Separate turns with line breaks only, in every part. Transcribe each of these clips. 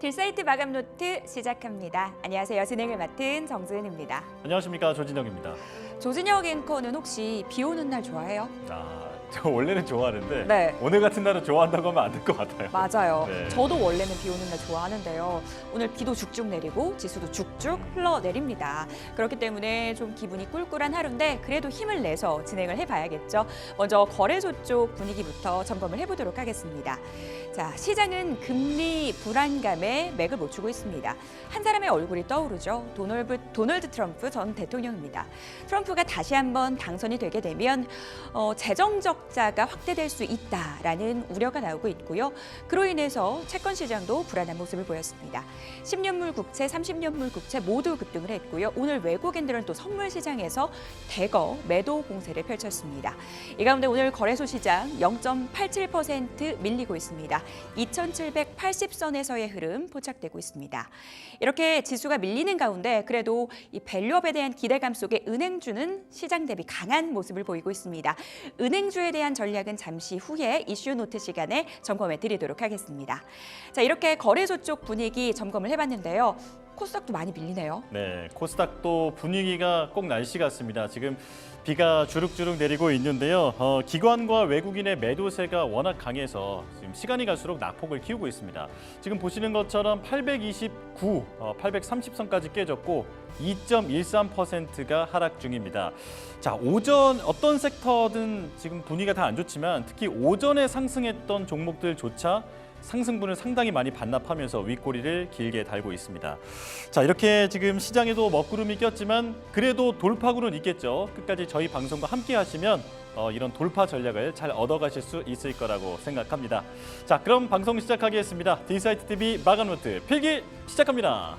딜사이트 마감 노트 시작합니다. 안녕하세요. 진행을 맡은 정수은입니다.
안녕하십니까, 조진영입니다.
조진영 앵커는 혹시 비 오는 날 좋아해요?
저 원래는 좋아하는데
네.
오늘 같은 날은 좋아한다고 하면 안 될 것 같아요.
맞아요.
네.
저도 원래는 비 오는 날 좋아하는데요. 오늘 비도 죽죽 내리고 지수도 죽죽 흘러내립니다. 그렇기 때문에 좀 기분이 꿀꿀한 하루인데 그래도 힘을 내서 진행을 해봐야겠죠. 먼저 거래소 쪽 분위기부터 점검을 해보도록 하겠습니다. 자, 시장은 금리 불안감에 맥을 못 추고 있습니다. 한 사람의 얼굴이 떠오르죠. 도널드 트럼프 전 대통령입니다. 트럼프가 다시 한번 당선이 되게 되면 재정 적자가 확대될 수 있다라는 우려가 나오고 있고요. 그로 인해서 채권 시장도 불안한 모습을 보였습니다. 10년물 국채, 30년물 국채 모두 급등을 했고요. 오늘 외국인들은 또 선물 시장에서 대거 매도 공세를 펼쳤습니다. 이 가운데 오늘 거래소 시장 0.87% 밀리고 있습니다. 2,780선에서의 흐름 포착되고 있습니다. 이렇게 지수가 밀리는 가운데 그래도 이 밸류업에 대한 기대감 속에 은행주는 시장 대비 강한 모습을 보이고 있습니다. 은행주에 대한 전략은 잠시 후에 이슈 노트 시간에 점검해 드리도록 하겠습니다. 자, 이렇게 거래소 쪽 분위기 점검을 해봤는데요. 코스닥도 많이 밀리네요.
네, 코스닥도 분위기가 꼭 날씨 같습니다. 지금 비가 주룩주룩 내리고 있는데요. 기관과 외국인의 매도세가 워낙 강해서 지금 시간이 갈수록 낙폭을 키우고 있습니다. 지금 보시는 것처럼 829, 830선까지 깨졌고 2.13%가 하락 중입니다. 자, 오전 어떤 섹터든 지금 분위기가 다 안 좋지만 특히 오전에 상승했던 종목들조차 상승분을 상당히 많이 반납하면서 윗꼬리를 길게 달고 있습니다. 자, 이렇게 지금 시장에도 먹구름이 꼈지만 그래도 돌파구는 있겠죠. 끝까지 저희 방송과 함께 하시면 이런 돌파 전략을 잘 얻어가실 수 있을 거라고 생각합니다. 자, 그럼 방송 시작하겠습니다. 딜사이트 TV 마감 노트 필기 시작합니다.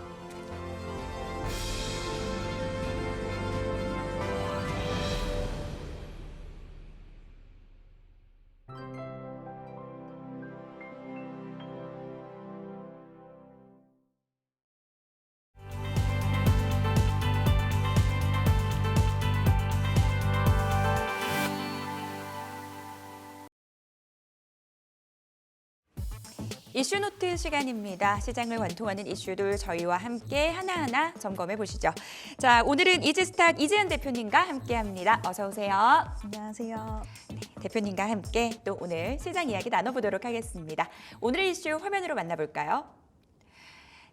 이슈노트 시간입니다. 시장을 관통하는 이슈들 저희와 함께 하나하나 점검해 보시죠. 자, 오늘은 이지스탁 이재현 대표님과 함께합니다. 어서 오세요.
안녕하세요.
네, 대표님과 함께 또 오늘 시장 이야기 나눠보도록 하겠습니다. 오늘의 이슈 화면으로 만나볼까요?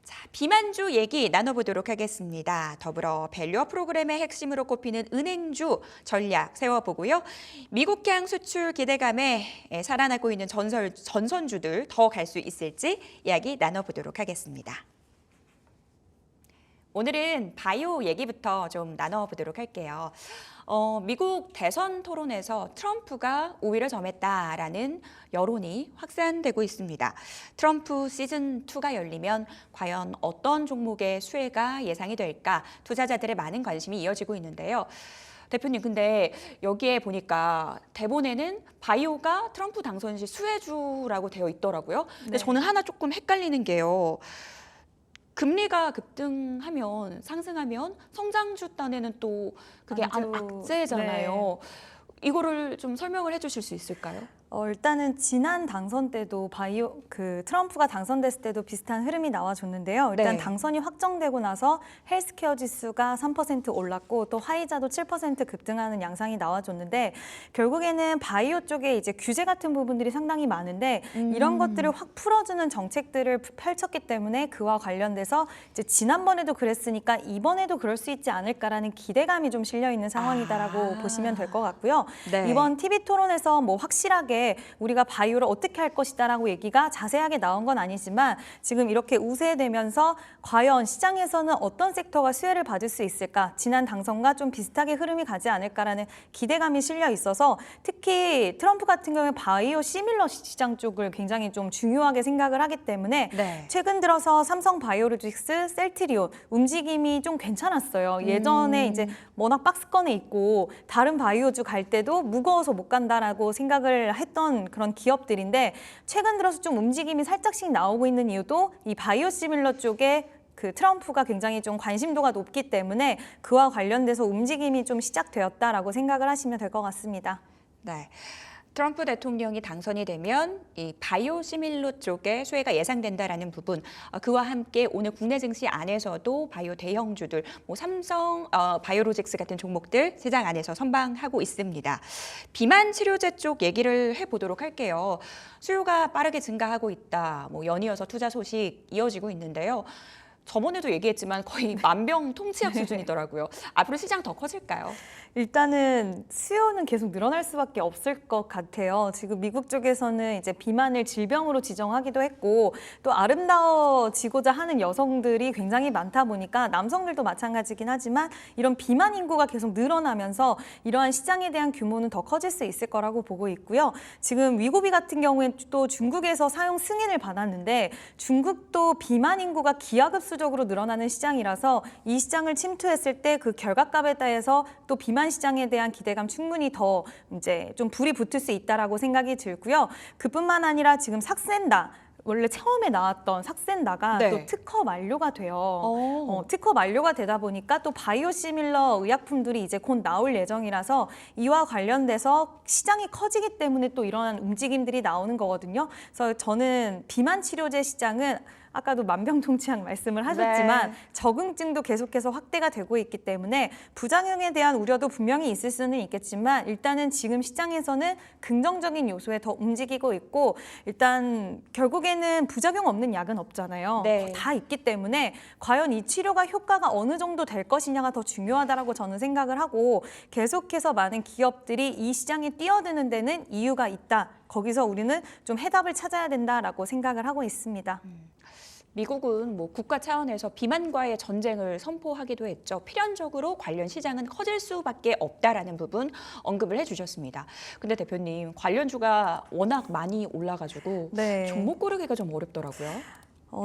자, 비만주 얘기 나눠보도록 하겠습니다. 더불어 밸류업 프로그램의 핵심으로 꼽히는 은행주 전략 세워보고요. 미국향 수출 기대감에 살아나고 있는 전선주들 더 갈 수 있을지 이야기 나눠보도록 하겠습니다. 오늘은 바이오 얘기부터 좀 나눠보도록 할게요. 미국 대선 토론에서 트럼프가 우위를 점했다라는 여론이 확산되고 있습니다. 트럼프 시즌2가 열리면 과연 어떤 종목의 수혜가 예상이 될까? 투자자들의 많은 관심이 이어지고 있는데요. 대표님, 근데 여기에 보니까 대본에는 바이오가 트럼프 당선 시 수혜주라고 되어 있더라고요. 근데
네.
저는 하나 조금 헷갈리는 게요. 금리가 급등하면 상승하면 성장주 딴에는 또 그게 악재잖아요.
네.
이거를 좀 설명을 해주실 수 있을까요?
일단은 지난 당선 때도 트럼프가 당선됐을 때도 비슷한 흐름이 나와줬는데요. 일단
네.
당선이 확정되고 나서 헬스케어 지수가 3% 올랐고 또 화이자도 7% 급등하는 양상이 나와줬는데 결국에는 바이오 쪽에 이제 규제 같은 부분들이 상당히 많은데 이런 것들을 확 풀어주는 정책들을 펼쳤기 때문에 그와 관련돼서 이제 지난번에도 그랬으니까 이번에도 그럴 수 있지 않을까라는 기대감이 좀 실려 있는 상황이다라고 보시면 될 것 같고요.
네.
이번 TV 토론에서 뭐 확실하게 우리가 바이오를 어떻게 할 것이다라고 얘기가 자세하게 나온 건 아니지만 지금 이렇게 우세되면서 과연 시장에서는 어떤 섹터가 수혜를 받을 수 있을까? 지난 당선과 좀 비슷하게 흐름이 가지 않을까라는 기대감이 실려 있어서 특히 트럼프 같은 경우에 바이오 시밀러 시장 쪽을 굉장히 좀 중요하게 생각을 하기 때문에
네.
최근 들어서 삼성 바이오로직스, 셀트리온 움직임이 좀 괜찮았어요. 예전에 이제 워낙 박스권에 있고 다른 바이오주 갈 때도 무거워서 못 간다라고 생각을 했던 그런 기업들인데 최근 들어서 좀 움직임이 살짝씩 나오고 있는 이유도 이 바이오시밀러 쪽에 그 트럼프가 굉장히 좀 관심도가 높기 때문에 그와 관련돼서 움직임이 좀 시작되었다라고 생각을 하시면 될 것 같습니다.
네. 트럼프 대통령이 당선이 되면 이 바이오시밀러 쪽에 수혜가 예상된다라는 부분, 그와 함께 오늘 국내 증시 안에서도 바이오 대형주들, 뭐 삼성, 바이오로직스 같은 종목들 시장 안에서 선방하고 있습니다. 비만 치료제 쪽 얘기를 해보도록 할게요. 수요가 빠르게 증가하고 있다. 뭐 연이어서 투자 소식 이어지고 있는데요. 저번에도 얘기했지만 거의 만병통치약 수준이더라고요. 앞으로 시장 더 커질까요?
일단은 수요는 계속 늘어날 수밖에 없을 것 같아요. 지금 미국 쪽에서는 이제 비만을 질병으로 지정하기도 했고 또 아름다워지고자 하는 여성들이 굉장히 많다 보니까 남성들도 마찬가지긴 하지만 이런 비만 인구가 계속 늘어나면서 이러한 시장에 대한 규모는 더 커질 수 있을 거라고 보고 있고요. 지금 위고비 같은 경우엔 또 중국에서 사용 승인을 받았는데 중국도 비만 인구가 기하급수적으로 늘어나는 시장이라서 이 시장을 침투했을 때 그 결과값에 따라서 또 비만 시장에 대한 기대감 충분히 더 이제 좀 불이 붙을 수 있다라고 생각이 들고요. 그뿐만 아니라 지금 삭센다. 원래 처음에 나왔던 삭센다가
네.
또 특허 만료가 돼요. 특허 만료가 되다 보니까 또 바이오시밀러 의약품들이 이제 곧 나올 예정이라서 이와 관련돼서 시장이 커지기 때문에 또 이러한 움직임들이 나오는 거거든요. 그래서 저는 비만 치료제 시장은 아까도 만병통치약 말씀을 하셨지만
네.
적응증도 계속해서 확대가 되고 있기 때문에 부작용에 대한 우려도 분명히 있을 수는 있겠지만 일단은 지금 시장에서는 긍정적인 요소에 더 움직이고 있고 일단 결국에는 부작용 없는 약은 없잖아요.
네.
다 있기 때문에 과연 이 치료가 효과가 어느 정도 될 것이냐가 더 중요하다라고 저는 생각을 하고 계속해서 많은 기업들이 이 시장에 뛰어드는 데는 이유가 있다. 거기서 우리는 좀 해답을 찾아야 된다라고 생각을 하고 있습니다.
미국은 뭐 국가 차원에서 비만과의 전쟁을 선포하기도 했죠. 필연적으로 관련 시장은 커질 수밖에 없다라는 부분 언급을 해주셨습니다. 근데 대표님 관련주가 워낙 많이 올라가지고
네.
종목 고르기가 좀 어렵더라고요.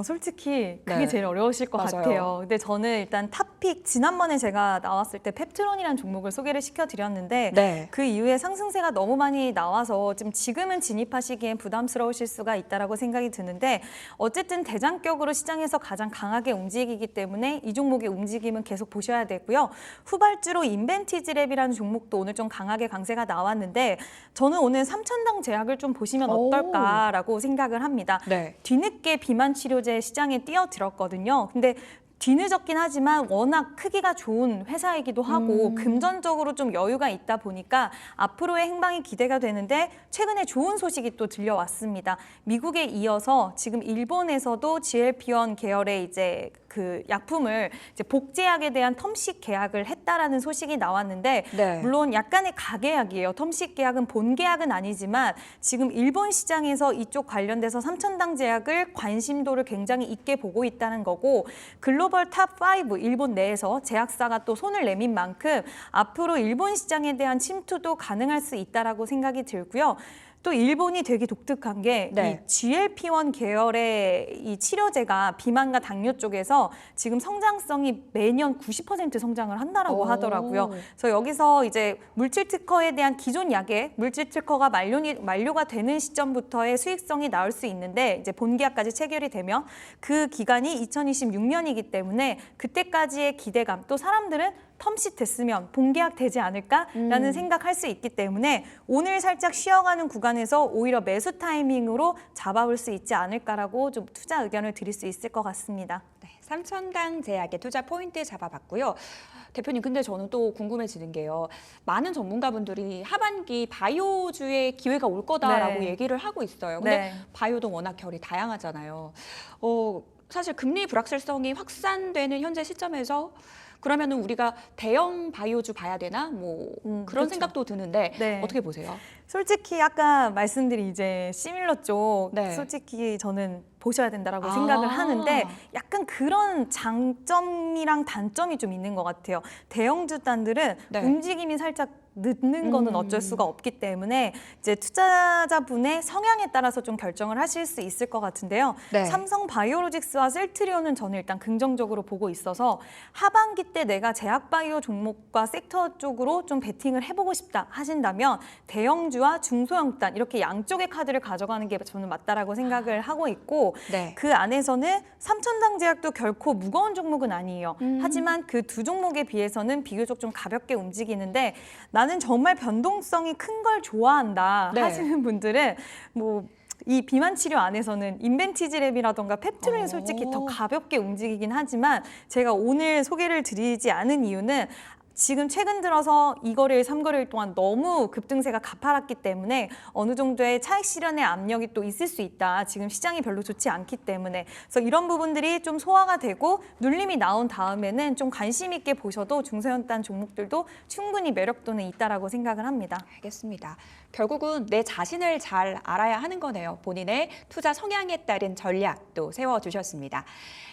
솔직히 그게
네.
제일 어려우실 것
맞아요.
같아요. 근데 저는 일단 탑픽 지난번에 제가 나왔을 때 펩트론이라는 종목을 소개를 시켜드렸는데
네.
그 이후에 상승세가 너무 많이 나와서 지금은 진입하시기엔 부담스러우실 수가 있다라고 생각이 드는데 어쨌든 대장격으로 시장에서 가장 강하게 움직이기 때문에 이 종목의 움직임은 계속 보셔야 되고요. 후발주로 인벤티지랩이라는 종목도 오늘 좀 강하게 강세가 나왔는데 저는 오늘 3,000당 제약을 좀 보시면 어떨까라고 생각을 합니다.
네.
뒤늦게 비만 치료제 시장에 뛰어들었거든요. 근데 뒤늦었긴 하지만 워낙 크기가 좋은 회사이기도 하고 금전적으로 좀 여유가 있다 보니까 앞으로의 행방이 기대가 되는데 최근에 좋은 소식이 또 들려왔습니다. 미국에 이어서 지금 일본에서도 GLP-1 계열의 이제 그 약품을 이제 복제약에 대한 텀식 계약을 했다라는 소식이 나왔는데
네.
물론 약간의 가계약이에요. 텀식 계약은 본 계약은 아니지만 지금 일본 시장에서 이쪽 관련돼서 3,000당 제약을 관심도를 굉장히 있게 보고 있다는 거고 글로벌 탑5 일본 내에서 제약사가 또 손을 내민 만큼 앞으로 일본 시장에 대한 침투도 가능할 수 있다라고 생각이 들고요. 또 일본이 되게 독특한 게
네.
이 GLP-1 계열의 이 치료제가 비만과 당뇨 쪽에서 지금 성장성이 매년 90% 성장을 한다라고 하더라고요. 그래서 여기서 이제 물질 특허에 대한 기존 약의 물질 특허가 만료가 되는 시점부터의 수익성이 나올 수 있는데 이제 본계약까지 체결이 되면 그 기간이 2026년이기 때문에 그때까지의 기대감 또 사람들은 텀칫 됐으면 본계약 되지 않을까라는 생각할 수 있기 때문에 오늘 살짝 쉬어가는 구간에서 오히려 매수 타이밍으로 잡아올 수 있지 않을까라고 좀 투자 의견을 드릴 수 있을 것 같습니다.
네, 3,000당 제약의 투자 포인트 잡아봤고요. 대표님, 근데 저는 또 궁금해지는 게요. 많은 전문가분들이 하반기 바이오주의 기회가 올 거다라고
네.
얘기를 하고 있어요. 근데
네.
바이오도 워낙 결이 다양하잖아요. 사실 금리 불확실성이 확산되는 현재 시점에서 그러면은 우리가 대형 바이오주 봐야 되나? 뭐 그런
그렇죠.
생각도 드는데
네.
어떻게 보세요?
솔직히 아까 말씀드린 이제 시밀러 쪽
네.
솔직히 저는 보셔야 된다라고
아.
생각을 하는데 약간 그런 장점이랑 단점이 좀 있는 것 같아요. 대형주단들은
네.
움직임이 살짝 늦는 거는 어쩔 수가 없기 때문에 이제 투자자분의 성향에 따라서 좀 결정을 하실 수 있을 것 같은데요.
네.
삼성 바이오로직스와 셀트리온은 저는 일단 긍정적으로 보고 있어서 하반기 때 내가 제약바이오 종목과 섹터 쪽으로 좀 베팅을 해보고 싶다 하신다면 대형주 은행주와 중소형단 이렇게 양쪽의 카드를 가져가는 게 저는 맞다라고 생각을 하고 있고
네.
그 안에서는 삼천당제약도 결코 무거운 종목은 아니에요. 하지만 그 두 종목에 비해서는 비교적 좀 가볍게 움직이는데 나는 정말 변동성이 큰 걸 좋아한다
네.
하시는 분들은 뭐 이 비만 치료 안에서는 인벤티지랩이라던가 펩트로는 솔직히 더 가볍게 움직이긴 하지만 제가 오늘 소개를 드리지 않은 이유는 지금 최근 들어서 2거래일, 3거래일 동안 너무 급등세가 가파랐기 때문에 어느 정도의 차익 실현의 압력이 또 있을 수 있다. 지금 시장이 별로 좋지 않기 때문에. 그래서 이런 부분들이 좀 소화가 되고 눌림이 나온 다음에는 좀 관심 있게 보셔도 중소형단 종목들도 충분히 매력도는 있다라고 생각을 합니다.
알겠습니다. 결국은 내 자신을 잘 알아야 하는 거네요. 본인의 투자 성향에 따른 전략도 세워주셨습니다.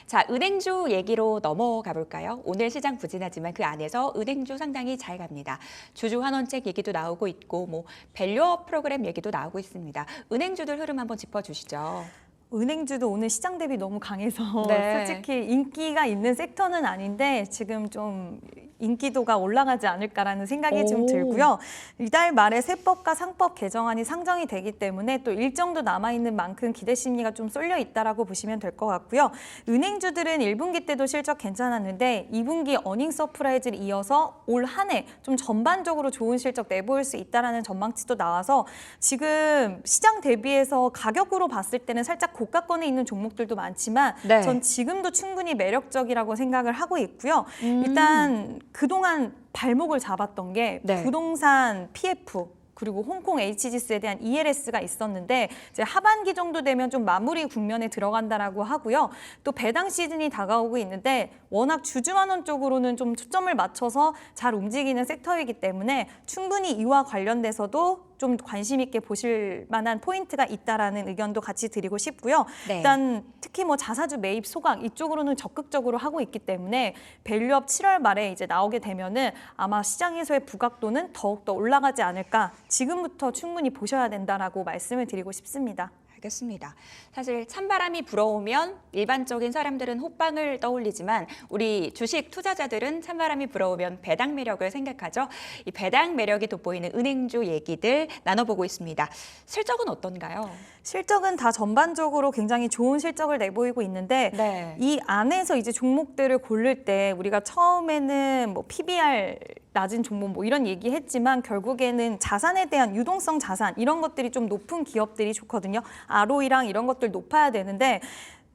자, 은행주 얘기로 넘어가 볼까요? 오늘 시장 부진하지만 그 안에서 은행주 상당히 잘 갑니다. 주주 환원책 얘기도 나오고 있고 뭐 밸류업 프로그램 얘기도 나오고 있습니다. 은행주들 흐름 한번 짚어주시죠.
은행주도 오늘 시장 대비 너무 강해서
네.
솔직히 인기가 있는 섹터는 아닌데 지금 좀 인기도가 올라가지 않을까라는 생각이 좀
오.
들고요. 이달 말에 세법과 상법 개정안이 상정이 되기 때문에 또 일정도 남아있는 만큼 기대 심리가 좀 쏠려 있다라고 보시면 될 것 같고요. 은행주들은 1분기 때도 실적 괜찮았는데 2분기 어닝 서프라이즈를 이어서 올 한 해 좀 전반적으로 좋은 실적 내보일 수 있다라는 전망치도 나와서 지금 시장 대비해서 가격으로 봤을 때는 살짝 고가권에 있는 종목들도 많지만
네.
전 지금도 충분히 매력적이라고 생각을 하고 있고요. 일단 그동안 발목을 잡았던 게
네.
부동산 PF 그리고 홍콩 H지수에 대한 ELS가 있었는데 이제 하반기 정도 되면 좀 마무리 국면에 들어간다라고 하고요. 또 배당 시즌이 다가오고 있는데 워낙 주주환원 쪽으로는 좀 초점을 맞춰서 잘 움직이는 섹터이기 때문에 충분히 이와 관련돼서도 좀 관심 있게 보실 만한 포인트가 있다라는 의견도 같이 드리고 싶고요.
네.
일단 특히 뭐 자사주 매입 소각 이쪽으로는 적극적으로 하고 있기 때문에 밸류업 7월 말에 이제 나오게 되면은 아마 시장에서의 부각도는 더욱더 올라가지 않을까. 지금부터 충분히 보셔야 된다라고 말씀을 드리고 싶습니다.
알겠습니다. 사실 찬바람이 불어오면 일반적인 사람들은 호빵을 떠올리지만 우리 주식 투자자들은 찬바람이 불어오면 배당 매력을 생각하죠. 이 배당 매력이 돋보이는 은행주 얘기들 나눠보고 있습니다. 실적은 어떤가요?
실적은 다 전반적으로 굉장히 좋은 실적을 내보이고 있는데
네.
이 안에서 이제 종목들을 고를 때 우리가 처음에는 뭐 PBR 낮은 종목 뭐 이런 얘기했지만 결국에는 자산에 대한 유동성 자산 이런 것들이 좀 높은 기업들이 좋거든요. ROE랑 이런 것들 높아야 되는데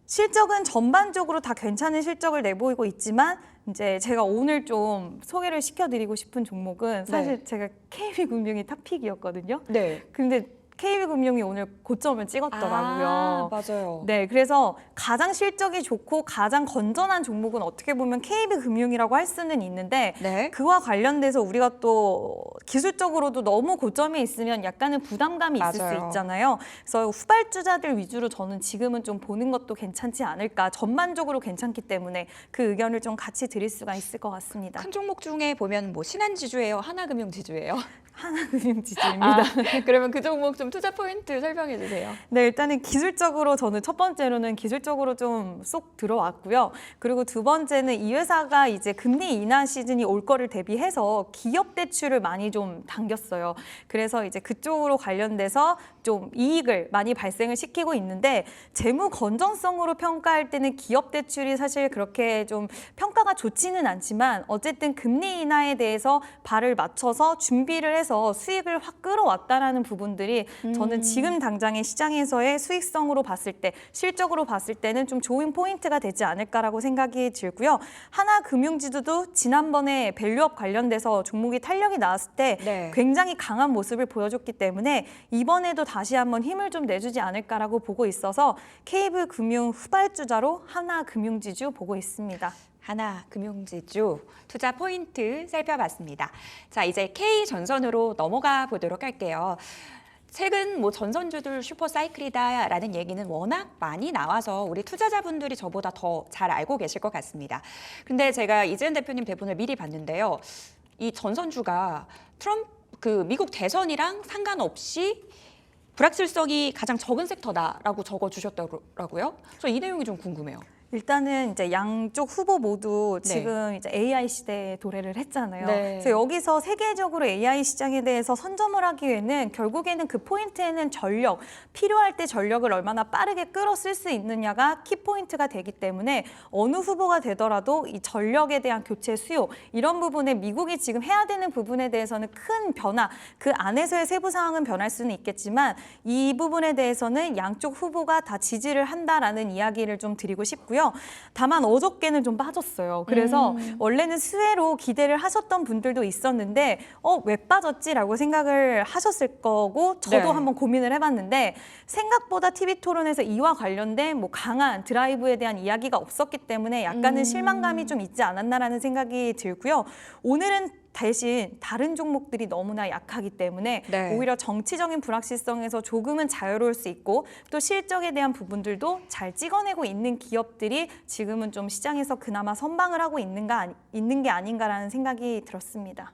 실적은 전반적으로 다 괜찮은 실적을 내보이고 있지만 이제 제가 오늘 좀 소개를 시켜드리고 싶은 종목은 사실 제가 KB금융이 탑픽이었거든요.
네.
근데 KB금융이 오늘 고점을 찍었더라고요.
아, 맞아요.
네, 그래서 가장 실적이 좋고 가장 건전한 종목은 어떻게 보면 KB금융이라고 할 수는 있는데
네.
그와 관련돼서 우리가 또 기술적으로도 너무 고점에 있으면 약간은 부담감이 있을
맞아요.
수 있잖아요. 그래서 후발주자들 위주로 저는 지금은 좀 보는 것도 괜찮지 않을까. 전반적으로 괜찮기 때문에 그 의견을 좀 같이 드릴 수가 있을 것 같습니다.
큰 종목 중에 보면 뭐 신한지주예요, 하나금융지주예요.
하나금융지주입니다.
그러면 그 종목 좀 투자 포인트 설명해 주세요.
네, 일단은 기술적으로 저는 첫 번째로는 기술적으로 좀 쏙 들어왔고요. 그리고 두 번째는 이 회사가 이제 금리 인하 시즌이 올 거를 대비해서 기업 대출을 많이 좀 당겼어요. 그래서 이제 그쪽으로 관련돼서 좀 이익을 많이 발생을 시키고 있는데 재무 건전성으로 평가할 때는 기업 대출이 사실 그렇게 좀 평가가 좋지는 않지만 어쨌든 금리 인하에 대해서 발을 맞춰서 준비를 해서 수익을 확 끌어왔다라는 부분들이 저는 지금 당장의 시장에서의 수익성으로 봤을 때 실적으로 봤을 때는 좀 좋은 포인트가 되지 않을까라고 생각이 들고요. 하나금융지주도 지난번에 밸류업 관련돼서 종목이 탄력이 나왔을 때
네.
굉장히 강한 모습을 보여줬기 때문에 이번에도 다시 한번 힘을 좀 내주지 않을까라고 보고 있어서 KB금융 후발주자로 하나금융지주 보고 있습니다.
하나금융지주 투자 포인트 살펴봤습니다. 자, 이제 K전선으로 넘어가 보도록 할게요. 최근 뭐 전선주들 슈퍼사이클이다라는 얘기는 워낙 많이 나와서 우리 투자자분들이 저보다 더 잘 알고 계실 것 같습니다. 근데 제가 이재은 대표님 대본을 미리 봤는데요. 이 전선주가 그 미국 대선이랑 상관없이 불확실성이 가장 적은 섹터다라고 적어주셨더라고요. 그래서 이 내용이 좀 궁금해요.
일단은 이제 양쪽 후보 모두
네.
지금 이제 AI 시대에 도래를 했잖아요.
네.
그래서 여기서 세계적으로 AI 시장에 대해서 선점을 하기 위해는 결국에는 그 포인트에는 전력, 필요할 때 전력을 얼마나 빠르게 끌어쓸 수 있느냐가 키포인트가 되기 때문에 어느 후보가 되더라도 이 전력에 대한 교체 수요 이런 부분에 미국이 지금 해야 되는 부분에 대해서는 큰 변화, 그 안에서의 세부 사항은 변할 수는 있겠지만 이 부분에 대해서는 양쪽 후보가 다 지지를 한다라는 이야기를 좀 드리고 싶고요. 다만 어저께는 좀 빠졌어요. 그래서 원래는 수혜로 기대를 하셨던 분들도 있었는데 왜 빠졌지라고 생각을 하셨을 거고 저도
네.
한번 고민을 해봤는데 생각보다 TV 토론에서 이와 관련된 뭐 강한 드라이브에 대한 이야기가 없었기 때문에 약간은 실망감이 좀 있지 않았나라는 생각이 들고요. 오늘은 대신 다른 종목들이 너무나 약하기 때문에
네.
오히려 정치적인 불확실성에서 조금은 자유로울 수 있고 또 실적에 대한 부분들도 잘 찍어내고 있는 기업들이 지금은 좀 시장에서 그나마 선방을 하고 있는 게 아닌가라는 생각이 들었습니다.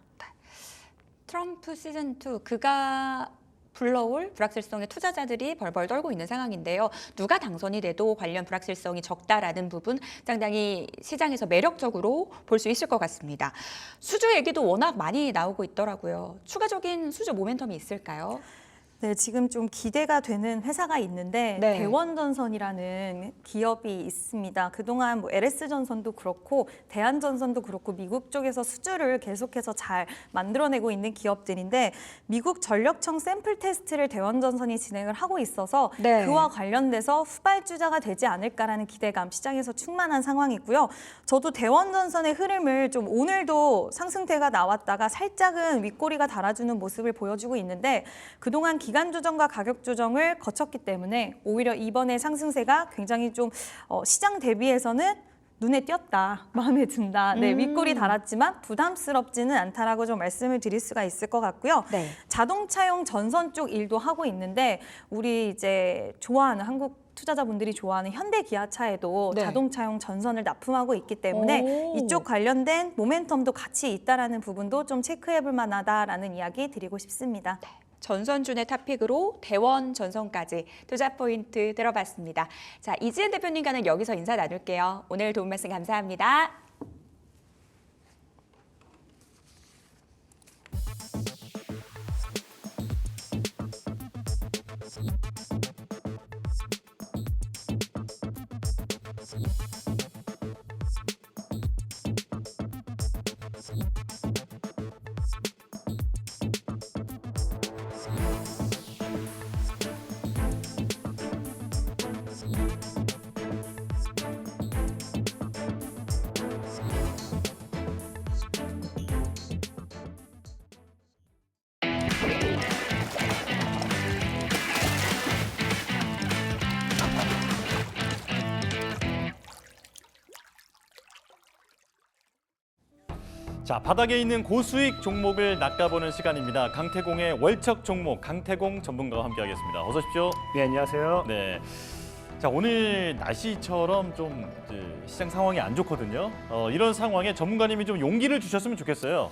트럼프 시즌2 그가 불러올 불확실성에 투자자들이 벌벌 떨고 있는 상황인데요. 누가 당선이 돼도 관련 불확실성이 적다라는 부분 상당히 시장에서 매력적으로 볼 수 있을 것 같습니다. 수주 얘기도 워낙 많이 나오고 있더라고요. 추가적인 수주 모멘텀이 있을까요?
네, 지금 좀 기대가 되는 회사가 있는데
네.
대원전선이라는 기업이 있습니다. 그동안 뭐 LS전선도 그렇고 대한전선도 그렇고 미국 쪽에서 수주를 계속해서 잘 만들어내고 있는 기업들인데 미국 전력청 샘플 테스트를 대원전선이 진행을 하고 있어서
네.
그와 관련돼서 후발주자가 되지 않을까라는 기대감 시장에서 충만한 상황이고요. 저도 대원전선의 흐름을 좀 오늘도 상승세가 나왔다가 살짝은 윗꼬리가 달아주는 모습을 보여주고 있는데 그동안 기간 조정과 가격 조정을 거쳤기 때문에 오히려 이번에 상승세가 굉장히 좀 시장 대비해서는 눈에 띄었다, 마음에 든다. 네, 윗골이 달았지만 부담스럽지는 않다라고 좀 말씀을 드릴 수가 있을 것 같고요.
네.
자동차용 전선 쪽 일도 하고 있는데 우리 이제 좋아하는 한국 투자자분들이 좋아하는 현대 기아차에도
네.
자동차용 전선을 납품하고 있기 때문에
오.
이쪽 관련된 모멘텀도 같이 있다라는 부분도 좀 체크해볼 만하다라는 이야기 드리고 싶습니다.
전선준의 탑픽으로 대원 전선까지 투자 포인트 들어봤습니다. 자, 이지은 대표님과는 여기서 인사 나눌게요. 오늘 도움 말씀 감사합니다.
자, 바닥에 있는 고수익 종목을 낚아보는 시간입니다. 강태공의 월척 종목 강태공 전문가와 함께하겠습니다. 어서 오십시오.
네, 안녕하세요.
네. 자, 오늘 날씨처럼 좀 이제 시장 상황이 안 좋거든요. 이런 상황에 전문가님이 좀 용기를 주셨으면 좋겠어요.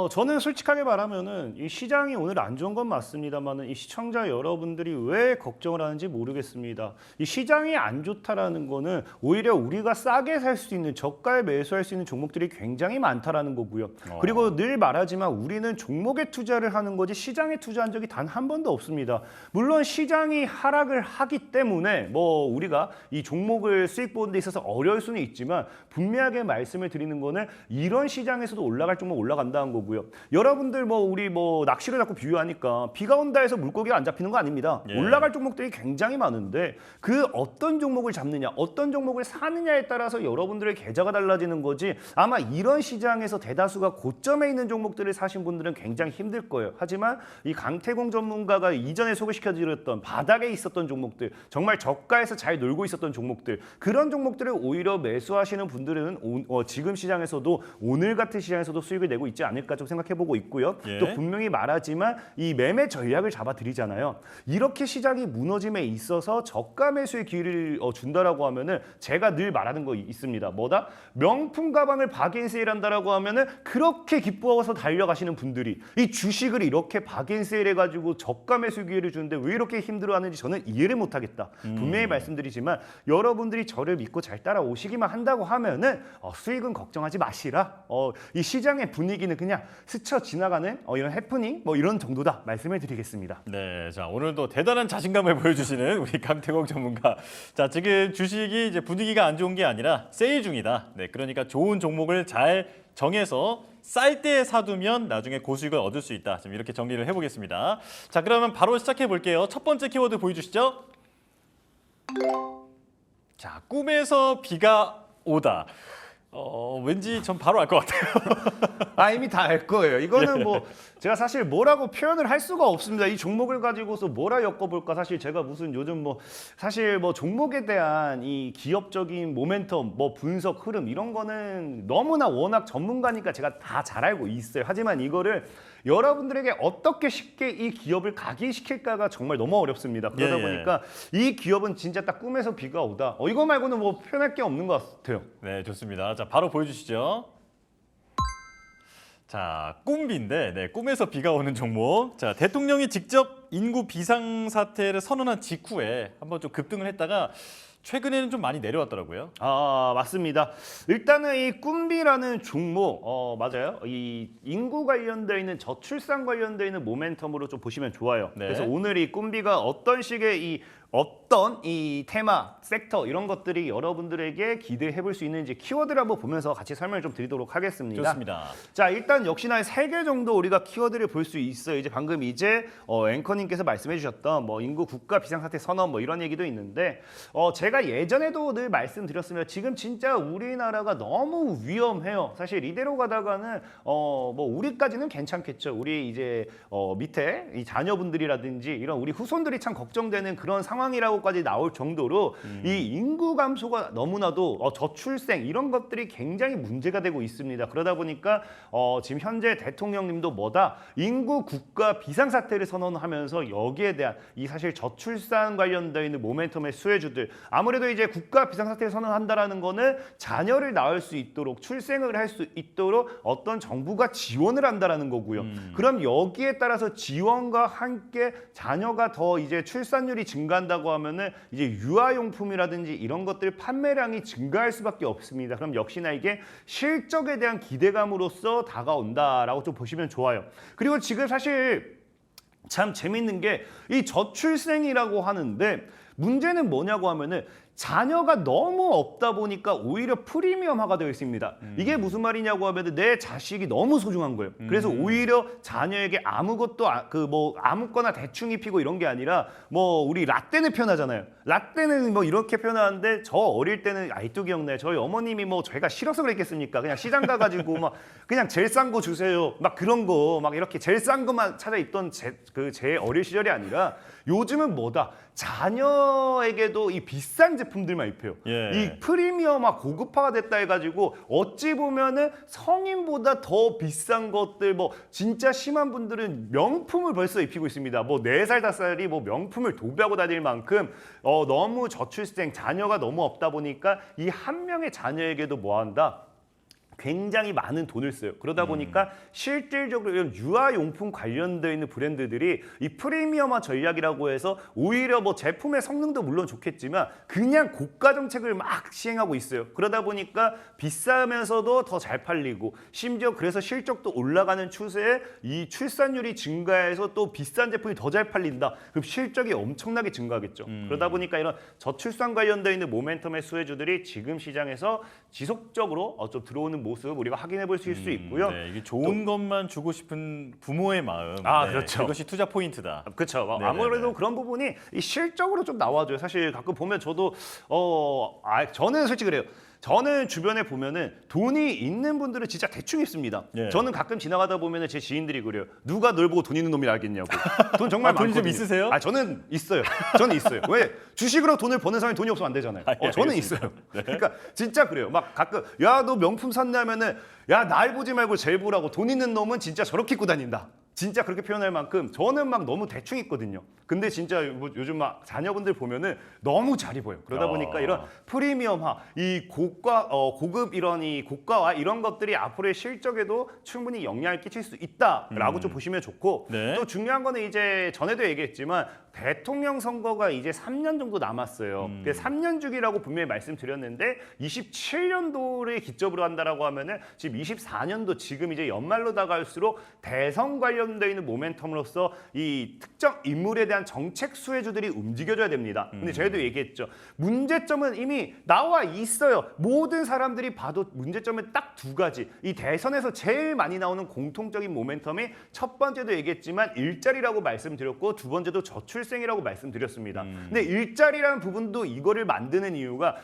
저는 솔직하게 말하면은 이 시장이 오늘 안 좋은 건 맞습니다만은 이 시청자 여러분들이 왜 걱정을 하는지 모르겠습니다. 이 시장이 안 좋다라는 거는 오히려 우리가 싸게 살 수 있는 저가에 매수할 수 있는 종목들이 굉장히 많다라는 거고요. 그리고 늘 말하지만 우리는 종목에 투자를 하는 거지 시장에 투자한 적이 단 한 번도 없습니다. 물론 시장이 하락을 하기 때문에 뭐 우리가 이 종목을 수익 보는 데 있어서 어려울 수는 있지만 분명하게 말씀을 드리는 거는 이런 시장에서도 올라갈 종목 올라간다는 거고요. 여러분들 우리 낚시를 자꾸 비유하니까 비가 온다 해서 물고기가 안 잡히는 거 아닙니다.
예.
올라갈 종목들이 굉장히 많은데 그 어떤 종목을 잡느냐, 어떤 종목을 사느냐에 따라서 여러분들의 계좌가 달라지는 거지 아마 이런 시장에서 대다수가 고점에 있는 종목들을 사신 분들은 굉장히 힘들 거예요. 하지만 이 강태공 전문가가 이전에 소개시켜드렸던 바닥에 있었던 종목들, 정말 저가에서 잘 놀고 있었던 종목들, 그런 종목들을 오히려 매수하시는 분들은 지금 시장에서도 오늘 같은 시장에서도 수익을 내고 있지 않을까 좀 생각해보고 있고요.
예.
또 분명히 말하지만 이 매매 전략을 잡아드리잖아요. 이렇게 시장이 무너짐에 있어서 저가 매수의 기회를 준다라고 하면은 제가 늘 말하는 거 있습니다. 뭐다? 명품 가방을 바겐세일한다라고 하면은 그렇게 기뻐서 달려가시는 분들이 이 주식을 이렇게 바겐세일 해가지고 저가 매수 기회를 주는데 왜 이렇게 힘들어하는지 저는 이해를 못하겠다. 분명히 말씀드리지만 여러분들이 저를 믿고 잘 따라오시기만 한다고 하면은 수익은 걱정하지 마시라. 이 시장의 분위기는 그냥 스쳐 지나가는 이런 해프닝 뭐 이런 정도다 말씀을 드리겠습니다.
네, 자 오늘도 대단한 자신감을 보여주시는 우리 강태공 전문가. 자 지금 주식이 이제 분위기가 안 좋은 게 아니라 세일 중이다. 네, 그러니까 좋은 종목을 잘 정해서 쌀 때 사두면 나중에 고수익을 얻을 수 있다. 지금 이렇게 정리를 해보겠습니다. 자 그러면 바로 시작해 볼게요. 첫 번째 키워드 보여주시죠. 자 꿈에서 비가 오다. 왠지 전 바로 알 것 같아요.
이미 다 알 거예요. 이거는 뭐 제가 사실 뭐라고 표현을 할 수가 없습니다. 이 종목을 가지고서 뭐라 엮어볼까? 사실 제가 무슨 요즘 뭐 사실 뭐 종목에 대한 이 기업적인 모멘텀, 뭐 분석 흐름 이런 거는 너무나 워낙 전문가니까 제가 다 잘 알고 있어요. 하지만 이거를 여러분들에게 어떻게 쉽게 이 기업을 각인시킬까가 정말 너무 어렵습니다. 그러다
예, 예.
보니까 이 기업은 진짜 딱 꿈에서 비가 오다. 이거 말고는 뭐 표현할 게 없는 것 같아요.
네, 좋습니다. 자, 바로 보여주시죠. 자, 꿈비인데, 네, 꿈에서 비가 오는 종목. 자, 대통령이 직접 인구 비상사태를 선언한 직후에 한번 좀 급등을 했다가 최근에는 좀 많이 내려왔더라고요.
맞습니다. 일단은 이 꿈비라는 종목, 맞아요. 이 인구 관련되어 있는 저출산 관련되어 있는 모멘텀으로 좀 보시면 좋아요.
네.
그래서 오늘 이 꿈비가 어떤 식의 어떤 이 테마, 섹터 이런 것들이 여러분들에게 기대해 볼 수 있는지 키워드를 한번 보면서 같이 설명을 좀 드리도록 하겠습니다.
좋습니다.
자, 일단 역시나 3개 정도 우리가 키워드를 볼 수 있어요. 이제 방금 앵커님께서 말씀해 주셨던 뭐 인구 국가 비상사태 선언 뭐 이런 얘기도 있는데 제가 예전에도 늘 말씀드렸으면 지금 진짜 우리나라가 너무 위험해요. 사실 이대로 가다가는 뭐 우리까지는 괜찮겠죠. 우리 이제 밑에 이 자녀분들이라든지 이런 우리 후손들이 참 걱정되는 그런 상황이라고까지 나올 정도로 이 인구 감소가 너무나도 저출생 이런 것들이 굉장히 문제가 되고 있습니다. 그러다 보니까 지금 현재 대통령님도 인구 국가 비상사태를 선언하면서 여기에 대한 이 사실 저출산 관련되어 있는 모멘텀의 수혜주들 아무래도 이제 국가 비상사태를 선언한다라는 거는 자녀를 낳을 수 있도록 출생을 할 수 있도록 어떤 정부가 지원을 한다라는 거고요. 그럼 여기에 따라서 지원과 함께 자녀가 더 이제 출산율이 증가한다고 하면은 이제 유아용품이라든지 이런 것들 판매량이 증가할 수밖에 없습니다. 그럼 역시나 이게 실적에 대한 기대감으로서 다가온다라고 좀 보시면 좋아요. 그리고 지금 사실 참 재밌는 게 이 저출생이라고 하는데 문제는 뭐냐고 하면은 자녀가 너무 없다 보니까 오히려 프리미엄화가 되어 있습니다. 이게 무슨 말이냐고 하면 내 자식이 너무 소중한 거예요. 그래서 오히려 자녀에게 아무것도 아무거나 대충 입히고 이런 게 아니라 뭐 우리 라떼는 표현하잖아요. 라떼는 뭐 이렇게 표현하는데 저 어릴 때는 아직도 기억나요. 저희 어머님이 뭐 저희가 싫어서 그랬겠습니까? 그냥 시장 가가지고 막 그냥 제일 싼 거 주세요. 막 그런 거 막 이렇게 제일 싼 것만 찾아 입던 제 어릴 시절이 아니라 요즘은 자녀에게도 이 비싼 제품들만 입혀요.
예.
이 프리미엄화 고급화가 됐다 해가지고 어찌 보면은 성인보다 더 비싼 것들 뭐 진짜 심한 분들은 명품을 벌써 입히고 있습니다. 뭐 4살, 5살이 뭐 명품을 도배하고 다닐 만큼 너무 저출생 자녀가 너무 없다 보니까 이 한 명의 자녀에게도 뭐한다? 굉장히 많은 돈을 써요. 그러다 보니까 실질적으로 이런 유아용품 관련되어 있는 브랜드들이 이 프리미엄화 전략이라고 해서 오히려 뭐 제품의 성능도 물론 좋겠지만 그냥 고가 정책을 막 시행하고 있어요. 그러다 보니까 비싸면서도 더 잘 팔리고 심지어 그래서 실적도 올라가는 추세에 이 출산율이 증가해서 또 비싼 제품이 더 잘 팔린다. 그럼 실적이 엄청나게 증가하겠죠. 그러다 보니까 이런 저출산 관련되어 있는 모멘텀의 수혜주들이 지금 시장에서 지속적으로 좀 들어오는 모습 우리가 확인해 볼 수 있고요.
네, 이게 좋은 것만 주고 싶은 부모의 마음. 네,
그렇죠.
그것이 투자 포인트다.
그렇죠.
네네네.
아무래도 그런 부분이 이 실적으로 좀 나와줘요. 사실 가끔 보면 저도 저는 솔직히 그래요. 저는 주변에 보면은 돈이 있는 분들은 진짜 대충 입습니다.
예.
저는 가끔 지나가다 보면은 제 지인들이 그래요. 누가 널 보고 돈 있는 놈이 알겠냐고. 돈 정말
돈이 좀
많거든요.
있으세요?
저는 있어요. 저는 있어요. 왜? 주식으로 돈을 버는 사람이 돈이 없으면 안 되잖아요.
예,
저는
알겠습니다.
있어요. 그러니까 진짜 그래요. 막 가끔 야, 너 명품 샀냐면은 야, 날 보지 말고 쟤 보라고. 돈 있는 놈은 진짜 저렇게 입고 다닌다. 진짜 그렇게 표현할 만큼 저는 막 너무 대충 입거든요. 근데 진짜 요즘 막 자녀분들 보면은 너무 잘 입어요. 그러다 보니까 이런 프리미엄화, 이 고급 이런 이 고가와 이런 것들이 앞으로의 실적에도 충분히 영향을 끼칠 수 있다라고 좀 보시면 좋고
네.
또 중요한 거는 이제 전에도 얘기했지만 대통령 선거가 이제 3년 정도 남았어요. 그래서 3년 주기라고 분명히 말씀드렸는데 27년도를 기점으로 한다라고 하면은 지금 24년도 지금 이제 연말로 다가올수록 대선 관련되어 있는 모멘텀으로서 이 특정 인물에 대한 정책 수혜주들이 움직여줘야 됩니다. 근데 저희도 얘기했죠. 문제점은 이미 나와 있어요. 모든 사람들이 봐도 문제점은 딱 두 가지. 이 대선에서 제일 많이 나오는 공통적인 모멘텀이 첫 번째도 얘기했지만 일자리라고 말씀드렸고 두 번째도 저출생이라고 말씀드렸습니다. 근데 일자리라는 부분도 이거를 만드는 이유가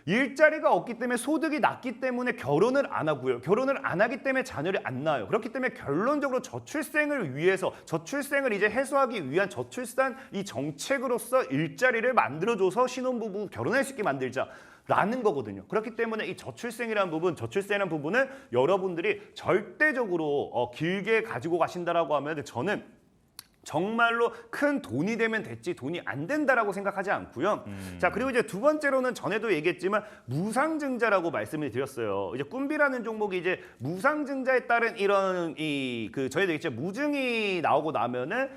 일자리가 없기 때문에 소득이 낮기 때문에 결혼을 안 하고요. 결혼을 안 하기 때문에 자녀를 안 낳아요. 그렇기 때문에 결론적으로 저출생을 위해서 저출생을 이제 해소하기 위한 저출산 이 정책으로서 일자리를 만들어줘서 신혼부부 결혼할 수 있게 만들자. 라는 거거든요. 그렇기 때문에 이 저출생이라는 부분은 여러분들이 절대적으로 길게 가지고 가신다라고 하면 저는 정말로 큰 돈이 되면 됐지 돈이 안 된다라고 생각하지 않고요. 자, 그리고 이제 두 번째로는 전에도 얘기했지만 무상증자라고 말씀을 드렸어요. 이제 꿈비라는 종목이 이제 무상증자에 따른 이런 저희도 얘기했죠. 무증이 나오고 나면은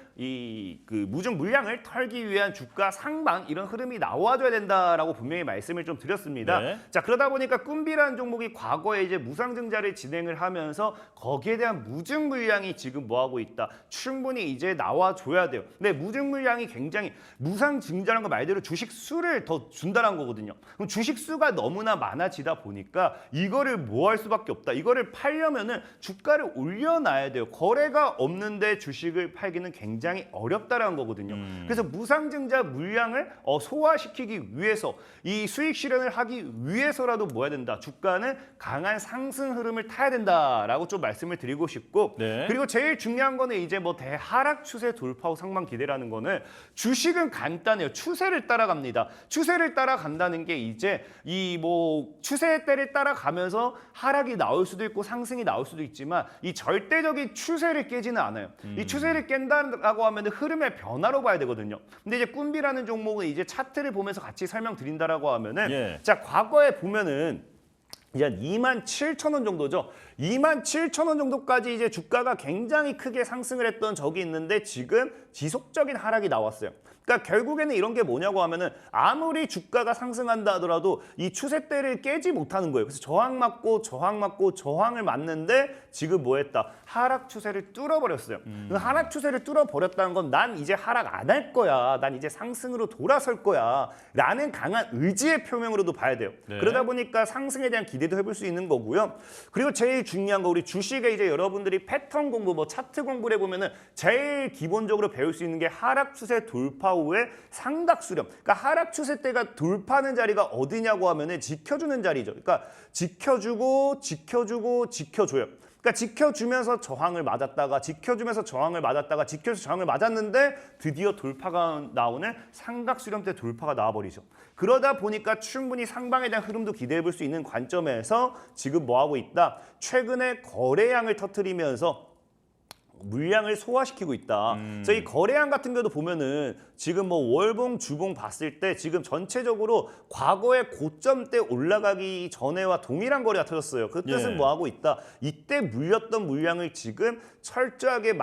무증 물량을 털기 위한 주가 상방 이런 흐름이 나와줘야 된다라고 분명히 말씀을 좀 드렸습니다.
네.
자, 그러다 보니까 꿈비라는 종목이 과거에 이제 무상증자를 진행을 하면서 거기에 대한 무증 물량이 지금 뭐 하고 있다. 충분히 이제 나와줘야 돼요. 근데 무증 물량이 굉장히 무상증자라는 거 말대로 주식 수를 더 준다는 거거든요. 그럼 주식 수가 너무나 많아지다 보니까 이거를 뭐 할 수밖에 없다. 이거를 팔려면은 주가를 올려놔야 돼요. 거래가 없는데 주식을 팔기는 굉장히 어렵다라는 거거든요. 그래서 무상증자 물량을 소화시키기 위해서 이 수익 실현을 하기 위해서라도 뭐 해야 된다. 주가는 강한 상승 흐름을 타야 된다라고 좀 말씀을 드리고 싶고
네.
그리고 제일 중요한 거는 이제 뭐 대하락 추세 돌파 후 상방 기대라는 거는 주식은 간단해요. 추세를 따라갑니다. 추세를 따라간다는 게 이제 이 뭐 추세의 때를 따라가면서 하락이 나올 수도 있고 상승이 나올 수도 있지만 이 절대적인 추세를 깨지는 않아요. 이 추세를 깬다라고 하면 흐름의 변화로 봐야 되거든요. 근데 이제 꿈비라는 종목은 이제 차트를 보면서 같이 설명드린다라고 하면은
예.
자, 과거에 보면은 이제 27,000원 정도죠. 27,000원 정도까지 이제 주가가 굉장히 크게 상승을 했던 적이 있는데 지금 지속적인 하락이 나왔어요. 그러니까 결국에는 이런 게 뭐냐고 하면은 아무리 주가가 상승한다 하더라도 이 추세대를 깨지 못하는 거예요. 그래서 저항 맞고 저항을 맞는데 지금 뭐 했다? 하락 추세를 뚫어버렸어요. 그 하락 추세를 뚫어버렸다는 건 난 이제 하락 안 할 거야. 난 이제 상승으로 돌아설 거야. 라는 강한 의지의 표명으로도 봐야 돼요.
네.
그러다 보니까 상승에 대한 기대도 해볼 수 있는 거고요. 그리고 제일 중요한 거 우리 주식에 이제 여러분들이 패턴 공부, 뭐 차트 공부를 해보면은 제일 기본적으로 배울 수 있는 게 하락 추세 돌파 후에 상각 수렴. 그러니까 하락 추세대가 돌파하는 자리가 어디냐고 하면은 지켜주는 자리죠. 그러니까 지켜주고 지켜줘요. 그러니까 지켜주면서 저항을 맞았다가 지켜주면서 저항을 맞았는데 드디어 돌파가 나오는 상각 수렴 때 돌파가 나와버리죠. 그러다 보니까 충분히 상방에 대한 흐름도 기대해 볼 수 있는 관점에서 지금 뭐 하고 있다? 최근에 거래량을 터뜨리면서 물량을 소화시키고 있다. 그래서 이 거래량 같은 경우도 보면은 지금 뭐 월봉, 주봉 봤을 때 지금 전체적으로 과거의 고점 때 올라가기 전에와 동일한 거래가 터졌어요. 그 뜻은
예.
뭐 하고 있다? 이때 물렸던 물량을 지금 철저하게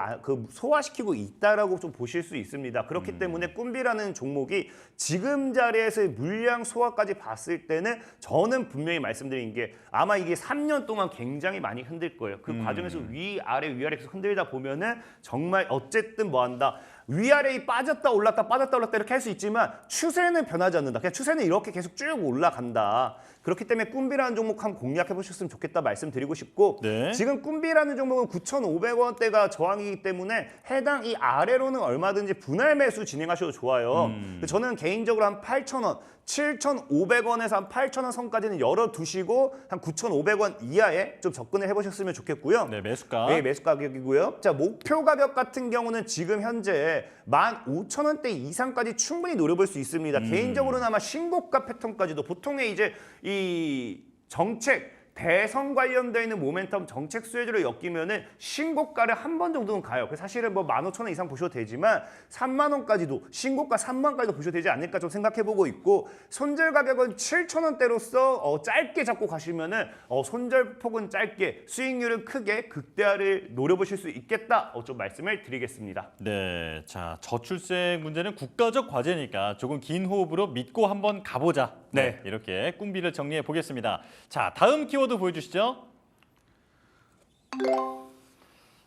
소화시키고 있다라고 좀 보실 수 있습니다. 그렇기 때문에 꿈비라는 종목이 지금 자리에서의 물량 소화까지 봤을 때는 저는 분명히 말씀드린 게 아마 이게 3년 동안 굉장히 많이 흔들 거예요. 그 과정에서 위아래 계속 흔들다 보면은 정말 어쨌든 뭐 한다. 위아래에 빠졌다 올랐다 이렇게 할 수 있지만 추세는 변하지 않는다. 그냥 추세는 이렇게 계속 쭉 올라간다. 그렇기 때문에 꿈비라는 종목 한번 공략해 보셨으면 좋겠다 말씀드리고 싶고
네.
지금 꿈비라는 종목은 9,500원대가 저항이기 때문에 해당 이 아래로는 얼마든지 분할 매수 진행하셔도 좋아요. 저는 개인적으로 한 8,000원, 7,500원에서 한 8,000원 선까지는 열어두시고 한 9,500원 이하에 좀 접근을 해보셨으면 좋겠고요.
네, 매수가.
네, 매수 가격이고요. 자, 목표 가격 같은 경우는 지금 현재 15,000원대 이상까지 충분히 노려볼 수 있습니다. 개인적으로는 아마 신고가 패턴까지도 보통의 이제 이 정책 대선 관련되어 있는 모멘텀 정책 수혜주로 엮이면은 신고가를 한 번 정도는 가요. 그래서 사실은 뭐 15,000원 이상 보셔도 되지만 3만 원까지도 신고가 3만 원까지도 보셔도 되지 않을까 좀 생각해보고 있고 손절 가격은 7,000원대로서 짧게 잡고 가시면은 손절폭은 짧게 수익률은 크게 극대화를 노려보실 수 있겠다 좀 말씀을 드리겠습니다.
네, 자 저출생 문제는 국가적 과제니까 조금 긴 호흡으로 믿고 한번 가보자. 네, 이렇게 꿍비를 정리해 보겠습니다. 자, 다음 키워드 보여주시죠.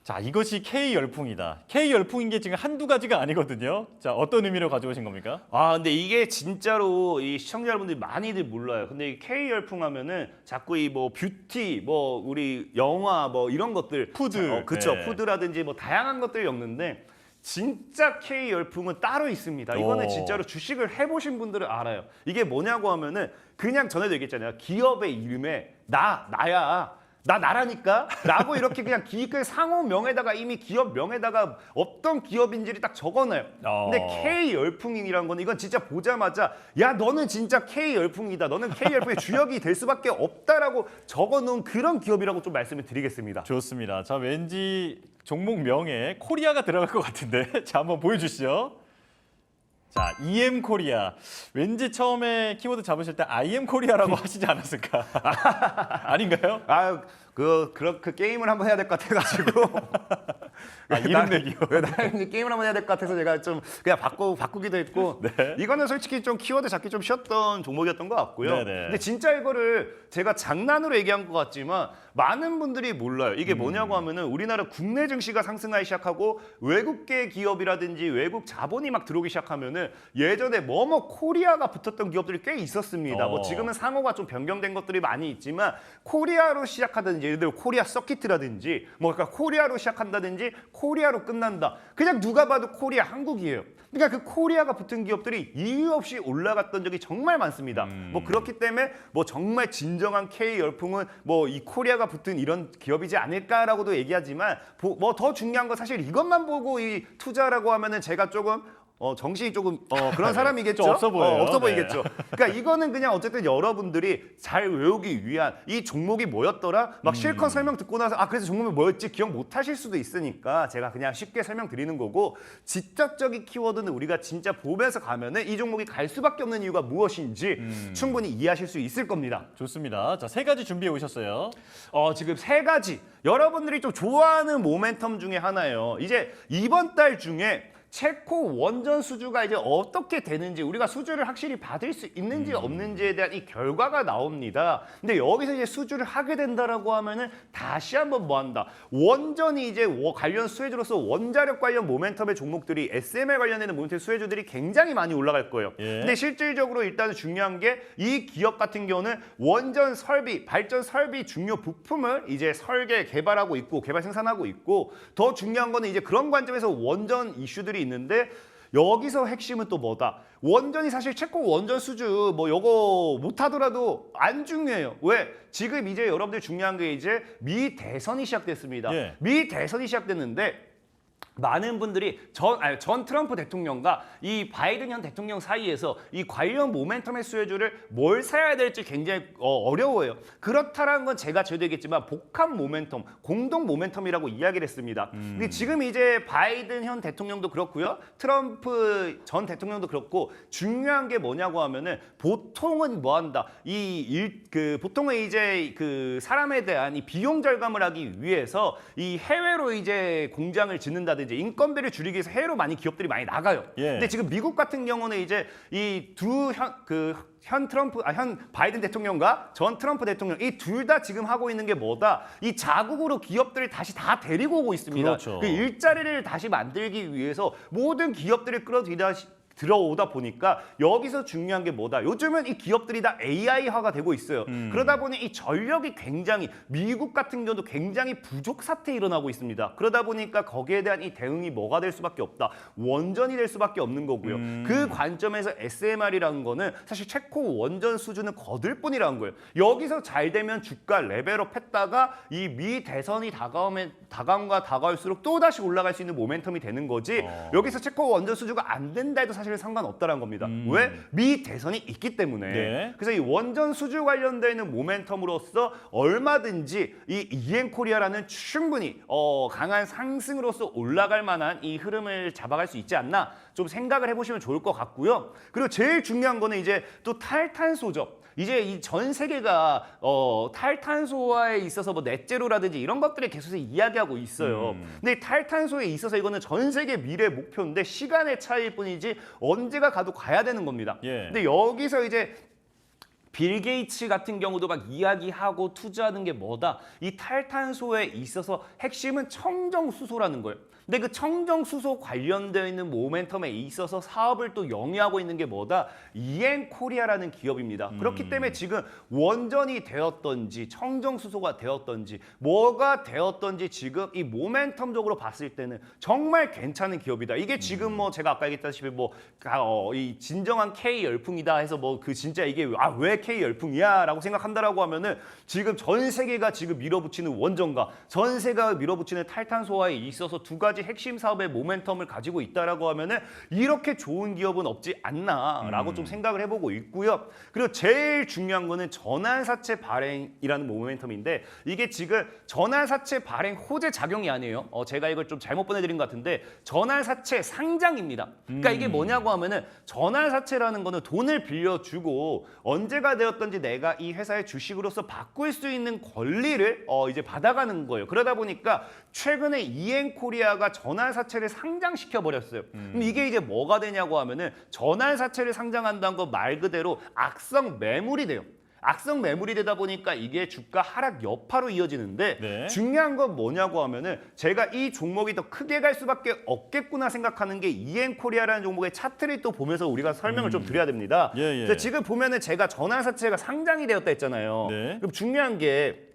자, 이것이 K 열풍이다. K 열풍인 게 지금 한두 가지가 아니거든요. 자, 어떤 의미로 가져오신 겁니까?
근데 이게 진짜로 이 시청자 여러분들이 많이들 몰라요. 근데 이 K 열풍 하면은 자꾸 이 뭐 뷰티, 뭐 우리 영화 뭐 이런 것들
푸드.
그쵸.
네.
푸드라든지 뭐 다양한 것들 엮는데 진짜 K 열풍은 따로 있습니다. 이거는
오.
진짜로 주식을 해보신 분들은 알아요. 이게 뭐냐고 하면은 그냥 전에도 얘기했잖아요. 기업의 이름에 나야. 나라니까? 라고 이렇게 그냥 그 상호 명에다가 이미 기업 명에다가 어떤 기업인지를 딱 적어놔요. 근데 K 열풍인이란 건 이건 진짜 보자마자 야 너는 진짜 K 열풍이다. 너는 K 열풍의 주역이 될 수밖에 없다라고 적어놓은 그런 기업이라고 좀 말씀을 드리겠습니다.
좋습니다. 자, 왠지 종목 명에 코리아가 들어갈 것 같은데. 자, 한번 보여주시죠. 자, EM 코리아. 왠지 처음에 키워드 잡으실 때 IM 코리아라고 하시지 않았을까? 아닌가요?
그 게임을 한번 해야 될 것 같아가지고.
이름 내기요.
나는 게임을 한번 해야 될 것 같아서 제가 좀 그냥 바꾸기도 했고.
네.
이거는 솔직히 좀 키워드 잡기 좀 쉬웠던 종목이었던 것 같고요.
네네.
근데 진짜 이거를 제가 장난으로 얘기한 것 같지만 많은 분들이 몰라요. 이게 뭐냐고 하면은 우리나라 국내 증시가 상승하기 시작하고 외국계 기업이라든지 외국 자본이 막 들어오기 시작하면은 예전에 뭐뭐 코리아가 붙었던 기업들이 꽤 있었습니다. 뭐 지금은 상호가 좀 변경된 것들이 많이 있지만 코리아로 시작하든지 예를 들어 코리아 서킷이라든지 뭐 그러니까 코리아로 시작한다든지 코리아로 끝난다. 그냥 누가 봐도 코리아 한국이에요. 그러니까 그 코리아가 붙은 기업들이 이유 없이 올라갔던 적이 정말 많습니다. 뭐 그렇기 때문에 뭐 정말 진정한 K 열풍은 뭐 이 코리아가 붙은 이런 기업이지 않을까라고도 얘기하지만 뭐 더 중요한 건 사실 이것만 보고 이 투자라고 하면은 제가 조금 정신이 조금 그런 사람이겠죠.
좀 없어 보여요.
없어 보이겠죠. 그러니까 이거는 그냥 어쨌든 여러분들이 잘 외우기 위한 이 종목이 뭐였더라? 막 실컷 설명 듣고 나서 그래서 종목이 뭐였지 기억 못 하실 수도 있으니까 제가 그냥 쉽게 설명드리는 거고 직접적인 키워드는 우리가 진짜 보면서 가면은 이 종목이 갈 수밖에 없는 이유가 무엇인지 충분히 이해하실 수 있을 겁니다.
좋습니다. 자, 3가지 준비해 오셨어요.
지금 3가지 여러분들이 좀 좋아하는 모멘텀 중에 하나예요. 이제 이번 달 중에 체코 원전 수주가 이제 어떻게 되는지 우리가 수주를 확실히 받을 수 있는지 없는지에 대한 이 결과가 나옵니다. 근데 여기서 이제 수주를 하게 된다라고 하면은 다시 한번 뭐 한다. 원전이 이제 관련 수혜주로서 원자력 관련 모멘텀의 종목들이 SMR 관련되는 모멘텀 수혜주들이 굉장히 많이 올라갈 거예요.
예.
근데 실질적으로 일단 중요한 게 이 기업 같은 경우는 원전 설비, 발전 설비 중요 부품을 이제 설계, 개발하고 있고 개발 생산하고 있고 더 중요한 거는 이제 그런 관점에서 원전 이슈들이 있는데 여기서 핵심은 또 뭐다? 원전이 사실 체코 원전 수주 뭐 요거 못하더라도 안 중요해요. 왜? 지금 이제 여러분들 중요한 게 이제 미 대선이 시작됐습니다.
예.
미 대선이 시작됐는데 많은 분들이 전 트럼프 대통령과 이 바이든 현 대통령 사이에서 이 관련 모멘텀의 수혜주를 뭘 사야 될지 굉장히 어려워요. 그렇다라는 건 제가 저도 얘기했지만 복합 모멘텀, 공동 모멘텀이라고 이야기를 했습니다. 근데 지금 이제 바이든 현 대통령도 그렇고요. 트럼프 전 대통령도 그렇고 중요한 게 뭐냐고 하면은 보통은 뭐 한다. 보통은 이제 그 사람에 대한 이 비용 절감을 하기 위해서 이 해외로 이제 공장을 짓는다든지 인건비를 줄이기 위해서 해외로 많이 기업들이 많이 나가요.
예.
근데 지금 미국 같은 경우는 이제 이 현 바이든 대통령과 전 트럼프 대통령 이 둘 다 지금 하고 있는 게 뭐다? 이 자국으로 기업들을 다시 다 데리고 오고 있습니다.
그렇죠.
그 일자리를 다시 만들기 위해서 모든 기업들을 들어오다 보니까 여기서 중요한 게 뭐다? 요즘은 이 기업들이 다 AI화가 되고 있어요. 그러다 보니 이 전력이 굉장히 미국 같은 경우도 굉장히 부족 사태 일어나고 있습니다. 그러다 보니까 거기에 대한 이 대응이 뭐가 될 수밖에 없다. 원전이 될 수밖에 없는 거고요. 그 관점에서 SMR이라는 거는 사실 체코 원전 수준은 거들 뿐이라는 거예요. 여기서 잘 되면 주가 레벨업 했다가 이 미 대선이 다가올수록 또 다시 올라갈 수 있는 모멘텀이 되는 거지. 여기서 체코 원전 수주가 안 된다 해도 사실 사실은 상관없다는 겁니다. 왜? 미 대선이 있기 때문에.
네.
그래서 이 원전 수주 관련되어 있는 모멘텀으로서 얼마든지 이 EN코리아라는 충분히 강한 상승으로서 올라갈 만한 이 흐름을 잡아갈 수 있지 않나 좀 생각을 해보시면 좋을 것 같고요. 그리고 제일 중요한 거는 이제 또 탈탄소죠. 이제 이 전 세계가 탈탄소화에 있어서 뭐 넷제로라든지 이런 것들에 계속 이야기하고 있어요. 근데 이 탈탄소에 있어서 이거는 전 세계 미래 목표인데 시간의 차이일 뿐이지 언제가 가도 가야 되는 겁니다.
예.
근데 여기서 이제 빌 게이츠 같은 경우도 막 이야기하고 투자하는 게 뭐다? 이 탈탄소에 있어서 핵심은 청정수소라는 거예요. 근데 그 청정수소 관련되어 있는 모멘텀에 있어서 사업을 또 영위하고 있는 게 뭐다? EN코리아라는 기업입니다. 그렇기 때문에 지금 원전이 되었던지 청정수소가 되었던지 뭐가 되었던지 지금 이 모멘텀적으로 봤을 때는 정말 괜찮은 기업이다. 이게 지금 뭐 제가 아까 얘기했다시피 이 진정한 K 열풍이다 해서 뭐 그 진짜 이게 왜 K 열풍이야라고 생각한다라고 하면은 지금 전 세계가 지금 밀어붙이는 원전과 전 세계가 밀어붙이는 탈탄소화에 있어서 두 가지 핵심 사업의 모멘텀을 가지고 있다라고 하면은 이렇게 좋은 기업은 없지 않나라고 좀 생각을 해보고 있고요. 그리고 제일 중요한 거는 전환사채 발행이라는 모멘텀인데 이게 지금 전환사채 발행 호재 작용이 아니에요. 제가 이걸 좀 잘못 보내드린 것 같은데 전환사채 상장입니다. 그러니까 이게 뭐냐고 하면은 전환사채라는 거는 돈을 빌려주고 언제가 되었던지 내가 이 회사의 주식으로서 바꿀 수 있는 권리를 이제 받아가는 거예요. 그러다 보니까 최근에 EN코리아가 전환사채를 상장시켜 버렸어요. 그럼 이게 이제 뭐가 되냐고 하면은 전환사채를 상장한다는 거 말 그대로 악성 매물이 돼요. 악성 매물이 되다 보니까 이게 주가 하락 여파로 이어지는데
네.
중요한 건 뭐냐고 하면은 제가 이 종목이 더 크게 갈 수밖에 없겠구나 생각하는 게 EN코리아라는 종목의 차트를 또 보면서 우리가 설명을 좀 드려야 됩니다.
예, 예.
그래서 지금 보면은 제가 전환사채가 상장이 되었다 했잖아요.
네.
그럼 중요한 게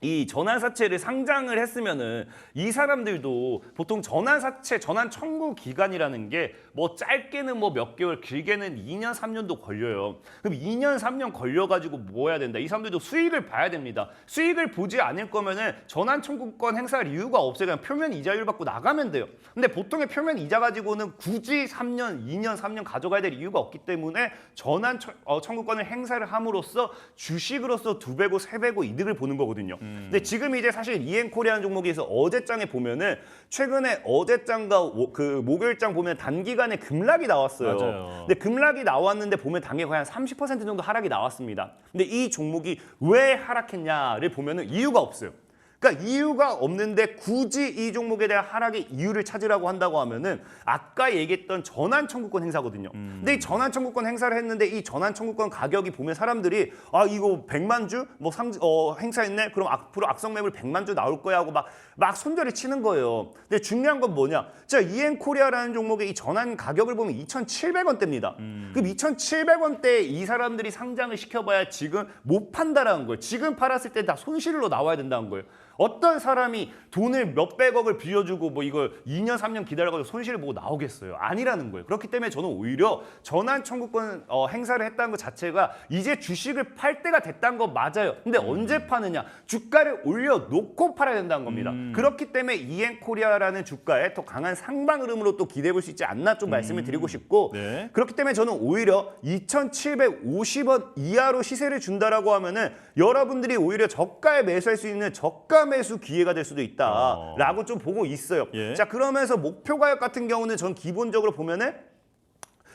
이 전환사채를 상장을 했으면은 이 사람들도 보통 전환사채, 전환 청구 기간이라는 게 뭐 짧게는 뭐 몇 개월, 길게는 2년, 3년도 걸려요. 그럼 2년, 3년 걸려가지고 뭐 해야 된다? 이 사람들도 수익을 봐야 됩니다. 수익을 보지 않을 거면은 전환 청구권 행사할 이유가 없어요. 그냥 표면 이자율 받고 나가면 돼요. 근데 보통의 표면 이자 가지고는 굳이 3년, 2년, 3년 가져가야 될 이유가 없기 때문에 전환 청구권을 행사를 함으로써 주식으로서 2배고 3배고 이득을 보는 거거든요. 근데 지금 이제 사실 EN코리아라는 종목에서 어제장에 보면은 최근에 어제장과 그 목요일장 보면 단기간에 급락이 나왔어요.
맞아요.
근데 급락이 나왔는데 보면 당일 거의 한 30% 정도 하락이 나왔습니다. 근데 이 종목이 왜 하락했냐를 보면은 이유가 없어요. 그러니까 이유가 없는데 굳이 이 종목에 대한 하락의 이유를 찾으라고 한다고 하면은 아까 얘기했던 전환 청구권 행사거든요. 근데 이 전환 청구권 행사를 했는데 이 전환 청구권 가격이 보면 사람들이 이거 100만 주 뭐 행사했네. 그럼 앞으로 악성 매물 100만 주 나올 거야 하고 막 손절이 치는 거예요. 근데 중요한 건 뭐냐? 자, EN코리아라는 종목의 이 전환 가격을 보면 2,700원대입니다. 그럼 2,700원대에 이 사람들이 상장을 시켜봐야 지금 못 판다라는 거예요. 지금 팔았을 때 다 손실로 나와야 된다는 거예요. 어떤 사람이 돈을 몇백억을 빌려주고 뭐 이걸 2년, 3년 기다려가지고 손실을 보고 나오겠어요? 아니라는 거예요. 그렇기 때문에 저는 오히려 전환 청구권 행사를 했다는 것 자체가 이제 주식을 팔 때가 됐다는 거 맞아요. 근데 언제 파느냐? 주가를 올려놓고 팔아야 된다는 겁니다. 그렇기 때문에 EN코리아라는 주가에 더 강한 상방 흐름으로 또 기대해 볼 수 있지 않나 좀 말씀을 드리고 싶고
네.
그렇기 때문에 저는 오히려 2,750원 이하로 시세를 준다라고 하면은 여러분들이 오히려 저가에 매수할 수 있는 저가 매수 기회가 될 수도 있다라고 좀 보고 있어요.
예.
자, 그러면서 목표 가격 같은 경우는 전 기본적으로 보면은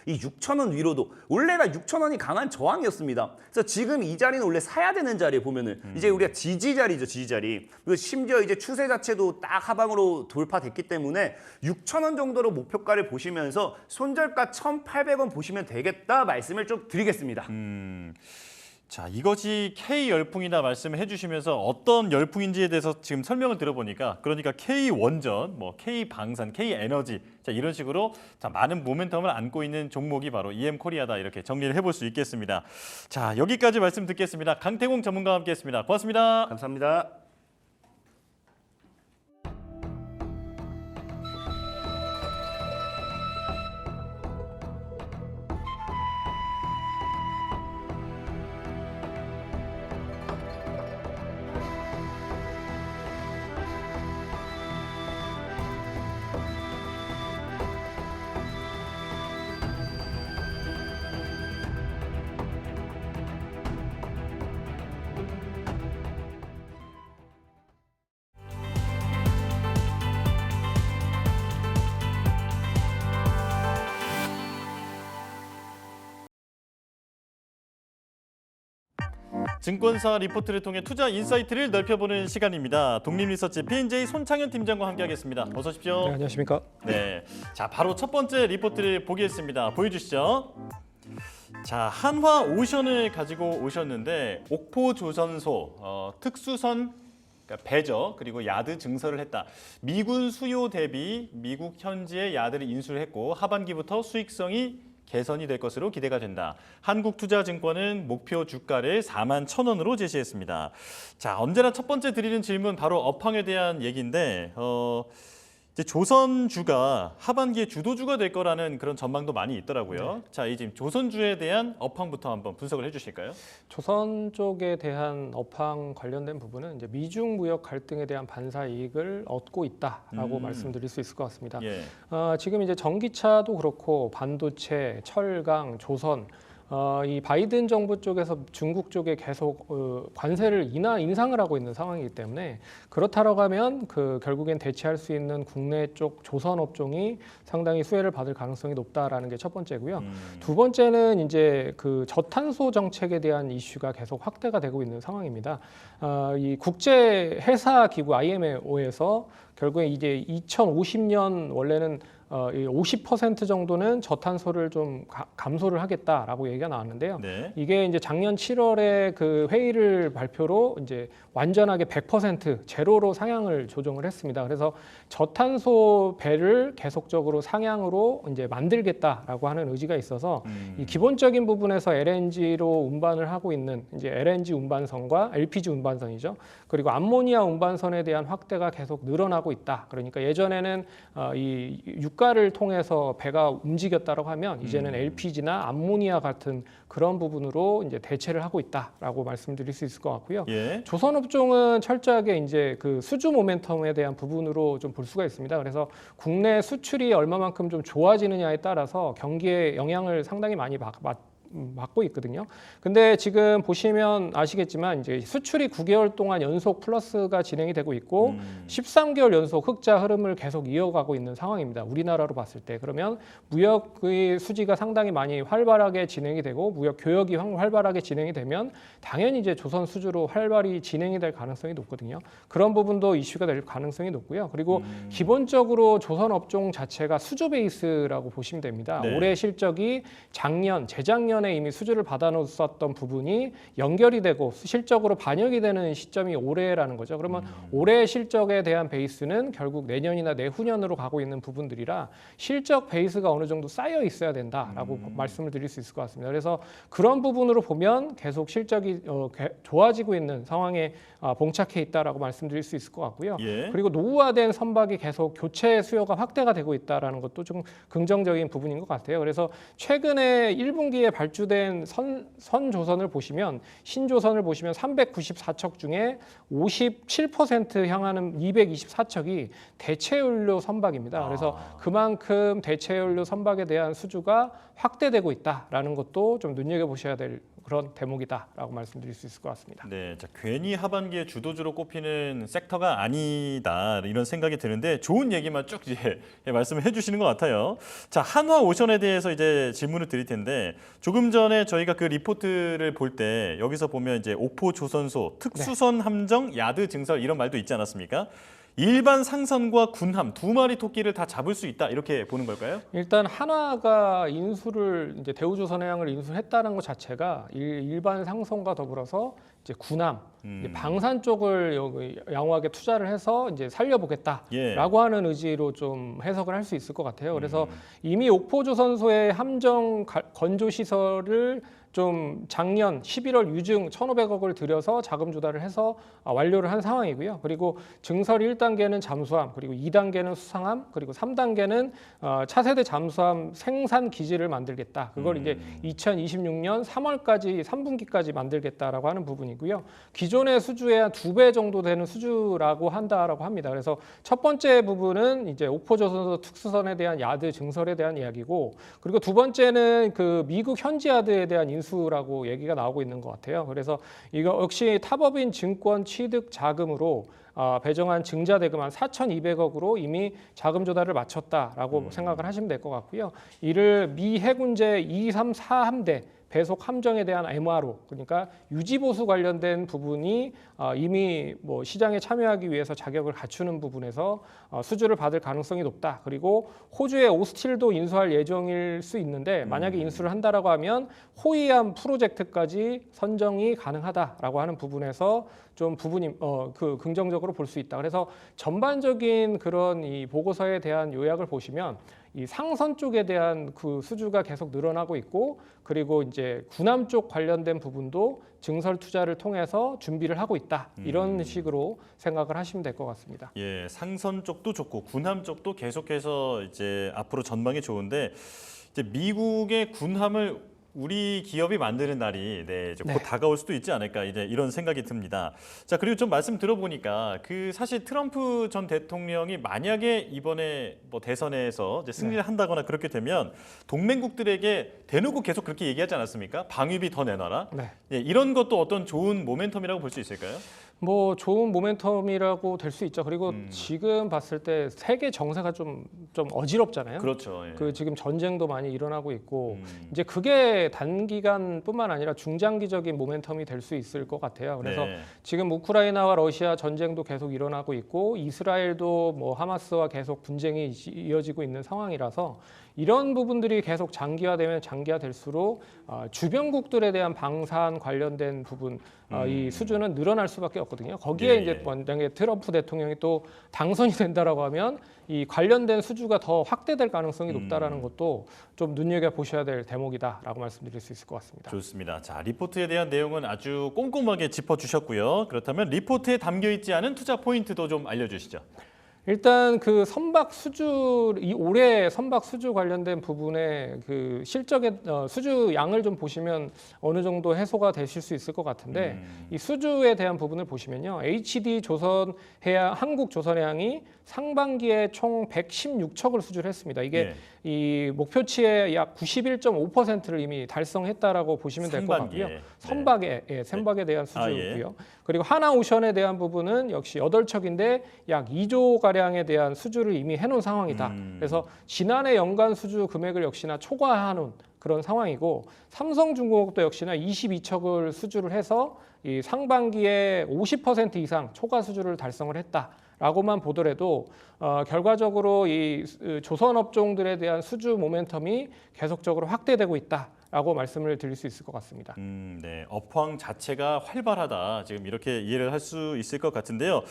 이 6,000원 위로도 원래가 6,000원이 강한 저항이었습니다. 그래서 지금 이 자리는 원래 사야 되는 자리에 보면은 이제 우리가 지지 자리죠, 지지 자리. 그리고 심지어 이제 추세 자체도 딱 하방으로 돌파됐기 때문에 6,000원 정도로 목표가를 보시면서 손절가 1,800원 보시면 되겠다 말씀을 좀 드리겠습니다.
자, 이것이 K 열풍이다 말씀을 해주시면서 어떤 열풍인지에 대해서 지금 설명을 들어보니까 그러니까 K 원전, 뭐 K 방산, K 에너지 자 이런 식으로 자 많은 모멘텀을 안고 있는 종목이 바로 EM코리아다 이렇게 정리를 해볼 수 있겠습니다. 자 여기까지 말씀 듣겠습니다. 강태공 전문가와 함께했습니다. 고맙습니다.
감사합니다.
증권사 리포트를 통해 투자 인사이트를 넓혀보는 시간입니다. 독립리서치 P&J 손창현 팀장과 함께하겠습니다. 어서 오십시오.
네, 안녕하십니까?
네, 자 바로 첫 번째 리포트를 보겠습니다. 보여주시죠. 자, 한화오션을 가지고 오셨는데 옥포조선소 특수선 그러니까 배저 그리고 야드 증설을 했다. 미군 수요 대비 미국 현지의 야드를 인수를 했고 하반기부터 수익성이 개선이 될 것으로 기대가 된다. 한국투자증권은 목표 주가를 41,000원으로 제시했습니다. 자, 언제나 첫 번째 드리는 질문 바로 업황에 대한 얘기인데 이제 조선주가 하반기에 주도주가 될 거라는 그런 전망도 많이 있더라고요.
네.
자, 이 지금 조선주에 대한 업황부터 한번 분석을 해주실까요?
조선 쪽에 대한 업황 관련된 부분은 이제 미중 무역 갈등에 대한 반사 이익을 얻고 있다라고 말씀드릴 수 있을 것 같습니다.
예.
지금 이제 전기차도 그렇고 반도체, 철강, 조선 이 바이든 정부 쪽에서 중국 쪽에 계속 관세를 인상을 하고 있는 상황이기 때문에 그렇다라고 하면 결국엔 대체할 수 있는 국내 쪽 조선 업종이 상당히 수혜를 받을 가능성이 높다라는 게 첫 번째고요. 두 번째는 이제 저탄소 정책에 대한 이슈가 계속 확대가 되고 있는 상황입니다. 이 국제 회사 기구 IMO에서 결국에 이제 2050년 원래는 50% 정도는 저탄소를 좀 감소를 하겠다라고 얘기가 나왔는데요.
네.
이게 이제 작년 7월에 그 회의를 발표로 이제 완전하게 100% 제로로 상향을 조정을 했습니다. 그래서 저탄소 배를 계속적으로 상향으로 이제 만들겠다라고 하는 의지가 있어서 이 기본적인 부분에서 LNG로 운반을 하고 있는 이제 LNG 운반선과 LPG 운반선이죠. 그리고 암모니아 운반선에 대한 확대가 계속 늘어나고 있다. 그러니까 예전에는 이 유가를 통해서 배가 움직였다고 하면 이제는 LPG나 암모니아 같은 그런 부분으로 이제 대체를 하고 있다라고 말씀드릴 수 있을 것 같고요.
예.
조선업종은 철저하게 이제 수주 모멘텀에 대한 부분으로 좀 볼 수가 있습니다. 그래서 국내 수출이 얼마만큼 좀 좋아지느냐에 따라서 경기에 영향을 상당히 많이 받고 있거든요. 근데 지금 보시면 아시겠지만 이제 수출이 9개월 동안 연속 플러스가 진행이 되고 있고 13개월 연속 흑자 흐름을 계속 이어가고 있는 상황입니다. 우리나라로 봤을 때 그러면 무역의 수지가 상당히 많이 활발하게 진행이 되고 무역 교역이 활발하게 진행이 되면 당연히 이제 조선 수주로 활발히 진행이 될 가능성이 높거든요. 그런 부분도 이슈가 될 가능성이 높고요. 그리고 기본적으로 조선 업종 자체가 수주 베이스라고 보시면 됩니다.
네.
올해 실적이 재작년에 이미 수주를 받아놓았던 부분이 연결이 되고 실적으로 반영이 되는 시점이 올해라는 거죠. 그러면 올해 실적에 대한 베이스는 결국 내년이나 내후년으로 가고 있는 부분들이라 실적 베이스가 어느 정도 쌓여 있어야 된다라고 말씀을 드릴 수 있을 것 같습니다. 그래서 그런 부분으로 보면 계속 실적이 좋아지고 있는 상황에 봉착해 있다라고 말씀드릴 수 있을 것 같고요.
예.
그리고 노후화된 선박이 계속 교체 수요가 확대가 되고 있다라는 것도 좀 긍정적인 부분인 것 같아요. 그래서 최근에 1분기에 발주된 선조선을 보시면 신조선을 보시면 394척 중에 57% 향하는 224척이 대체연료 선박입니다. 그래서 그만큼 대체연료 선박에 대한 수주가 확대되고 있다라는 것도 좀 눈여겨보셔야 될 그런 대목이다라고 말씀드릴 수 있을 것 같습니다.
네, 자, 괜히 하반기에 주도주로 꼽히는 섹터가 아니다 이런 생각이 드는데 좋은 얘기만 쭉 이제 말씀을 해주시는 것 같아요. 자, 한화오션에 대해서 이제 질문을 드릴 텐데 조금 전에 저희가 그 리포트를 볼 때 여기서 보면 이제 옥포조선소 특수선 함정 야드 증설 이런 말도 있지 않았습니까? 일반 상선과 군함 두 마리 토끼를 다 잡을 수 있다 이렇게 보는 걸까요?
일단 한화가 인수를 이제 대우조선해양을 인수했다는 것 자체가 일반 상선과 더불어서 이제 군함, 이제 방산 쪽을 양호하게 투자를 해서 이제 살려보겠다라고 하는 의지로 좀 해석을 할 수 있을 것 같아요. 그래서 이미 옥포조선소의 함정 건조 시설을 좀 작년 11월 유증 1,500억을 들여서 자금 조달을 해서 완료를 한 상황이고요. 그리고 증설 1단계는 잠수함, 그리고 2단계는 수상함, 그리고 3단계는 차세대 잠수함 생산 기지를 만들겠다. 그걸 이제 2026년 3월까지 3분기까지 만들겠다라고 하는 부분이고요. 기존의 수주의 한 2배 정도 되는 수주라고 한다라고 합니다. 그래서 첫 번째 부분은 이제 옥포조선소 특수선에 대한 야드 증설에 대한 이야기고, 그리고 두 번째는 그 미국 현지 야드에 대한 인수라고 얘기가 나오고 있는 것 같아요. 그래서 이거 역시 탑업인 증권 취득 자금으로 배정한 증자 대금 한 4,200억으로 이미 자금 조달을 마쳤다라고 생각을 하시면 될 것 같고요. 이를 미 해군제 2, 3, 4함대 배속 함정에 대한 MRO, 그러니까 유지 보수 관련된 부분이 이미 뭐 시장에 참여하기 위해서 자격을 갖추는 부분에서 수주를 받을 가능성이 높다. 그리고 호주의 오스틸도 인수할 예정일 수 있는데 만약에 인수를 한다라고 하면 호이암 프로젝트까지 선정이 가능하다라고 하는 부분에서 좀 부분이 그 긍정적으로 볼 수 있다. 그래서 전반적인 그런 이 보고서에 대한 요약을 보시면 이 상선 쪽에 대한 그 수주가 계속 늘어나고 있고, 그리고 이제 군함 쪽 관련된 부분도 증설 투자를 통해서 준비를 하고 있다. 이런 식으로 생각을 하시면 될 것 같습니다.
예, 상선 쪽도 좋고 군함 쪽도 계속해서 이제 앞으로 전망이 좋은데 이제 미국의 군함을 우리 기업이 만드는 날이 이제 곧 다가올 수도 있지 않을까 이제 이런 생각이 듭니다. 자, 그리고 좀 말씀 들어보니까 그 사실 트럼프 전 대통령이 만약에 이번에 뭐 대선에서 이제 승리를 한다거나 그렇게 되면 동맹국들에게 대놓고 계속 그렇게 얘기하지 않았습니까? 방위비 더 내놔라.
네.
예, 이런 것도 어떤 좋은 모멘텀이라고 볼 수 있을까요?
뭐 좋은 모멘텀이라고 될 수 있죠. 그리고 지금 봤을 때 세계 정세가 좀 어지럽잖아요.
그렇죠. 예.
그 지금 전쟁도 많이 일어나고 있고 이제 그게 단기간뿐만 아니라 중장기적인 모멘텀이 될 수 있을 것 같아요. 그래서
네.
지금 우크라이나와 러시아 전쟁도 계속 일어나고 있고 이스라엘도 뭐 하마스와 계속 분쟁이 이어지고 있는 상황이라서 이런 부분들이 계속 장기화되면 장기화될수록 주변국들에 대한 방산 관련된 부분 이 수준은 늘어날 수밖에 없거든요. 거기에
예,
이제
예.
만약에 트럼프 대통령이 또 당선이 된다라고 하면 이 관련된 수주가 더 확대될 가능성이 높다라는 것도 좀 눈여겨 보셔야 될 대목이다라고 말씀드릴 수 있을 것 같습니다.
좋습니다. 자, 리포트에 대한 내용은 아주 꼼꼼하게 짚어주셨고요. 그렇다면 리포트에 담겨 있지 않은 투자 포인트도 좀 알려주시죠.
일단 그 선박 수주 이 올해 선박 수주 관련된 부분에 그 실적의 수주 양을 좀 보시면 어느 정도 해소가 되실 수 있을 것 같은데 이 수주에 대한 부분을 보시면요, HD 조선해양 한국 조선해양이 상반기에 총 116척을 수주를 했습니다. 이게 이 목표치의 약 91.5%를 이미 달성했다라고 보시면 될 것 같고요. 선박에 대한 수주고요. 그리고 하나오션에 대한 부분은 역시 8척인데 약 2조 가량에 대한 수주를 이미 해놓은 상황이다. 그래서 지난해 연간 수주 금액을 역시나 초과하는 그런 상황이고, 삼성중공업도 역시나 22척을 수주를 해서 이 상반기에 50% 이상 초과 수주를 달성을 했다라고만 보더라도 결과적으로 이 조선업종들에 대한 수주 모멘텀이 계속적으로 확대되고 있다라고 말씀을 드릴 수 있을 것 같습니다.
네, 업황 자체가 활발하다. 지금 이렇게 이해를 할 수 있을 것 같은데요.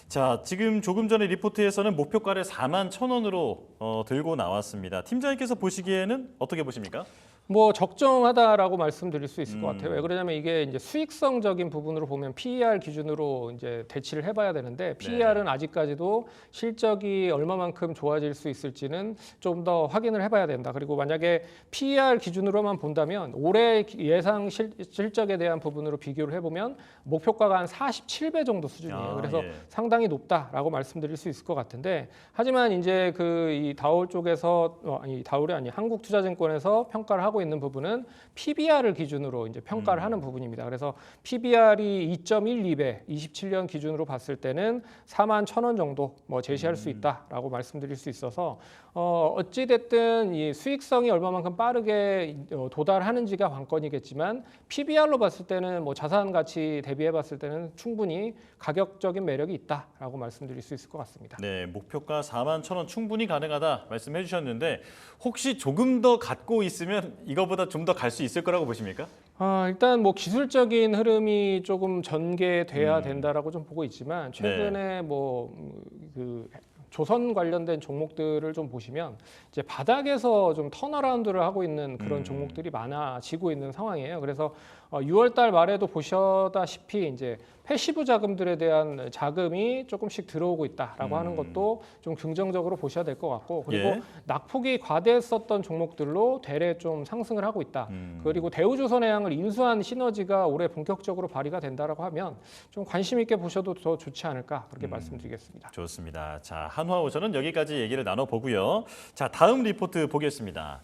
자, 지금 조금 전에 리포트에서는 목표가를 41,000원으로 들고 나왔습니다. 팀장님께서 보시기에는 어떻게 보십니까?
뭐 적정하다라고 말씀드릴 수 있을 것 같아요. 왜 그러냐면 이게 이제 수익성적인 부분으로 보면 PER 기준으로 이제 대치를 해봐야 되는데 PER은 아직까지도 실적이 얼마만큼 좋아질 수 있을지는 좀 더 확인을 해봐야 된다. 그리고 만약에 PER 기준으로만 본다면 올해 예상 실적에 대한 부분으로 비교를 해보면 목표가가 한 47배 정도 수준이에요. 그래서 상당히 높다라고 말씀드릴 수 있을 것 같은데, 하지만 이제 그 이 다올 쪽에서 다올이 아니 한국투자증권에서 평가를 하고 있는 부분은 PBR을 기준으로 이제 평가를 하는 부분입니다. 그래서 PBR이 2.12배, 27년 기준으로 봤을 때는 41,000원 정도 뭐 제시할 수 있다라고 말씀드릴 수 있어서 어찌 됐든 이 수익성이 얼마만큼 빠르게 도달하는지가 관건이겠지만 PBR로 봤을 때는 뭐 자산 가치 대비해 봤을 때는 충분히 가격적인 매력이 있다라고 말씀드릴 수 있을 것 같습니다.
네, 목표가 41,000원 충분히 가능하다 말씀해 주셨는데 혹시 조금 더 갖고 있으면 이거보다 좀 더 갈 수 있을 거라고 보십니까?
일단 뭐 기술적인 흐름이 조금 전개돼야 된다라고 좀 보고 있지만 최근에 그 조선 관련된 종목들을 좀 보시면 이제 바닥에서 좀 턴어라운드를 하고 있는 그런 종목들이 많아지고 있는 상황이에요. 그래서 6월달 말에도 보셨다시피 이제 패시브 자금들에 대한 자금이 조금씩 들어오고 있다라고 하는 것도 좀 긍정적으로 보셔야 될 것 같고, 그리고 낙폭이 과대했었던 종목들로 대래 좀 상승을 하고 있다. 그리고 대우조선해양을 인수한 시너지가 올해 본격적으로 발휘가 된다라고 하면 좀 관심 있게 보셔도 더 좋지 않을까 그렇게 말씀드리겠습니다.
좋습니다. 자, 한화오션은 여기까지 얘기를 나눠보고요. 자, 다음 리포트 보겠습니다.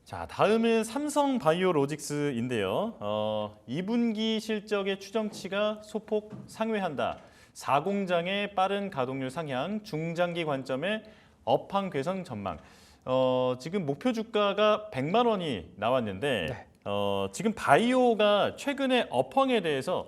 자, 다음은 삼성바이오로직스인데요. 2분기 실적의 추정치가 소폭 상회한다. 4공장의 빠른 가동률 상향, 중장기 관점의 업황 개선 전망. 지금 목표 주가가 100만 원이 나왔는데
네.
지금 바이오가 최근에 업황에 대해서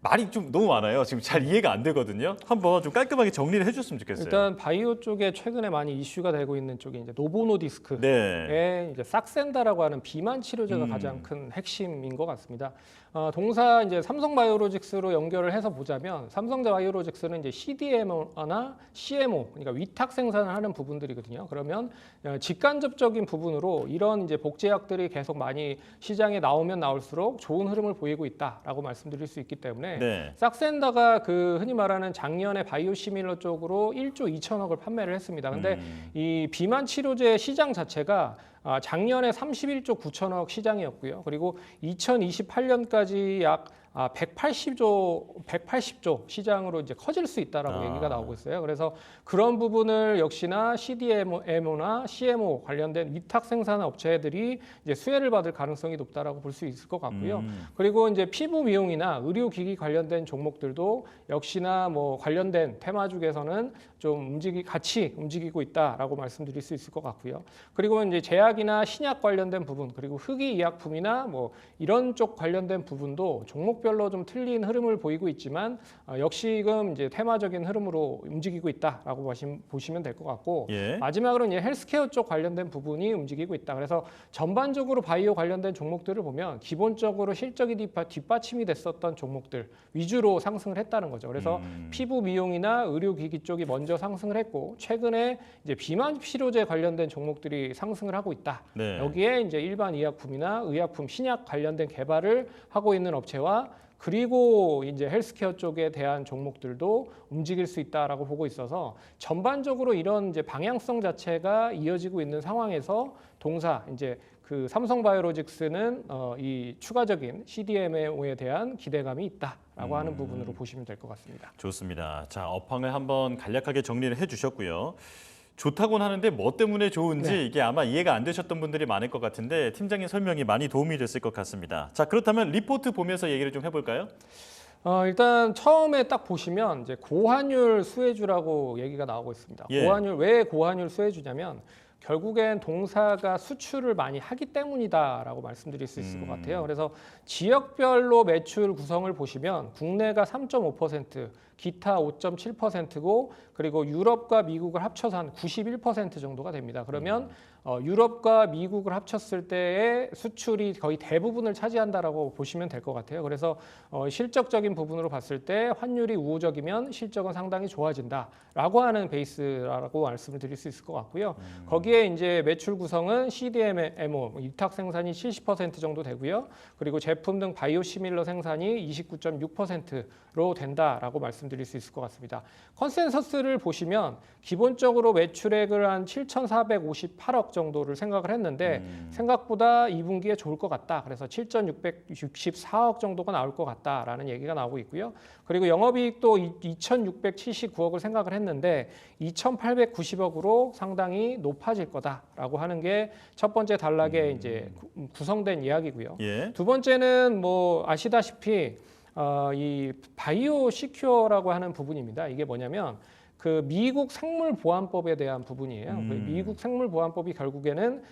말이 좀 너무 많아요. 지금 잘 이해가 안 되거든요. 한번 좀 깔끔하게 정리를 해줬으면 좋겠어요.
일단 바이오 쪽에 최근에 많이 이슈가 되고 있는 쪽이 이제 노보노디스크의
네.
이제 싹센다라고 하는 비만 치료제가 가장 큰 핵심인 것 같습니다. 동사 이제 삼성바이오로직스로 연결을 해서 보자면 삼성바이오로직스는 이제 CDMO나 CMO, 그러니까 위탁 생산을 하는 부분들이거든요. 그러면 직간접적인 부분으로 이런 이제 복제약들이 계속 많이 시장에 나오면 나올수록 좋은 흐름을 보이고 있다라고 말씀드릴 수 있기 때문에
네.
싹센다가 그 흔히 말하는 작년에 바이오시밀러 쪽으로 1조 2천억을 판매를 했습니다. 근데 이 비만 치료제 시장 자체가 작년에 31조 9천억 시장이었고요. 그리고 2028년까지 약 180조 시장으로 이제 커질 수 있다라고 얘기가 나오고 있어요. 그래서 그런 부분을 역시나 CDMO나 CMO 관련된 위탁 생산 업체들이 이제 수혜를 받을 가능성이 높다라고 볼 수 있을 것 같고요. 그리고 이제 피부 미용이나 의료기기 관련된 종목들도 역시나 뭐 관련된 테마주에서는 좀 같이 움직이고 있다라고 말씀드릴 수 있을 것 같고요. 그리고 이제 제약이나 신약 관련된 부분, 그리고 흑의약품이나 뭐 이런 쪽 관련된 부분도 종목별로 좀 틀린 흐름을 보이고 있지만 역시금 이제 테마적인 흐름으로 움직이고 있다라고 보시면 될 것 같고
예.
마지막으로 이제 헬스케어 쪽 관련된 부분이 움직이고 있다. 그래서 전반적으로 바이오 관련된 종목들을 보면 기본적으로 실적이 뒷받침이 됐었던 종목들 위주로 상승을 했다는 거죠. 그래서 피부 미용이나 의료기기 쪽이 먼저 상승을 했고 최근에 이제 비만 치료제 관련된 종목들이 상승을 하고 있다.
네.
여기에 이제 일반 의약품이나 의약품 신약 관련된 개발을 하고 있는 업체와 그리고 이제 헬스케어 쪽에 대한 종목들도 움직일 수 있다라고 보고 있어서 전반적으로 이런 이제 방향성 자체가 이어지고 있는 상황에서 동사 이제 그 삼성바이오로직스는 이 추가적인 CDMO에 대한 기대감이 있다라고 하는 부분으로 보시면 될 것 같습니다.
좋습니다. 자, 업황을 한번 간략하게 정리를 해주셨고요. 좋다고는 하는데 뭐 때문에 좋은지 이게 아마 이해가 안 되셨던 분들이 많을 것 같은데 팀장님 설명이 많이 도움이 됐을 것 같습니다. 자, 그렇다면 리포트 보면서 얘기를 좀 해볼까요?
일단 처음에 딱 보시면 이제 고환율 수혜주라고 얘기가 나오고 있습니다.
예.
왜 고환율 수혜주냐면 결국엔 동사가 수출을 많이 하기 때문이다라고 말씀드릴 수 있을 것 같아요. 그래서 지역별로 매출 구성을 보시면 국내가 3.5%, 기타 5.7%고 그리고 유럽과 미국을 합쳐서 한 91% 정도가 됩니다. 그러면 유럽과 미국을 합쳤을 때의 수출이 거의 대부분을 차지한다라고 보시면 될 것 같아요. 그래서 실적적인 부분으로 봤을 때 환율이 우호적이면 실적은 상당히 좋아진다라고 하는 베이스라고 말씀을 드릴 수 있을 것 같고요. 거기에 이제 매출 구성은 CDMO 위탁 생산이 70% 정도 되고요. 그리고 제품 등 바이오시밀러 생산이 29.6%로 된다라고 말씀드릴 수 있을 것 같습니다. 컨센서스를 보시면 기본적으로 매출액을 한 7,458억 정도를 생각을 했는데 생각보다 2분기에 좋을 것 같다. 그래서 7,664억 정도가 나올 것 같다라는 얘기가 나오고 있고요. 그리고 영업이익도 2,679억을 생각을 했는데 2,890억으로 상당히 높아질 거다라고 하는 게 첫 번째 단락에 이제 구성된 이야기고요.
예.
두 번째는 뭐 아시다시피 이 바이오 시큐어라고 하는 부분입니다. 이게 뭐냐면 그 미국 생물보안법에 대한 부분이에요. 그 미국 생물보안법이 결국에는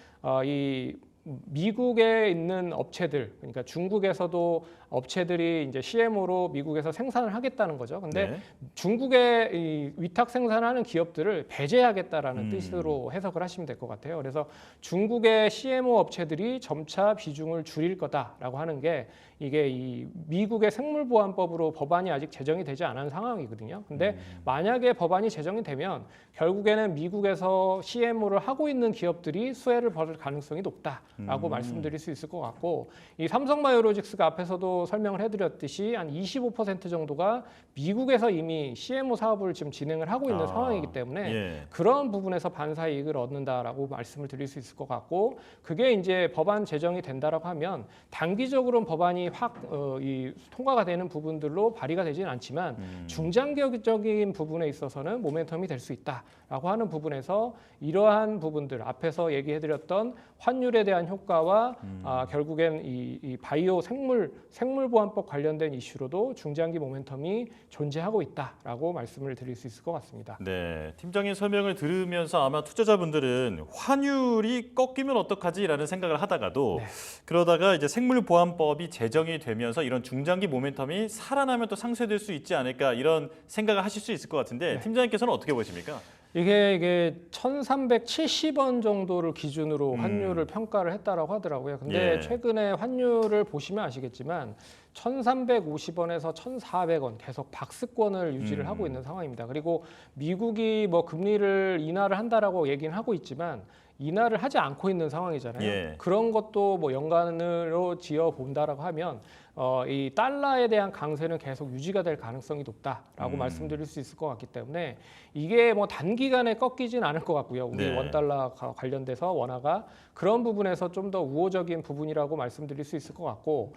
이 미국에 있는 업체들, 그러니까 중국에서도 업체들이 이제 CMO로 미국에서 생산을 하겠다는 거죠. 근데
네.
중국의 이 위탁 생산하는 기업들을 배제하겠다라는 뜻으로 해석을 하시면 될 것 같아요. 그래서 중국의 CMO 업체들이 점차 비중을 줄일 거다라고 하는 게 이게 이 미국의 생물보안법으로 법안이 아직 제정이 되지 않은 상황이거든요. 근데 만약에 법안이 제정이 되면 결국에는 미국에서 CMO를 하고 있는 기업들이 수혜를 받을 가능성이 높다라고 말씀드릴 수 있을 것 같고 이 삼성바이오로직스가 앞에서도 설명을 해드렸듯이 한 25% 정도가 미국에서 이미 CMO 사업을 지금 진행을 하고 있는 상황이기 때문에
예.
그런 부분에서 반사 이익을 얻는다라고 말씀을 드릴 수 있을 것 같고 그게 이제 법안 제정이 된다라고 하면 단기적으로는 법안이 이 통과가 되는 부분들로 발의가 되지는 않지만 중장기적인 부분에 있어서는 모멘텀이 될 수 있다라고 하는 부분에서 이러한 부분들 앞에서 얘기해드렸던 환율에 대한 효과와 결국엔 이 바이오 생물보안법 관련된 이슈로도 중장기 모멘텀이 존재하고 있다라고 말씀을 드릴 수 있을 것 같습니다.
네, 팀장님 설명을 들으면서 아마 투자자분들은 환율이 꺾이면 어떡하지라는 생각을 하다가도
네.
그러다가 이제 생물보안법이 제정이 되면서 이런 중장기 모멘텀이 살아나면 또 상쇄될 수 있지 않을까 이런 생각을 하실 수 있을 것 같은데
네.
팀장님께서는 어떻게 보십니까?
이게 1,370원 정도를 기준으로 환율을 평가를 했다라고 하더라고요. 근데
예.
최근에 환율을 보시면 아시겠지만 1,350원에서 1,400원 계속 박스권을 유지를 하고 있는 상황입니다. 그리고 미국이 뭐 금리를 인하를 한다라고 얘기는 하고 있지만 인하를 하지 않고 있는 상황이잖아요.
예.
그런 것도 뭐 연관으로 지어 본다라고 하면 이 달러에 대한 강세는 계속 유지가 될 가능성이 높다라고 말씀드릴 수 있을 것 같기 때문에 이게 뭐 단기간에 꺾이진 않을 것 같고요. 우리
네.
원달러 관련돼서 원화가 그런 부분에서 좀 더 우호적인 부분이라고 말씀드릴 수 있을 것 같고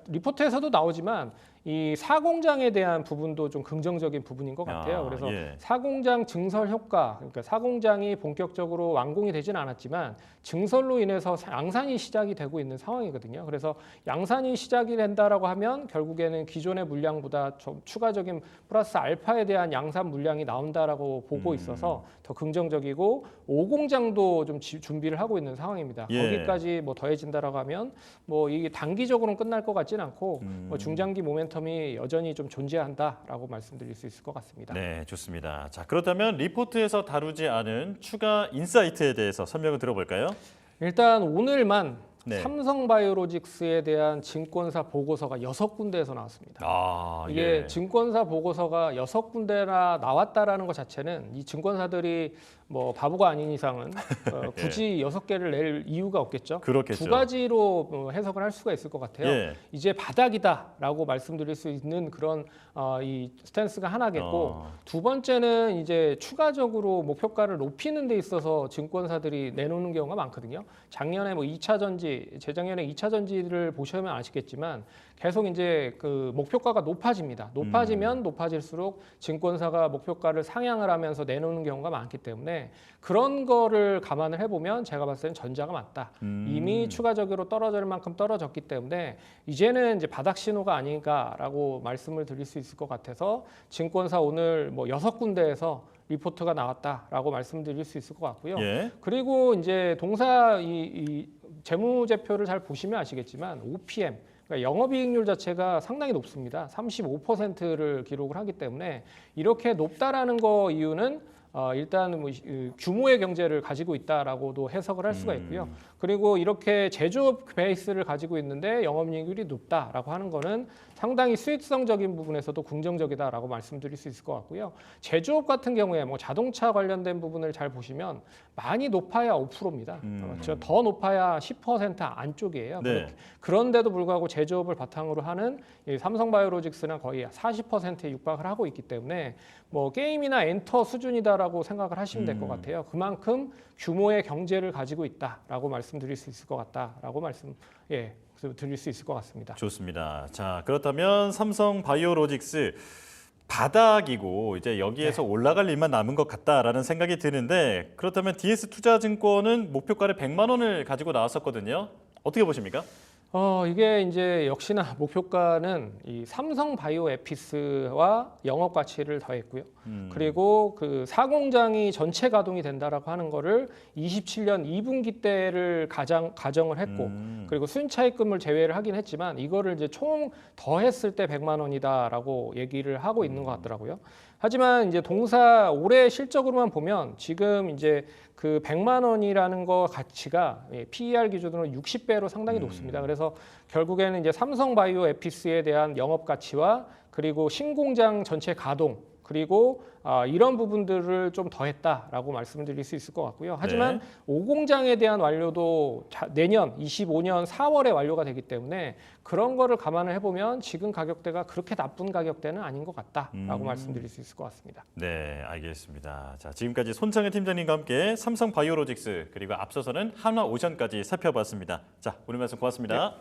리포트에서도 나오지만 이 사공장에 대한 부분도 좀 긍정적인 부분인 것 같아요. 그래서
예.
사공장 증설 효과, 그러니까 사공장이 본격적으로 완공이 되지는 않았지만 증설로 인해서 양산이 시작이 되고 있는 상황이거든요. 그래서 양산이 시작이 된다라고 하면 결국에는 기존의 물량보다 좀 추가적인 플러스 알파에 대한 양산 물량이 나온다라고 보고 있어서 더 긍정적이고 5공장도 좀 준비를 하고 있는 상황입니다.
예.
거기까지 뭐 더해진다라고 하면 뭐 이게 단기적으로는 끝날 것 같지는 않고 뭐 중장기 모멘텀이 여전히 좀 존재한다라고 말씀드릴 수 있을 것 같습니다.
네, 좋습니다. 자, 그렇다면 리포트에서 다루지 않은 추가 인사이트에 대해서 설명을 들어볼까요?
일단 오늘만
네.
삼성바이오로직스에 대한 증권사 보고서가 6군데에서 나왔습니다. 이게
예.
증권사 보고서가 6군데나 나왔다라는 것 자체는 이 증권사들이 뭐 바보가 아닌 이상은 굳이 6개를 낼 이유가 없겠죠.
그렇겠죠.
두 가지로 해석을 할 수가 있을 것 같아요.
예.
이제 바닥이다라고 말씀드릴 수 있는 그런 이 스탠스가 하나겠고 두 번째는 이제 추가적으로 목표가를 높이는 데 있어서 증권사들이 내놓는 경우가 많거든요. 작년에 뭐 2차 전지, 재작년에 2차 전지를 보시면 아시겠지만 계속 이제 그 목표가가 높아집니다. 높아지면 높아질수록 증권사가 목표가를 상향을 하면서 내놓는 경우가 많기 때문에 그런 거를 감안을 해보면 제가 봤을 때는 전자가 맞다. 이미 추가적으로 떨어질 만큼 떨어졌기 때문에 이제는 이제 바닥 신호가 아닌가라고 말씀을 드릴 수 있을 것 같아서 증권사 오늘 뭐 6군데에서 리포트가 나왔다라고 말씀드릴 수 있을 것 같고요.
예.
그리고 이제 동사 이 재무제표를 잘 보시면 아시겠지만 OPM 그러니까 영업이익률 자체가 상당히 높습니다. 35%를 기록을 하기 때문에 이렇게 높다라는 거 이유는 일단 뭐 규모의 경제를 가지고 있다라고도 해석을 할 수가 있고요. 그리고 이렇게 제조업 베이스를 가지고 있는데 영업이익률이 높다라고 하는 거는 상당히 수익성적인 부분에서도 긍정적이다라고 말씀드릴 수 있을 것 같고요. 제조업 같은 경우에 뭐 자동차 관련된 부분을 잘 보시면 많이 높아야 5%입니다. 더 높아야 10% 안쪽이에요.
네.
그런데도 불구하고 제조업을 바탕으로 하는 이 삼성바이오로직스는 거의 40%에 육박을 하고 있기 때문에 뭐 게임이나 엔터 수준이다라고 생각을 하시면 될 것 같아요. 그만큼 규모의 경제를 가지고 있다라고 말씀드릴 수 있을 것 같다라고 드릴 수 있을 것 같습니다.
좋습니다. 자, 그렇다면 삼성 바이오로직스 바닥이고 이제 여기에서 올라갈 일만 남은 것 같다라는 생각이 드는데 그렇다면 DS투자증권은 목표가를 100만 원을 가지고 나왔었거든요. 어떻게 보십니까?
이게 이제 역시나 목표가는 이 삼성 바이오에피스와 영업 가치를 더했고요. 그리고 그 사공장이 전체 가동이 된다라고 하는 거를 27년 2분기 때를 가정을 했고 그리고 순차익금을 제외를 하긴 했지만 이거를 이제 총 더했을 때 100만 원이다라고 얘기를 하고 있는 것 같더라고요. 하지만 이제 동사 올해 실적으로만 보면 지금 이제 그 100만 원이라는 거 가치가 PER 기준으로 60배로 상당히 높습니다. 그래서 결국에는 이제 삼성 바이오에피스에 대한 영업 가치와 그리고 신공장 전체 가동 그리고 이런 부분들을 좀 더했다라고 말씀드릴 수 있을 것 같고요. 하지만 5공장에 대한 완료도 내년 25년 4월에 완료가 되기 때문에 그런 거를 감안을 해보면 지금 가격대가 그렇게 나쁜 가격대는 아닌 것 같다라고 말씀드릴 수 있을 것 같습니다.
네, 알겠습니다. 자, 지금까지 손창현 팀장님과 함께 삼성 바이오로직스 그리고 앞서서는 한화오션까지 살펴봤습니다. 자, 오늘 말씀 고맙습니다.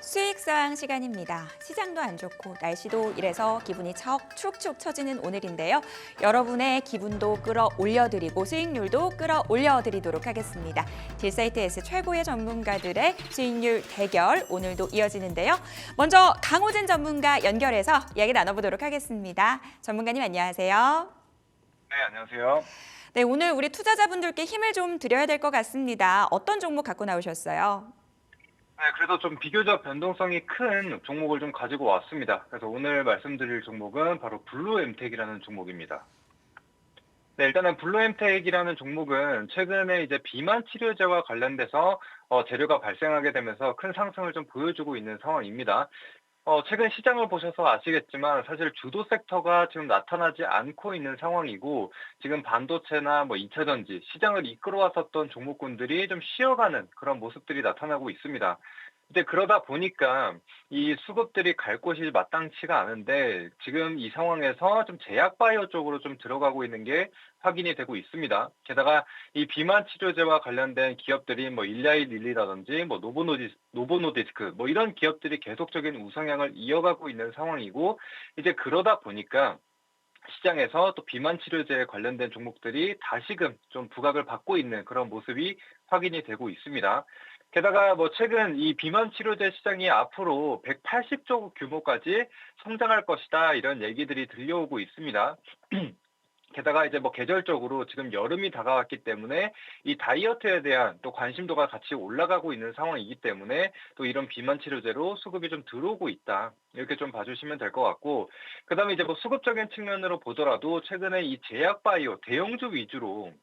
수익상 시간입니다. 시장도 안 좋고 날씨도 이래서 기분이 축축 처지는 오늘인데요. 여러분의 기분도 끌어올려드리고 수익률도 끌어올려드리도록 하겠습니다. 딜사이트S 최고의 전문가들의 수익률 대결 오늘도 이어지는데요. 먼저 강호진 전문가 연결해서 이야기 나눠보도록 하겠습니다. 전문가님 안녕하세요.
네, 안녕하세요.
네, 오늘 우리 투자자분들께 힘을 좀 드려야 될 것 같습니다. 어떤 종목 갖고 나오셨어요?
네, 그래도 좀 비교적 변동성이 큰 종목을 좀 가지고 왔습니다. 그래서 오늘 말씀드릴 종목은 바로 블루엠텍이라는 종목입니다. 네, 일단은 블루엠텍이라는 종목은 최근에 이제 비만 치료제와 관련돼서 재료가 발생하게 되면서 큰 상승을 좀 보여주고 있는 상황입니다. 최근 시장을 보셔서 아시겠지만 사실 주도 섹터가 지금 나타나지 않고 있는 상황이고 지금 반도체나 2차 전지 시장을 이끌어왔었던 종목군들이 좀 쉬어가는 그런 모습들이 나타나고 있습니다. 이제 그러다 보니까 이 수급들이 갈 곳이 마땅치가 않은데 지금 이 상황에서 좀 제약바이오 쪽으로 좀 들어가고 있는 게 확인이 되고 있습니다. 게다가 이 비만 치료제와 관련된 기업들이 일라이 릴리라든지 노보노디스크 이런 기업들이 계속적인 우상향을 이어가고 있는 상황이고 이제 그러다 보니까 시장에서 또 비만 치료제에 관련된 종목들이 다시금 좀 부각을 받고 있는 그런 모습이 확인이 되고 있습니다. 게다가 최근 이 비만 치료제 시장이 앞으로 180조 규모까지 성장할 것이다 이런 얘기들이 들려오고 있습니다. 게다가 이제 계절적으로 지금 여름이 다가왔기 때문에 이 다이어트에 대한 또 관심도가 같이 올라가고 있는 상황이기 때문에 또 이런 비만 치료제로 수급이 좀 들어오고 있다. 이렇게 좀 봐주시면 될 것 같고, 그 다음에 이제 수급적인 측면으로 보더라도 최근에 이 제약바이오 대형주 위주로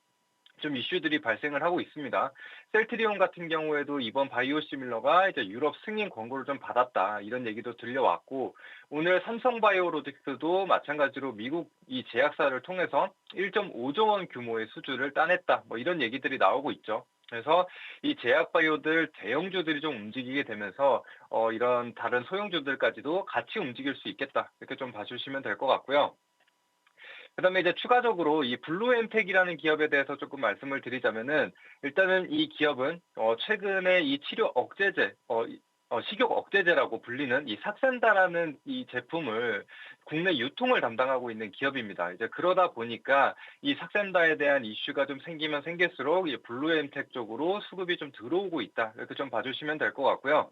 좀 이슈들이 발생을 하고 있습니다. 셀트리온 같은 경우에도 이번 바이오시밀러가 이제 유럽 승인 권고를 좀 받았다 이런 얘기도 들려왔고 오늘 삼성바이오로직스도 마찬가지로 미국 이 제약사를 통해서 1.5조 원 규모의 수주를 따냈다 이런 얘기들이 나오고 있죠. 그래서 이 제약바이오들 대형주들이 좀 움직이게 되면서 이런 다른 소형주들까지도 같이 움직일 수 있겠다 이렇게 좀 봐주시면 될 것 같고요. 그다음에 이제 추가적으로 이 블루엠텍이라는 기업에 대해서 조금 말씀을 드리자면은 일단은 이 기업은 최근에 이 치료 억제제 식욕 억제제라고 불리는 이 삭센다라는 이 제품을 국내 유통을 담당하고 있는 기업입니다. 이제 그러다 보니까 이 삭센다에 대한 이슈가 좀 생기면 생길수록 이 블루엠텍 쪽으로 수급이 좀 들어오고 있다. 이렇게 좀 봐주시면 될 것 같고요.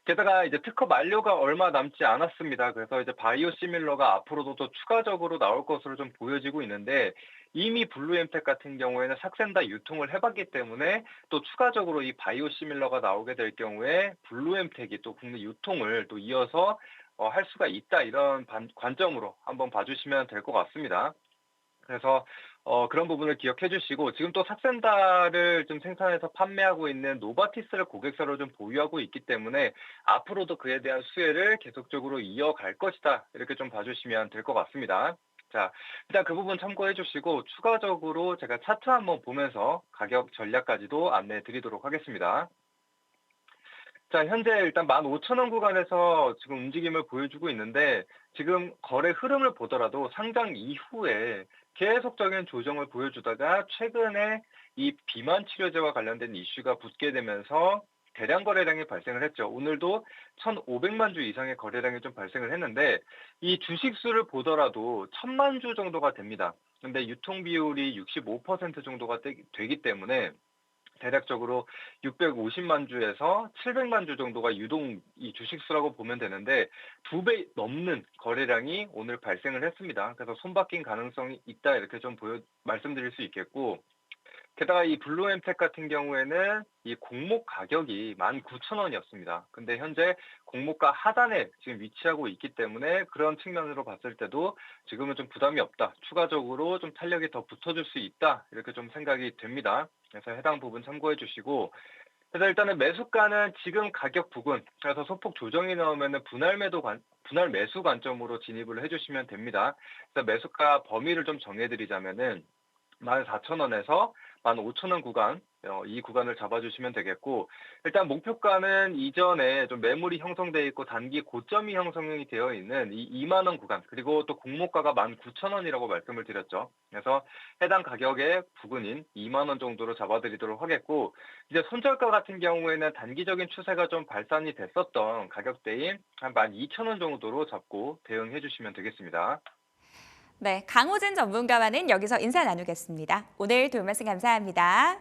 게다가 이제 특허 만료가 얼마 남지 않았습니다. 그래서 이제 바이오시밀러가 앞으로도 또 추가적으로 나올 것으로 좀 보여지고 있는데 이미 블루엠텍 같은 경우에는 삭센다 유통을 해봤기 때문에 또 추가적으로 이 바이오시밀러가 나오게 될 경우에 블루엠텍이 또 국내 유통을 또 이어서 할 수가 있다 이런 관점으로 한번 봐주시면 될 것 같습니다. 그래서 그런 부분을 기억해 주시고 지금 또 삭센다를 좀 생산해서 판매하고 있는 노바티스를 고객사로 좀 보유하고 있기 때문에 앞으로도 그에 대한 수혜를 계속적으로 이어갈 것이다 이렇게 좀 봐주시면 될 것 같습니다. 자, 일단 그 부분 참고해 주시고 추가적으로 제가 차트 한번 보면서 가격 전략까지도 안내해 드리도록 하겠습니다. 자, 현재 일단 15,000원 구간에서 지금 움직임을 보여주고 있는데 지금 거래 흐름을 보더라도 상장 이후에 계속적인 조정을 보여주다가 최근에 이 비만 치료제와 관련된 이슈가 붙게 되면서 대량 거래량이 발생을 했죠. 오늘도 1,500만 주 이상의 거래량이 좀 발생을 했는데 이 주식 수를 보더라도 1,000만 주 정도가 됩니다. 근데 유통 비율이 65% 정도가 되기 때문에 대략적으로 650만 주에서 700만 주 정도가 유동 이 주식수라고 보면 되는데 2배 넘는 거래량이 오늘 발생을 했습니다. 그래서 손바뀐 가능성이 있다 이렇게 좀 말씀드릴 수 있겠고 게다가 이 블루엠텍 같은 경우에는 이 공모 가격이 19,000원이었습니다. 근데 현재 공모가 하단에 지금 위치하고 있기 때문에 그런 측면으로 봤을 때도 지금은 좀 부담이 없다. 추가적으로 좀 탄력이 더 붙어줄 수 있다. 이렇게 좀 생각이 됩니다. 그래서 해당 부분 참고해 주시고 그래서 일단은 매수가는 지금 가격 부근 그래서 소폭 조정이 나오면은 분할 매수 관점으로 진입을 해주시면 됩니다. 그래서 매수가 범위를 좀 정해드리자면은 14,000원에서 15,000원 구간 이 구간을 잡아주시면 되겠고 일단 목표가는 이전에 좀 매물이 형성돼 있고 단기 고점이 형성이 되어 있는 이 2만 원 구간 그리고 또 공모가가 19,000원이라고 말씀을 드렸죠. 그래서 해당 가격의 부근인 2만 원 정도로 잡아드리도록 하겠고 이제 손절가 같은 경우에는 단기적인 추세가 좀 발산이 됐었던 가격대인 한 12,000원 정도로 잡고 대응해 주시면 되겠습니다.
네, 강호진 전문가와는 여기서 인사 나누겠습니다. 오늘 도움 말씀 감사합니다.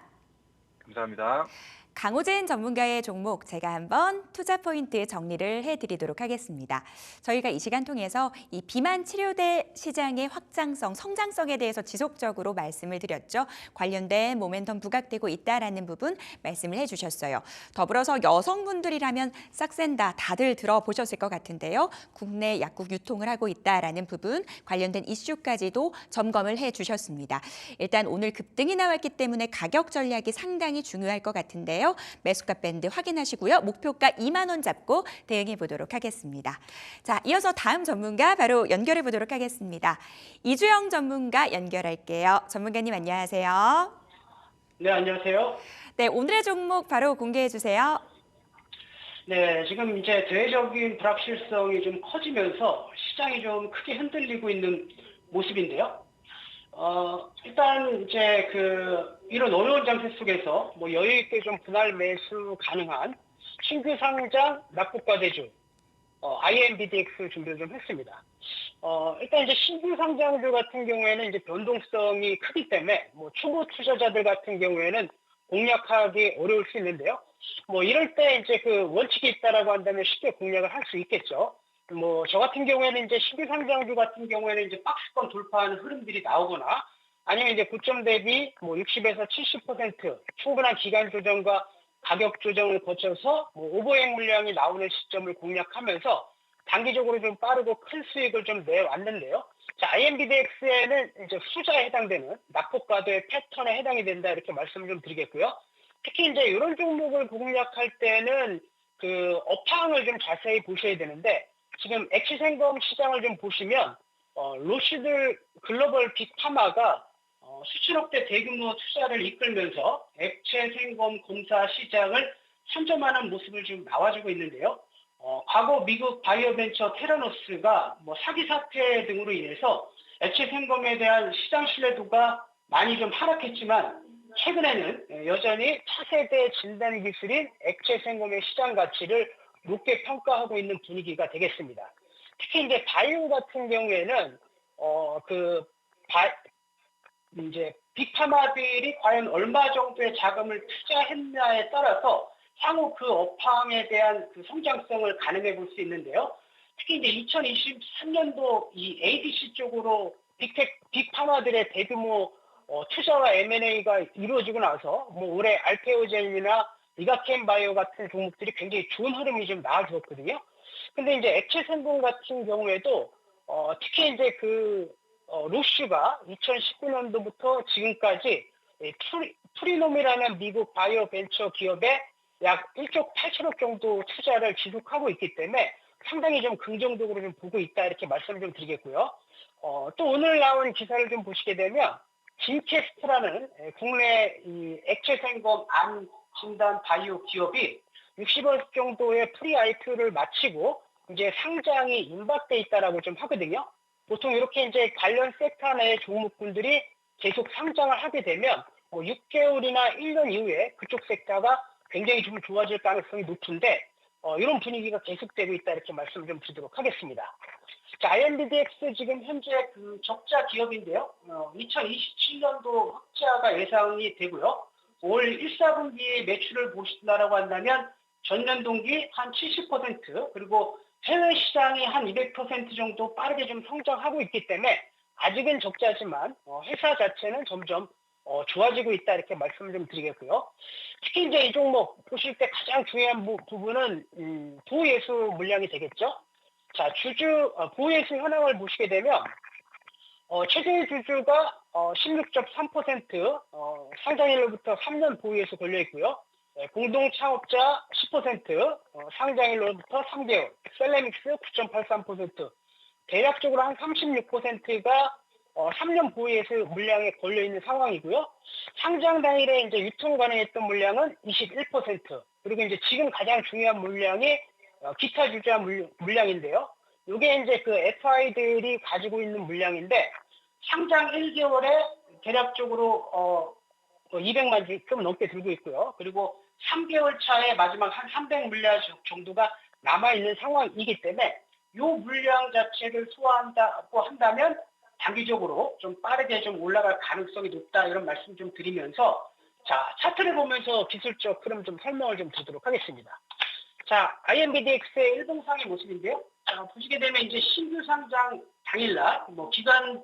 감사합니다.
강호진 전문가의 종목 제가 한번 투자 포인트 정리를 해드리도록 하겠습니다. 저희가 이 시간 통해서 이 비만 치료제 시장의 확장성, 성장성에 대해서 지속적으로 말씀을 드렸죠. 관련된 모멘텀 부각되고 있다라는 부분 말씀을 해주셨어요. 더불어서 여성분들이라면 싹센다 다들 들어보셨을 것 같은데요. 국내 약국 유통을 하고 있다라는 부분 관련된 이슈까지도 점검을 해주셨습니다. 일단 오늘 급등이 나왔기 때문에 가격 전략이 상당히 중요할 것 같은데요. 매수가 밴드 확인하시고요. 목표가 2만 원 잡고 대응해 보도록 하겠습니다. 자, 이어서 다음 전문가 바로 연결해 보도록 하겠습니다. 이주영 전문가 연결할게요. 전문가님 안녕하세요.
네, 안녕하세요.
네, 오늘의 종목 바로 공개해 주세요.
네, 지금 이제 대외적인 불확실성이 좀 커지면서 시장이 좀 크게 흔들리고 있는 모습인데요. 일단 이제 이런 어려운 장세 속에서 뭐 여유 있게 좀 분할 매수 가능한 신규 상장 낙폭과 대주 IMBDX 준비를 좀 했습니다. 일단 이제 신규 상장들 같은 경우에는 이제 변동성이 크기 때문에 뭐 초보 투자자들 같은 경우에는 공략하기 어려울 수 있는데요. 뭐 이럴 때 이제 원칙이 있다라고 한다면 쉽게 공략을 할 수 있겠죠. 뭐 저 같은 경우에는 이제 신규 상장주 같은 경우에는 이제 박스권 돌파하는 흐름들이 나오거나 아니면 이제 고점 대비 뭐 60에서 70% 충분한 기간 조정과 가격 조정을 거쳐서 뭐 오버행 물량이 나오는 시점을 공략하면서 단기적으로 좀 빠르고 큰 수익을 좀 내왔는데요. 자, IMBDX에는 이제 숫자에 해당되는 낙폭과도의 패턴에 해당이 된다 이렇게 말씀을 좀 드리겠고요. 특히 이제 이런 종목을 공략할 때는 업황을 좀 자세히 보셔야 되는데 지금 액시 생검 시장을 좀 보시면 로시드 글로벌 빅파마가 수천억대 대규모 투자를 이끌면서 액체 생검 검사 시장을 선점하는 모습을 지금 나와주고 있는데요. 과거 미국 바이오벤처 테라노스가 뭐 사기 사태 등으로 인해서 액체 생검에 대한 시장 신뢰도가 많이 좀 하락했지만 최근에는 여전히 차세대 진단 기술인 액체 생검의 시장 가치를 높게 평가하고 있는 분위기가 되겠습니다. 특히 이제 바이오 같은 경우에는 이제 빅파마들이 과연 얼마 정도의 자금을 투자했냐에 따라서 향후 업황에 대한 성장성을 가늠해 볼 수 있는데요. 특히 이제 2023년도 이 ADC 쪽으로 빅파마들의 대규모 투자와 M&A가 이루어지고 나서 뭐 올해 알테오젠이나 리가켄 바이오 같은 종목들이 굉장히 좋은 흐름이 좀 나와주었거든요. 근데 이제 액체 생검 같은 경우에도 특히 이제 로슈가 2019년도부터 지금까지 프리놈이라는 미국 바이오 벤처 기업에 약 1조 8천억 정도 투자를 지속하고 있기 때문에 상당히 좀 긍정적으로 좀 보고 있다 이렇게 말씀을 좀 드리겠고요. 또 오늘 나온 기사를 좀 보시게 되면 진캐스트라는 국내 이 액체 생검 암 진단 바이오 기업이 60억 정도의 프리 IPO를 마치고 이제 상장이 임박돼 있다라고 좀 하거든요. 보통 이렇게 이제 관련 섹터 내 종목군들이 계속 상장을 하게 되면 뭐 6개월이나 1년 이후에 그쪽 섹터가 굉장히 좀 좋아질 가능성이 높은데 이런 분위기가 계속되고 있다 이렇게 말씀을 좀 드리도록 하겠습니다. 자, IMBDX 지금 현재 적자 기업인데요. 2027년도 흑자가 예상이 되고요. 올 1, 4분기 매출을 보신다라고 한다면 전년 동기 한 70% 그리고 해외 시장이 한 200% 정도 빠르게 좀 성장하고 있기 때문에 아직은 적자지만 회사 자체는 점점 좋아지고 있다 이렇게 말씀을 좀 드리겠고요. 특히 이제 이 종목 보실 때 가장 중요한 부분은 보호예수 물량이 되겠죠. 자, 보호예수 현황을 보시게 되면 최대 주주가 16.3% 상장일로부터 3년 보유에서 걸려 있고요. 공동 창업자 10%, 상장일로부터 3개월, 셀레믹스 9.83%, 대략적으로 한 36%가 3년 보유해서 물량에 걸려 있는 상황이고요. 상장 당일에 이제 유통 가능했던 물량은 21%. 그리고 이제 지금 가장 중요한 물량이 기타 주자 물량인데요. 이게 이제 그 FI들이 가지고 있는 물량인데 상장 1개월에 대략적으로 200만 주 좀 넘게 들고 있고요. 그리고 3개월 차에 마지막 한 300물량 정도가 남아있는 상황이기 때문에 이 물량 자체를 소화한다고 한다면 단기적으로 좀 빠르게 좀 올라갈 가능성이 높다 이런 말씀 좀 드리면서 자 차트를 보면서 기술적 흐름 좀 설명을 좀 드리도록 하겠습니다. 자 IMBDX의 일봉상의 모습인데요. 자, 보시게 되면 이제 신규 상장 당일날 뭐 기관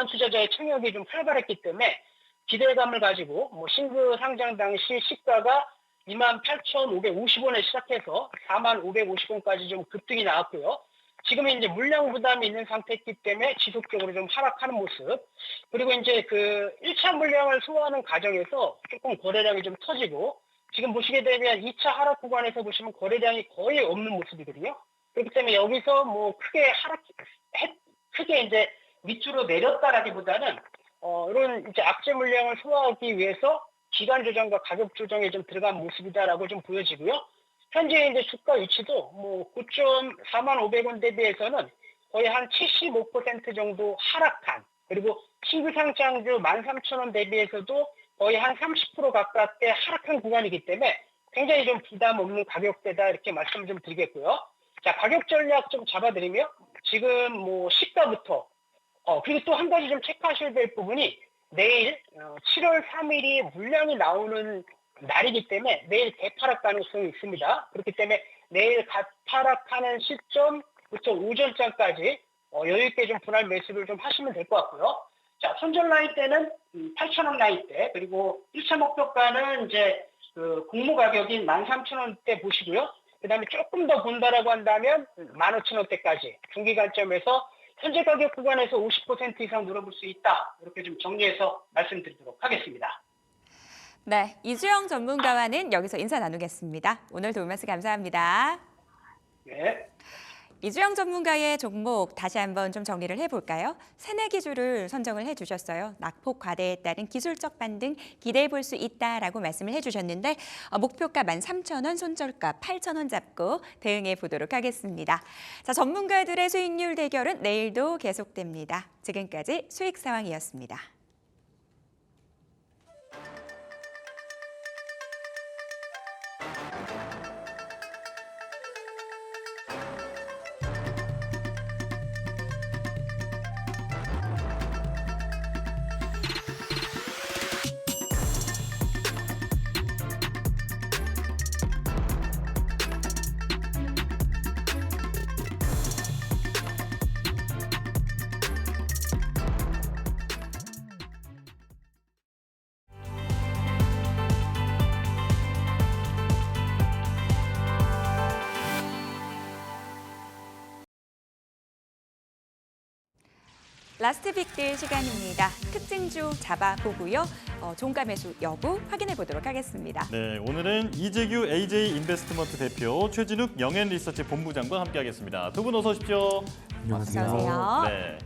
투자자의 청약이 좀 활발했기 때문에 기대감을 가지고 뭐 신규 상장 당시 시가가 28,550원에 시작해서 45,550원까지 좀 급등이 나왔고요. 지금은 이제 물량 부담이 있는 상태이기 때문에 지속적으로 좀 하락하는 모습. 그리고 이제 그 1차 물량을 소화하는 과정에서 조금 거래량이 좀 터지고 지금 보시게 되면 2차 하락 구간에서 보시면 거래량이 거의 없는 모습이거든요. 그렇기 때문에 여기서 뭐 크게 이제 밑으로 내렸다라기보다는 이런 이제 악재 물량을 소화하기 위해서 기간 조정과 가격 조정에 좀 들어간 모습이다라고 좀 보여지고요. 현재 이제 주가 위치도 뭐 9.45,500원 대비해서는 거의 한 75% 정도 하락한 그리고 신규 상장주 13,000원 대비해서도 거의 한 30% 가깝게 하락한 구간이기 때문에 굉장히 좀 부담 없는 가격대다 이렇게 말씀 좀 드리겠고요. 자 가격 전략 좀 잡아드리면 지금 뭐 시가부터 그리고 또 한 가지 좀 체크하셔야 될 부분이 내일 7월 3일이 물량이 나오는 날이기 때문에 내일 대파락 가능성이 있습니다. 그렇기 때문에 내일 가파락하는 시점부터 오전장까지 여유 있게 좀 분할 매수를 좀 하시면 될 것 같고요. 자, 손절 라인대는 8,000원 라인대 그리고 1차 목표가는 이제 그 공모 가격인 13,000원대 보시고요. 그다음에 조금 더 본다라고 한다면 15,000원대까지 중기 관점에서 현재 가격 구간에서 50% 이상 눌러볼 수 있다. 이렇게 좀 정리해서 말씀드리도록 하겠습니다.
네, 이주영 전문가와는 여기서 인사 나누겠습니다. 오늘 도움 말씀 감사합니다.
네.
이주영 전문가의 종목 다시 한번 좀 정리를 해볼까요? 세네 기주를 선정을 해주셨어요. 낙폭 과대에 따른 기술적 반등 기대해 볼 수 있다라고 말씀을 해주셨는데 목표가 13,000원, 손절가 8,000원 잡고 대응해 보도록 하겠습니다. 자, 전문가들의 수익률 대결은 내일도 계속됩니다. 지금까지 수익 상황이었습니다. 라스트 빅딜 시간입니다. 특징주 잡아보고요. 종가 매수 여부 확인해 보도록 하겠습니다.
네, 오늘은 이재규 AJ 인베스트먼트 대표, 최진욱 영앤리서치 본부장과 함께하겠습니다. 두 분 어서 오십시오.
안녕하세요.
네.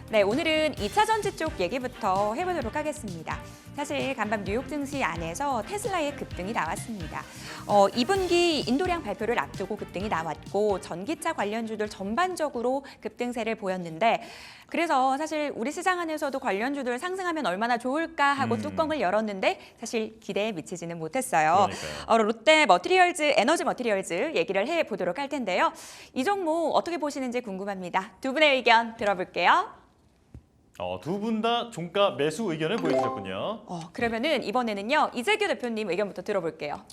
네, 오늘은 2차 전지 쪽 얘기부터 해보도록 하겠습니다. 사실 간밤 뉴욕 증시 안에서 테슬라의 급등이 나왔습니다. 2분기 인도량 발표를 앞두고 급등이 나왔고 전기차 관련주들 전반적으로 급등세를 보였는데 그래서 사실 우리 시장 안에서도 관련주들 상승하면 얼마나 좋을까 하고 뚜껑을 열었는데 사실 기대에 미치지는 못했어요. 롯데 머티리얼즈, 에너지 머티리얼즈 얘기를 해보도록 할 텐데요. 이 종목 어떻게 보시는지 궁금합니다. 두 분의 의견 들어볼게요.
두 분 다 종가 매수 의견을 보여주셨군요.
그러면은 이번에는요 이재규 대표님 의견부터 들어볼게요.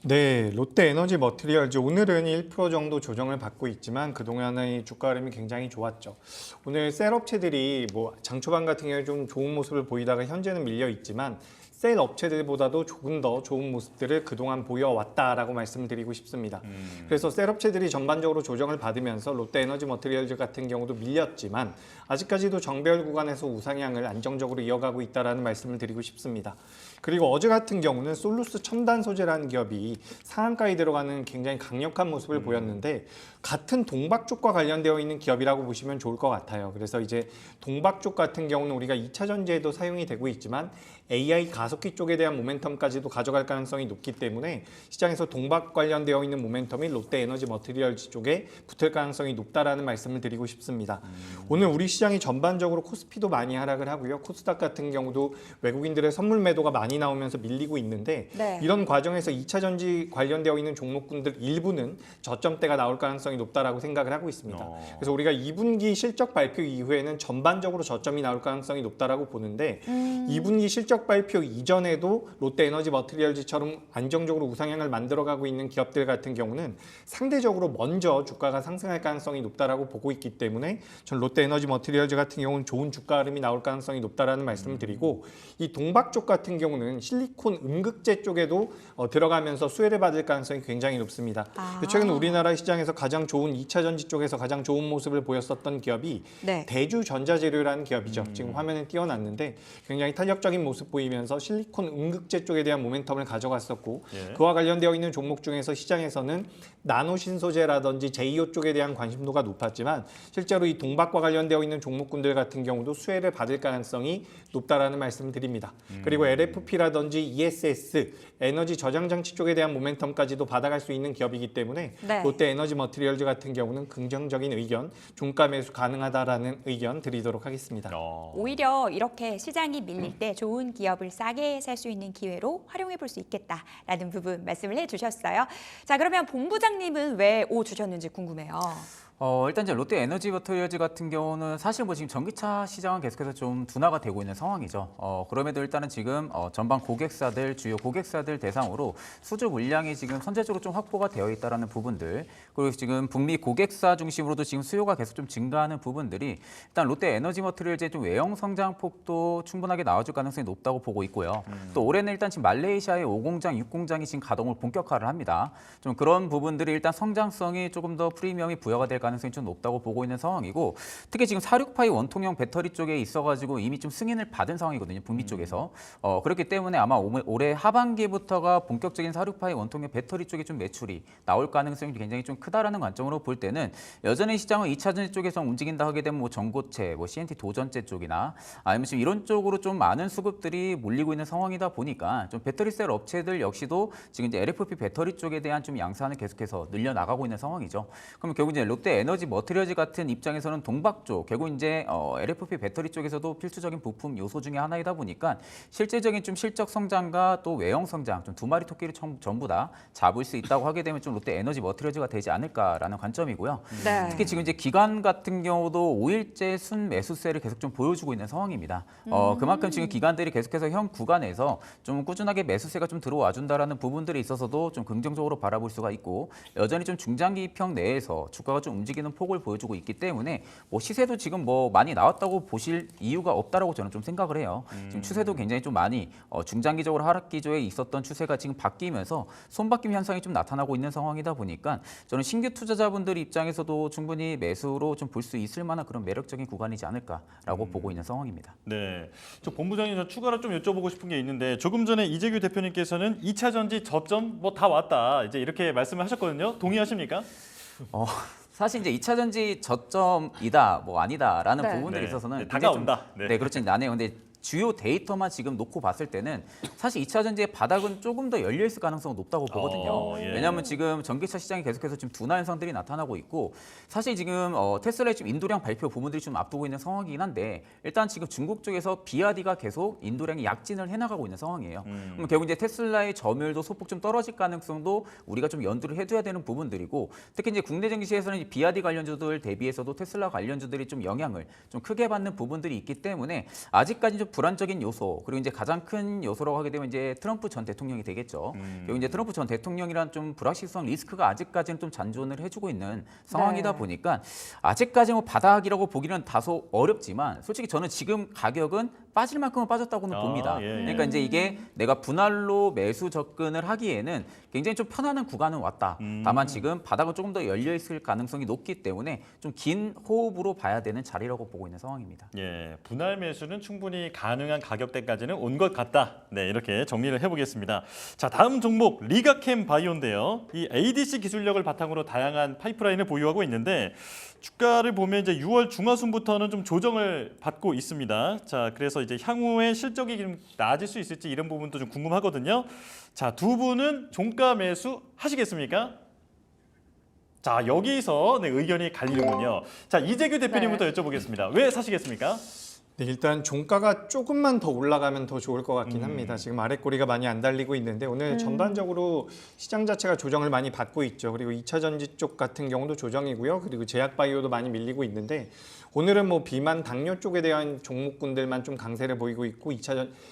네, 롯데 에너지 머티리얼즈 오늘은 1% 정도 조정을 받고 있지만 그동안의 주가 흐름이 굉장히 좋았죠. 오늘 셀업체들이 뭐 장 초반 같은 경우에 좀 좋은 모습을 보이다가 현재는 밀려 있지만 셀 업체들보다도 조금 더 좋은 모습들을 그동안 보여왔다라고 말씀드리고 싶습니다. 그래서 셀 업체들이 전반적으로 조정을 받으면서 롯데에너지 머티리얼즈 같은 경우도 밀렸지만 아직까지도 정배열 구간에서 우상향을 안정적으로 이어가고 있다는 말씀을 드리고 싶습니다. 그리고 어제 같은 경우는 솔루스 첨단 소재라는 기업이 상한가에 들어가는 굉장히 강력한 모습을 보였는데 같은 동박 쪽과 관련되어 있는 기업이라고 보시면 좋을 것 같아요. 그래서 이제 동박 쪽 같은 경우는 우리가 2차 전지에도 사용이 되고 있지만 AI 가속기 쪽에 대한 모멘텀까지도 가져갈 가능성이 높기 때문에 시장에서 동박 관련되어 있는 모멘텀이 롯데에너지 머티리얼즈 쪽에 붙을 가능성이 높다라는 말씀을 드리고 싶습니다. 오늘 우리 시장이 전반적으로 코스피도 많이 하락을 하고요. 코스닥 같은 경우도 외국인들의 선물 매도가 많이 나오면서 밀리고 있는데
네.
이런 과정에서 2차 전지 관련되어 있는 종목군들 일부는 저점대가 나올 가능성이 높다라고 생각을 하고 있습니다. 그래서 우리가 2분기 실적 발표 이후에는 전반적으로 저점이 나올 가능성이 높다라고 보는데 2분기 실적 발표 이전에도 롯데에너지 머티리얼즈처럼 안정적으로 우상향을 만들어가고 있는 기업들 같은 경우는 상대적으로 먼저 주가가 상승할 가능성이 높다라고 보고 있기 때문에 전 롯데에너지 머티리얼즈 같은 경우는 좋은 주가 흐름이 나올 가능성이 높다라는 말씀을 드리고 이 동박 쪽 같은 경우는 실리콘 음극재 쪽에도 들어가면서 수혜를 받을 가능성이 굉장히 높습니다. 최근 우리나라 시장에서 가장 좋은 2차 전지 쪽에서 가장 좋은 모습을 보였었던 기업이
네.
대주전자재료라는 기업이죠. 지금 화면에 띄워놨는데 굉장히 탄력적인 모습 보이면서 실리콘 음극재 쪽에 대한 모멘텀을 가져갔었고 그와 관련되어 있는 종목 중에서 시장에서는 나노 신소재라든지 제이오 쪽에 대한 관심도가 높았지만 실제로 이 동박과 관련되어 있는 종목군들 같은 경우도 수혜를 받을 가능성이 높다라는 말씀을 드립니다. 그리고 LFP라든지 ESS, 에너지 저장 장치 쪽에 대한 모멘텀까지도 받아갈 수 있는 기업이기 때문에
네.
롯데에너지 머티리얼즈 같은 경우는 긍정적인 의견, 종가 매수 가능하다라는 의견 드리도록 하겠습니다.
오히려 이렇게 시장이 밀릴 때 좋은 기업을 싸게 살 수 있는 기회로 활용해 볼 수 있겠다라는 부분 말씀을 해주셨어요. 자, 그러면 본부장님은 왜 O 주셨는지 궁금해요.
일단 이제 롯데에너지 머티리얼즈 같은 경우는 사실 뭐 지금 전기차 시장은 계속해서 좀 둔화가 되고 있는 상황이죠. 그럼에도 일단은 지금 전방 고객사들, 주요 고객사들 대상으로 수주 물량이 지금 선제적으로 좀 확보가 되어 있다라는 부분들, 그리고 지금 북미 고객사 중심으로도 지금 수요가 계속 좀 증가하는 부분들이 일단 롯데에너지 머티리얼즈의 좀 외형 성장폭도 충분하게 나와줄 가능성이 높다고 보고 있고요. 또 올해는 일단 지금 말레이시아의 5공장, 6공장이 지금 가동을 본격화를 합니다. 좀 그런 부분들이 일단 성장성이 조금 더 프리미엄이 부여가 될 가능성이 좀 높다고 보고 있는 상황이고, 특히 지금 468 원통형 배터리 쪽에 있어가지고 이미 좀 승인을 받은 상황이거든요, 북미 쪽에서. 그렇기 때문에 아마 올해 하반기부터가 본격적인 468 원통형 배터리 쪽에 좀 매출이 나올 가능성이 굉장히 좀 크다라는 관점으로 볼 때는 여전히 시장은 2차 전지 쪽에서 움직인다 하게 되면 뭐 전고체, 뭐 CNT 도전체 쪽이나 아니면 지금 이런 쪽으로 좀 많은 수급들이 몰리고 있는 상황이다 보니까 좀 배터리 셀 업체들 역시도 지금 이제 LFP 배터리 쪽에 대한 좀 양산을 계속해서 늘려 나가고 있는 상황이죠. 그럼 결국 이제 롯데 에너지 머티리얼즈 같은 입장에서는 동박 쪽, 결국 이제 LFP 배터리 쪽에서도 필수적인 부품 요소 중에 하나이다 보니까 실제적인 좀 실적 성장과 또 외형 성장, 좀 두 마리 토끼를 전부 다 잡을 수 있다고 하게 되면 좀 롯데 에너지 머티리얼즈가 되지 않을까라는 관점이고요.
네.
특히 지금 이제 기관 같은 경우도 5일째 순 매수세를 계속 좀 보여주고 있는 상황입니다. 그만큼 지금 기관들이 계속해서 현 구간에서 좀 꾸준하게 매수세가 좀 들어와 준다라는 부분들이 있어서도 좀 긍정적으로 바라볼 수가 있고, 여전히 좀 중장기평 내에서 주가가 좀 움직이는 폭을 보여주고 있기 때문에 뭐 시세도 지금 뭐 많이 나왔다고 보실 이유가 없다라고 저는 좀 생각을 해요. 지금 추세도 굉장히 좀 많이 중장기적으로 하락 기조에 있었던 추세가 지금 바뀌면서 손바뀜 현상이 좀 나타나고 있는 상황이다 보니까 저는 신규 투자자분들 입장에서도 충분히 매수로 좀 볼 수 있을 만한 그런 매력적인 구간이지 않을까라고 보고 있는 상황입니다.
네, 저 본부장님 저 추가로 좀 여쭤보고 싶은 게 있는데 조금 전에 이재규 대표님께서는 2차 전지 저점 뭐 다 왔다 이제 이렇게 말씀을 하셨거든요. 동의하십니까?
사실 이제 2차 전지 저점이다, 뭐 아니다라는
네.
부분들이
네.
있어서는
네,
굉장히
다가온다.
좀,
네.
그렇죠. 나네요. 근데 주요 데이터만 지금 놓고 봤을 때는 사실 2차 전지의 바닥은 조금 더 열려 있을 가능성은 높다고 보거든요.
예.
왜냐하면 지금 전기차 시장이 계속해서 지금 둔화 현상들이 나타나고 있고, 사실 지금 테슬라의 지금 인도량 발표 부분들이 좀 앞두고 있는 상황이긴 한데, 일단 지금 중국 쪽에서 비아디가 계속 인도량이 약진을 해나가고 있는 상황이에요. 그럼 결국 이제 테슬라의 점유율도 소폭 좀 떨어질 가능성도 우리가 좀 연두를 해둬야 되는 부분들이고, 특히 이제 국내 증시에서는 비아디 관련주들 대비해서도 테슬라 관련주들이 좀 영향을 좀 크게 받는 부분들이 있기 때문에 아직까지 좀 불안적인 요소, 그리고 이제 가장 큰 요소라고 하게 되면 이제 트럼프 전 대통령이 되겠죠. 결국 이제 트럼프 전 대통령이란 좀 불확실성 리스크가 아직까지는 좀 잔존을 해주고 있는 상황이다 보니까 아직까지 뭐 바닥이라고 보기는 다소 어렵지만, 솔직히 저는 지금 가격은 빠질 만큼은 빠졌다고는 봅니다.
예, 예.
그러니까 이제 이게 내가 분할로 매수 접근을 하기에는 굉장히 좀 편안한 구간은 왔다. 다만 지금 바닥은 조금 더 열려 있을 가능성이 높기 때문에 좀 긴 호흡으로 봐야 되는 자리라고 보고 있는 상황입니다.
예, 분할 매수는 충분히 가능한 가격대까지는 온 것 같다. 네, 이렇게 정리를 해보겠습니다. 자, 다음 종목 리가캠 바이오인데요. 이 ADC 기술력을 바탕으로 다양한 파이프라인을 보유하고 있는데 주가를 보면 이제 6월 중하순부터는 좀 조정을 받고 있습니다. 자, 그래서 이제 향후에 실적이 좀 나아질 수 있을지 이런 부분도 좀 궁금하거든요. 자, 두 분은 종가 매수 하시겠습니까? 자, 여기서 네, 의견이 갈리는군요. 자, 이재규 대표님부터 여쭤보겠습니다. 왜 사시겠습니까?
네, 일단 종가가 조금만 더 올라가면 더 좋을 것 같긴 합니다. 지금 아랫꼬리가 많이 안 달리고 있는데 오늘 전반적으로 시장 자체가 조정을 많이 받고 있죠. 그리고 2차 전지 쪽 같은 경우도 조정이고요. 그리고 제약바이오도 많이 밀리고 있는데 오늘은 뭐 비만 당뇨 쪽에 대한 종목군들만 좀 강세를 보이고 있고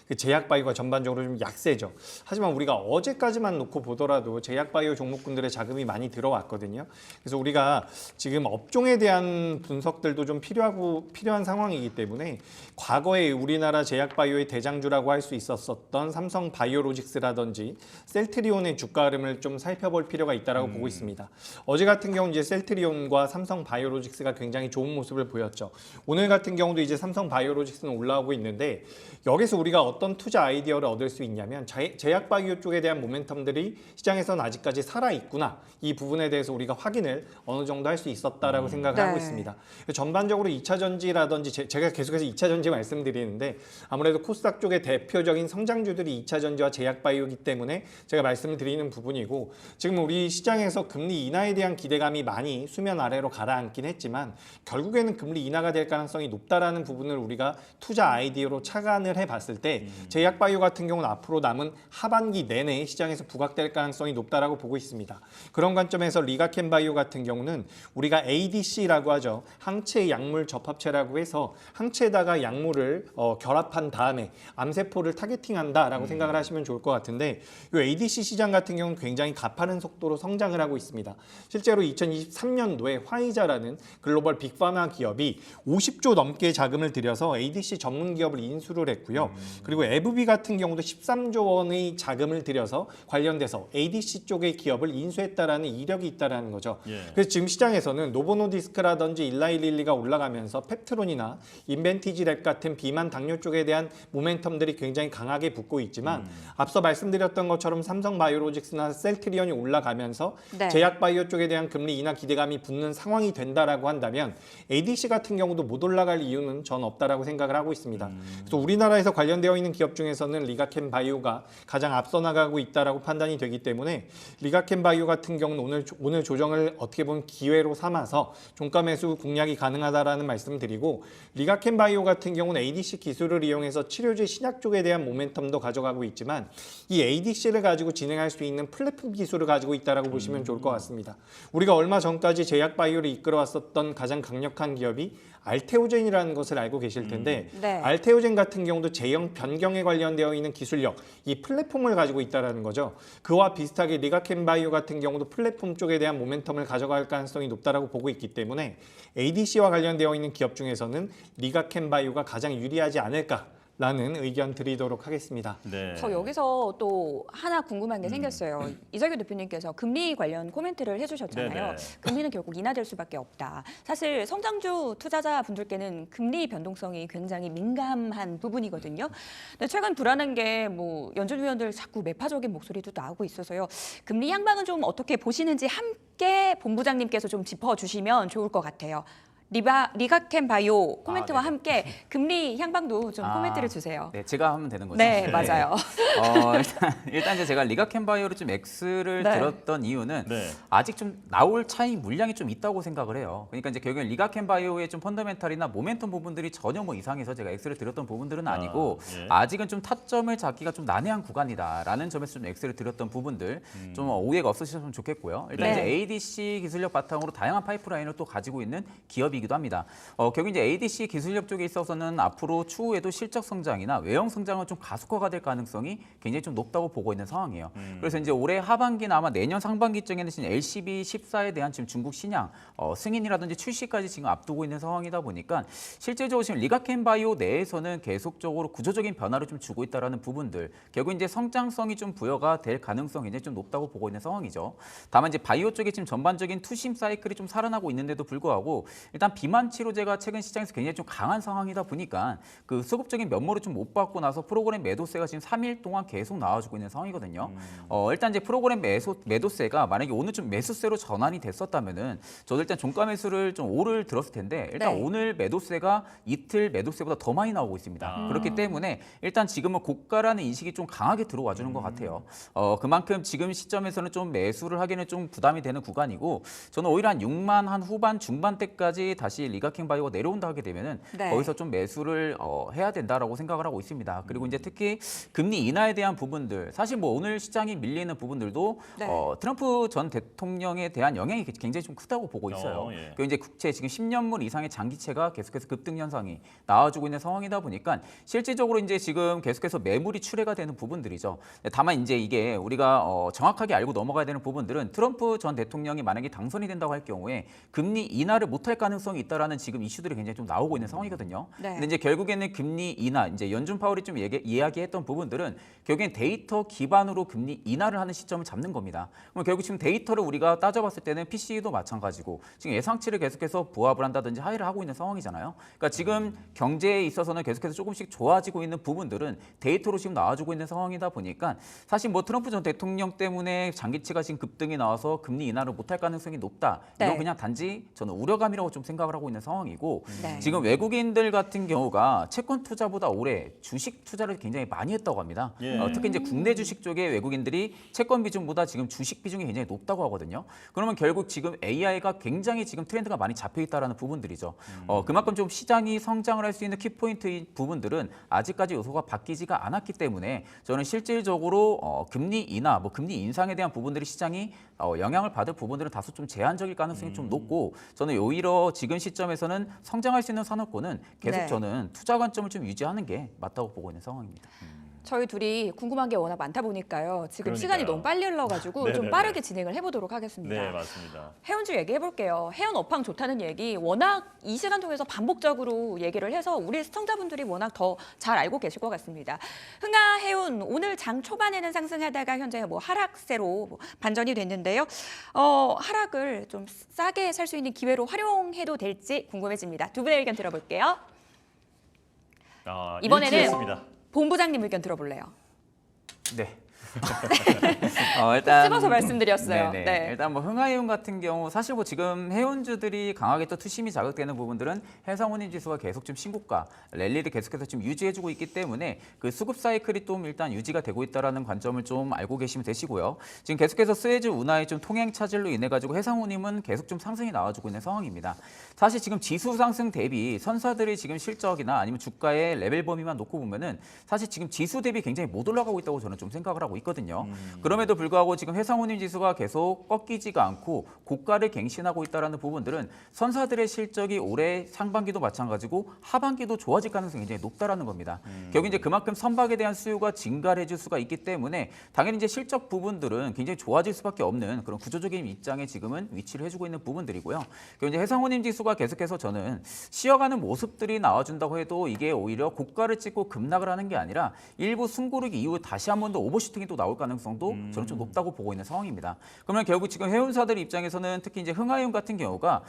그 제약바이오가 전반적으로 좀 약세죠. 하지만 우리가 어제까지만 놓고 보더라도 제약바이오 종목군들의 자금이 많이 들어왔거든요. 그래서 우리가 지금 업종에 대한 분석들도 좀 필요한 상황이기 때문에 과거에 우리나라 제약바이오의 대장주라고 할 수 있었던 삼성바이오로직스라든지 셀트리온의 주가 흐름을 좀 살펴볼 필요가 있다고 보고 있습니다. 어제 같은 경우 이제 셀트리온과 삼성바이오로직스가 굉장히 좋은 모습을 보였죠. 오늘 같은 경우도 이제 삼성바이오로직스는 올라오고 있는데 여기서 우리가 어떤 투자 아이디어를 얻을 수 있냐면 제약바이오 쪽에 대한 모멘텀들이 시장에서는 아직까지 살아있구나. 이 부분에 대해서 우리가 확인을 어느 정도 할 수 있었다라고 생각을 하고 있습니다. 전반적으로 2차 전지라든지 제가 계속해서 2차 전지 말씀드리는데 아무래도 코스닥 쪽의 대표적인 성장주들이 2차 전지와 제약바이오이기 때문에 제가 말씀을 드리는 부분이고 지금 우리 시장에서 금리 인하에 대한 기대감이 많이 수면 아래로 가라앉긴 했지만 결국에는 금리 인하가 될 가능성이 높다라는 부분을 우리가 투자 아이디어로 착안을 해봤을 때 제약바이오 같은 경우는 앞으로 남은 하반기 내내 시장에서 부각될 가능성이 높다라고 보고 있습니다. 그런 관점에서 리가캠바이오 같은 경우는 우리가 ADC라고 하죠. 항체 약물 접합체라고 해서 항체에다가 약물을 결합한 다음에 암세포를 타겟팅한다라고 생각을 하시면 좋을 것 같은데 이 ADC 시장 같은 경우는 굉장히 가파른 속도로 성장을 하고 있습니다. 실제로 2023년도에 화이자라는 글로벌 빅파마 기업이 50조 넘게 자금을 들여서 ADC 전문 기업을 인수를 했고요. 그리고 에브비 같은 경우도 13조 원의 자금을 들여서 관련돼서 ADC 쪽의 기업을 인수했다라는 이력이 있다라는 거죠.
예.
그래서 지금 시장에서는 노보노디스크라든지 일라이릴리가 올라가면서 펩트론이나 인벤티지랩 같은 비만 당뇨 쪽에 대한 모멘텀들이 굉장히 강하게 붙고 있지만 앞서 말씀드렸던 것처럼 삼성바이오로직스나 셀트리온이 올라가면서
네.
제약바이오 쪽에 대한 금리 인하 기대감이 붙는 상황이 된다라고 한다면 ADC 같은 경우도 못 올라갈 이유는 전 없다라고 생각을 하고 있습니다. 그래서 우리나라에서 관련되어 있는 기업 중에서는 리가캠바이오가 가장 앞서 나가고 있다라고 판단이 되기 때문에 리가캠바이오 같은 경우는 오늘 조정을 어떻게 보면 기회로 삼아서 종가 매수 공략이 가능하다라는 말씀을 드리고 리가캠바이오 같은 경우는 ADC 기술을 이용해서 치료제 신약 쪽에 대한 모멘텀도 가져가고 있지만 이 ADC를 가지고 진행할 수 있는 플랫폼 기술을 가지고 있다라고 보시면 좋을 것 같습니다. 우리가 얼마 전까지 제약바이오를 이끌어왔었던 가장 강력한 기업이 알테오젠이라는 것을 알고 계실 텐데
네.
알테오젠 같은 경우도 제형 변경에 관련되어 있는 기술력, 이 플랫폼을 가지고 있다는 거죠. 그와 비슷하게 리가캠바이오 같은 경우도 플랫폼 쪽에 대한 모멘텀을 가져갈 가능성이 높다라고 보고 있기 때문에 ADC와 관련되어 있는 기업 중에서는 리가캠바이오가 가장 유리하지 않을까 라는 의견 드리도록 하겠습니다.
네.
저 여기서 또 하나 궁금한 게 생겼어요. 이재규 대표님께서 금리 관련 코멘트를 해주셨잖아요.
네네.
금리는 결국 인하될 수밖에 없다. 사실 성장주 투자자분들께는 금리 변동성이 굉장히 민감한 부분이거든요. 근데 최근 불안한 게 뭐 연준 위원들 자꾸 매파적인 목소리도 나오고 있어서요. 금리 향방은 좀 어떻게 보시는지 함께 본부장님께서 좀 짚어주시면 좋을 것 같아요. 리가캠바이오 코멘트와
네.
함께 금리 향방도 좀 코멘트를 주세요.
네, 제가 하면 되는 거죠.
네, 맞아요.
일단 이제 제가 리가캠바이오를 좀 X를
네.
들었던 이유는
네.
아직 좀 나올 차이 물량이 좀 있다고 생각을 해요. 그러니까 이제 결국엔 리가캠바이오의 좀 펀더멘탈이나 모멘텀 부분들이 전혀 뭐 이상해서 제가 X를 들었던 부분들은 아니고
예.
아직은 좀 타점을 잡기가 좀 난해한 구간이다라는 점에서 좀 X를 들었던 부분들 좀 오해가 없으셨으면 좋겠고요. 일단
네.
이제 ADC 기술력 바탕으로 다양한 파이프라인을 또 가지고 있는 기업이기 기업이기도 합니다. 결국 이제 ADC 기술력 쪽에 있어서는 앞으로 추후에도 실적 성장이나 외형 성장은 좀 가속화가 될 가능성이 굉장히 좀 높다고 보고 있는 상황이에요. 그래서 이제 올해 하반기나 아마 내년 상반기쯤에는 지금 LCB 14에 대한 지금 중국 신약 승인이라든지 출시까지 지금 앞두고 있는 상황이다 보니까 실제적으로 지금 리가켄바이오 내에서는 계속적으로 구조적인 변화를 좀 주고 있다라는 부분들, 결국 이제 성장성이 좀 부여가 될 가능성이 굉장히 좀 높다고 보고 있는 상황이죠. 다만 이제 바이오 쪽에 지금 전반적인 투심 사이클이 좀 살아나고 있는데도 불구하고 일단 비만 치료제가 최근 시장에서 굉장히 좀 강한 상황이다 보니까 그 수급적인 면모를 좀 못 받고 나서 프로그램 매도세가 지금 3일 동안 계속 나와주고 있는 상황이거든요. 일단 이제 프로그램 매도세가 만약에 오늘 좀 매수세로 전환이 됐었다면은 저도 일단 종가 매수를 좀 5를 들었을 텐데 일단
네.
오늘 매도세가 이틀 매도세보다 더 많이 나오고 있습니다. 그렇기 때문에 일단 지금은 고가라는 인식이 좀 강하게 들어와 주는 것 같아요. 그만큼 지금 시점에서는 좀 매수를 하기는 좀 부담이 되는 구간이고 저는 오히려 한 6만 한 후반 중반대까지 다시 리가켄바이오가 내려온다 하게 되면은
네.
거기서 좀 매수를 해야 된다라고 생각을 하고 있습니다. 그리고 이제 특히 금리 인하에 대한 부분들, 사실 뭐 오늘 시장이 밀리는 부분들도
네.
트럼프 전 대통령에 대한 영향이 굉장히 좀 크다고 보고 있어요.
예.
그 이제 국채 지금 10년물 이상의 장기채가 계속해서 급등 현상이 나와주고 있는 상황이다 보니까 실질적으로 이제 지금 계속해서 매물이 출회가 되는 부분들이죠. 다만 이제 이게 우리가 정확하게 알고 넘어가야 되는 부분들은 트럼프 전 대통령이 만약에 당선이 된다고 할 경우에 금리 인하를 못할 가능성이 있다라는 지금 이슈들이 굉장히 좀 나오고 있는 상황이거든요.
네.
근데 이제 결국에는 금리 인하, 이제 연준 파월이 좀 이야기했던 부분들은 결국엔 데이터 기반으로 금리 인하를 하는 시점을 잡는 겁니다. 그럼 결국 지금 데이터를 우리가 따져봤을 때는 PC도 마찬가지고 지금 예상치를 계속해서 부합을 한다든지 하회를 하고 있는 상황이잖아요. 그러니까 지금 경제에 있어서는 계속해서 조금씩 좋아지고 있는 부분들은 데이터로 지금 나와주고 있는 상황이다 보니까 사실 뭐 트럼프 전 대통령 때문에 장기채가 지금 급등이 나와서 금리 인하를 못할 가능성이 높다. 이건
네.
그냥 단지 저는 우려감이라고 좀 생각을 하고 있는 상황이고
네.
지금 외국인들 같은 경우가 채권 투자보다 올해 주식 투자를 굉장히 많이 했다고 합니다.
예.
특히 이제 국내 주식 쪽에 외국인들이 채권 비중보다 지금 주식 비중이 굉장히 높다고 하거든요. 그러면 결국 지금 AI가 굉장히 지금 트렌드가 많이 잡혀 있다라는 부분들이죠. 그만큼 좀 시장이 성장을 할 수 있는 키포인트인 부분들은 아직까지 요소가 바뀌지가 않았기 때문에 저는 실질적으로 금리 인하, 뭐 금리 인상에 대한 부분들이 시장이 영향을 받을 부분들은 다소 좀 제한적일 가능성이 좀 높고 저는 오히려 지금 시점에서는 성장할 수 있는 산업군은 계속
네.
저는 투자 관점을 좀 유지하는 게 맞다고 보고 있는 상황입니다.
저희 둘이 궁금한 게 워낙 많다 보니까요. 지금 시간이
그러니까요.
너무 빨리 흘러가지고 좀
네네네.
빠르게 진행을 해보도록 하겠습니다.
네, 맞습니다.
해운주 얘기해볼게요. 해운 업황 좋다는 얘기 워낙 이 시간 통해서 반복적으로 얘기를 해서 우리 시청자분들이 워낙 더 잘 알고 계실 것 같습니다. 흥하 해운 오늘 장 초반에는 상승하다가 현재 뭐 하락세로 반전이 됐는데요. 하락을 좀 싸게 살 수 있는 기회로 활용해도 될지 궁금해집니다. 두 분의 의견 들어볼게요. 이번에는
일치했습니다.
본부장님 의견 들어볼래요.
네. 일단
찝어서 말씀드렸어요.
네네.
네.
일단 뭐 흥하해운 같은 경우 사실 뭐 지금 해운주들이 강하게 또 투심이 자극되는 부분들은 해상운임 지수가 계속 좀 신고가 랠리를 계속해서 좀 유지해주고 있기 때문에 그 수급 사이클이 좀 일단 유지가 되고 있다라는 관점을 좀 알고 계시면 되시고요. 지금 계속해서 스웨즈 운하의 좀 통행 차질로 인해 가지고 해상운임은 계속 좀 상승이 나와주고 있는 상황입니다. 사실 지금 지수 상승 대비 선사들의 지금 실적이나 아니면 주가의 레벨 범위만 놓고 보면은 사실 지금 지수 대비 굉장히 못 올라가고 있다고 저는 좀 생각을 하고 있거든요. 그럼에도 불구하고 지금 해상운임 지수가 계속 꺾이지가 않고 고가를 갱신하고 있다는 부분들은 선사들의 실적이 올해 상반기도 마찬가지고 하반기도 좋아질 가능성이 굉장히 높다라는 겁니다. 결국 이제 그만큼 선박에 대한 수요가 증가를 해줄 수가 있기 때문에 당연히 이제 실적 부분들은 굉장히 좋아질 수밖에 없는 그런 구조적인 입장에 지금은 위치를 해주고 있는 부분들이고요. 결국 이제 해상운임 지수가 계속해서 저는 쉬어가는 모습들이 나와준다고 해도 이게 오히려 고가를 찍고 급락을 하는 게 아니라 일부 숨고르기 이후 다시 한 번 더 오버슈팅이 또 나올 가능성도 저는 좀 높다고 보고 있는 상황입니다. 그러면 결국 지금 해운사들 입장에서는 특히 이제 흥하해운 같은 경우가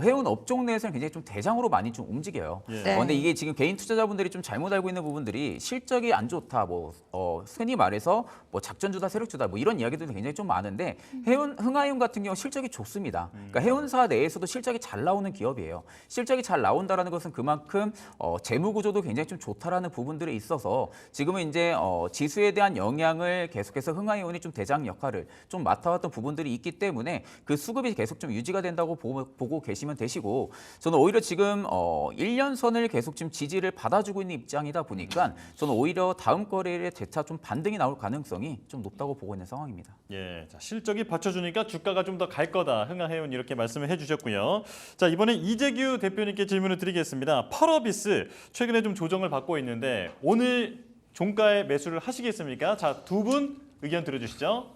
해운 업종 내에서는 굉장히 좀 대장으로 많이 좀 움직여요.
예.
네.
근데 이게 지금 개인 투자자분들이 좀 잘못 알고 있는 부분들이 실적이 안 좋다, 뭐 흔히 말해서 뭐 작전주다, 세력주다, 뭐 이런 이야기들이 굉장히 좀 많은데 흥하해운 같은 경우 실적이 좋습니다. 그러니까 해운사 내에서도 실적이 잘 나오는 기업이에요. 실적이 잘 나온다라는 것은 그만큼 재무 구조도 굉장히 좀 좋다라는 부분들이 있어서 지금은 이제 지수에 대한 영향을 시즌을 계속해서 흥하이온이 좀 대장 역할을 좀 맡아왔던 부분들이 있기 때문에 그 수급이 계속 좀 유지가 된다고 보고 계시면 되시고 저는 오히려 지금 1년선을 계속 지금 지지를 받아주고 있는 입장이다 보니까 저는 오히려 다음 거래일에 재차 좀 반등이 나올 가능성이 좀 높다고 보고 있는 상황입니다.
예, 자, 실적이 받쳐주니까 주가가 좀 더 갈 거다. 흥하해온 이렇게 말씀을 해주셨고요. 자, 이번에 이재규 대표님께 질문을 드리겠습니다. 펄어비스 최근에 좀 조정을 받고 있는데 오늘 종가에 매수를 하시겠습니까? 자, 두 분 의견 들어주시죠.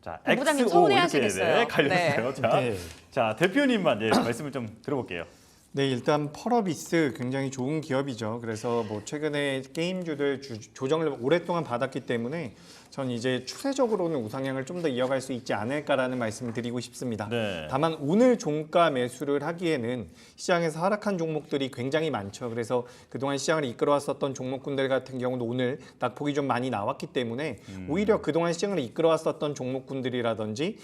자,
본부장님
XO
서운해하시겠어요.
이렇게 갈렸어요. 자,
네.
자, 대표님만 말씀을 좀 들어볼게요.
네, 일단 펄어비스 굉장히 좋은 기업이죠. 그래서 뭐 최근에 게임주들 조정을 오랫동안 받았기 때문에 전 이제 추세적으로는 우상향을 좀 더 이어갈 수 있지 않을까라는 말씀을 드리고 싶습니다.
네.
다만 오늘 종가 매수를 하기에는 시장에서 하락한 종목들이 굉장히 많죠. 그래서 그동안 시장을 이끌어왔었던 종목군들 같은 경우도 오늘 낙폭이 좀 많이 나왔기 때문에 오히려 그동안 시장을 이끌어왔었던 종목군들이라든지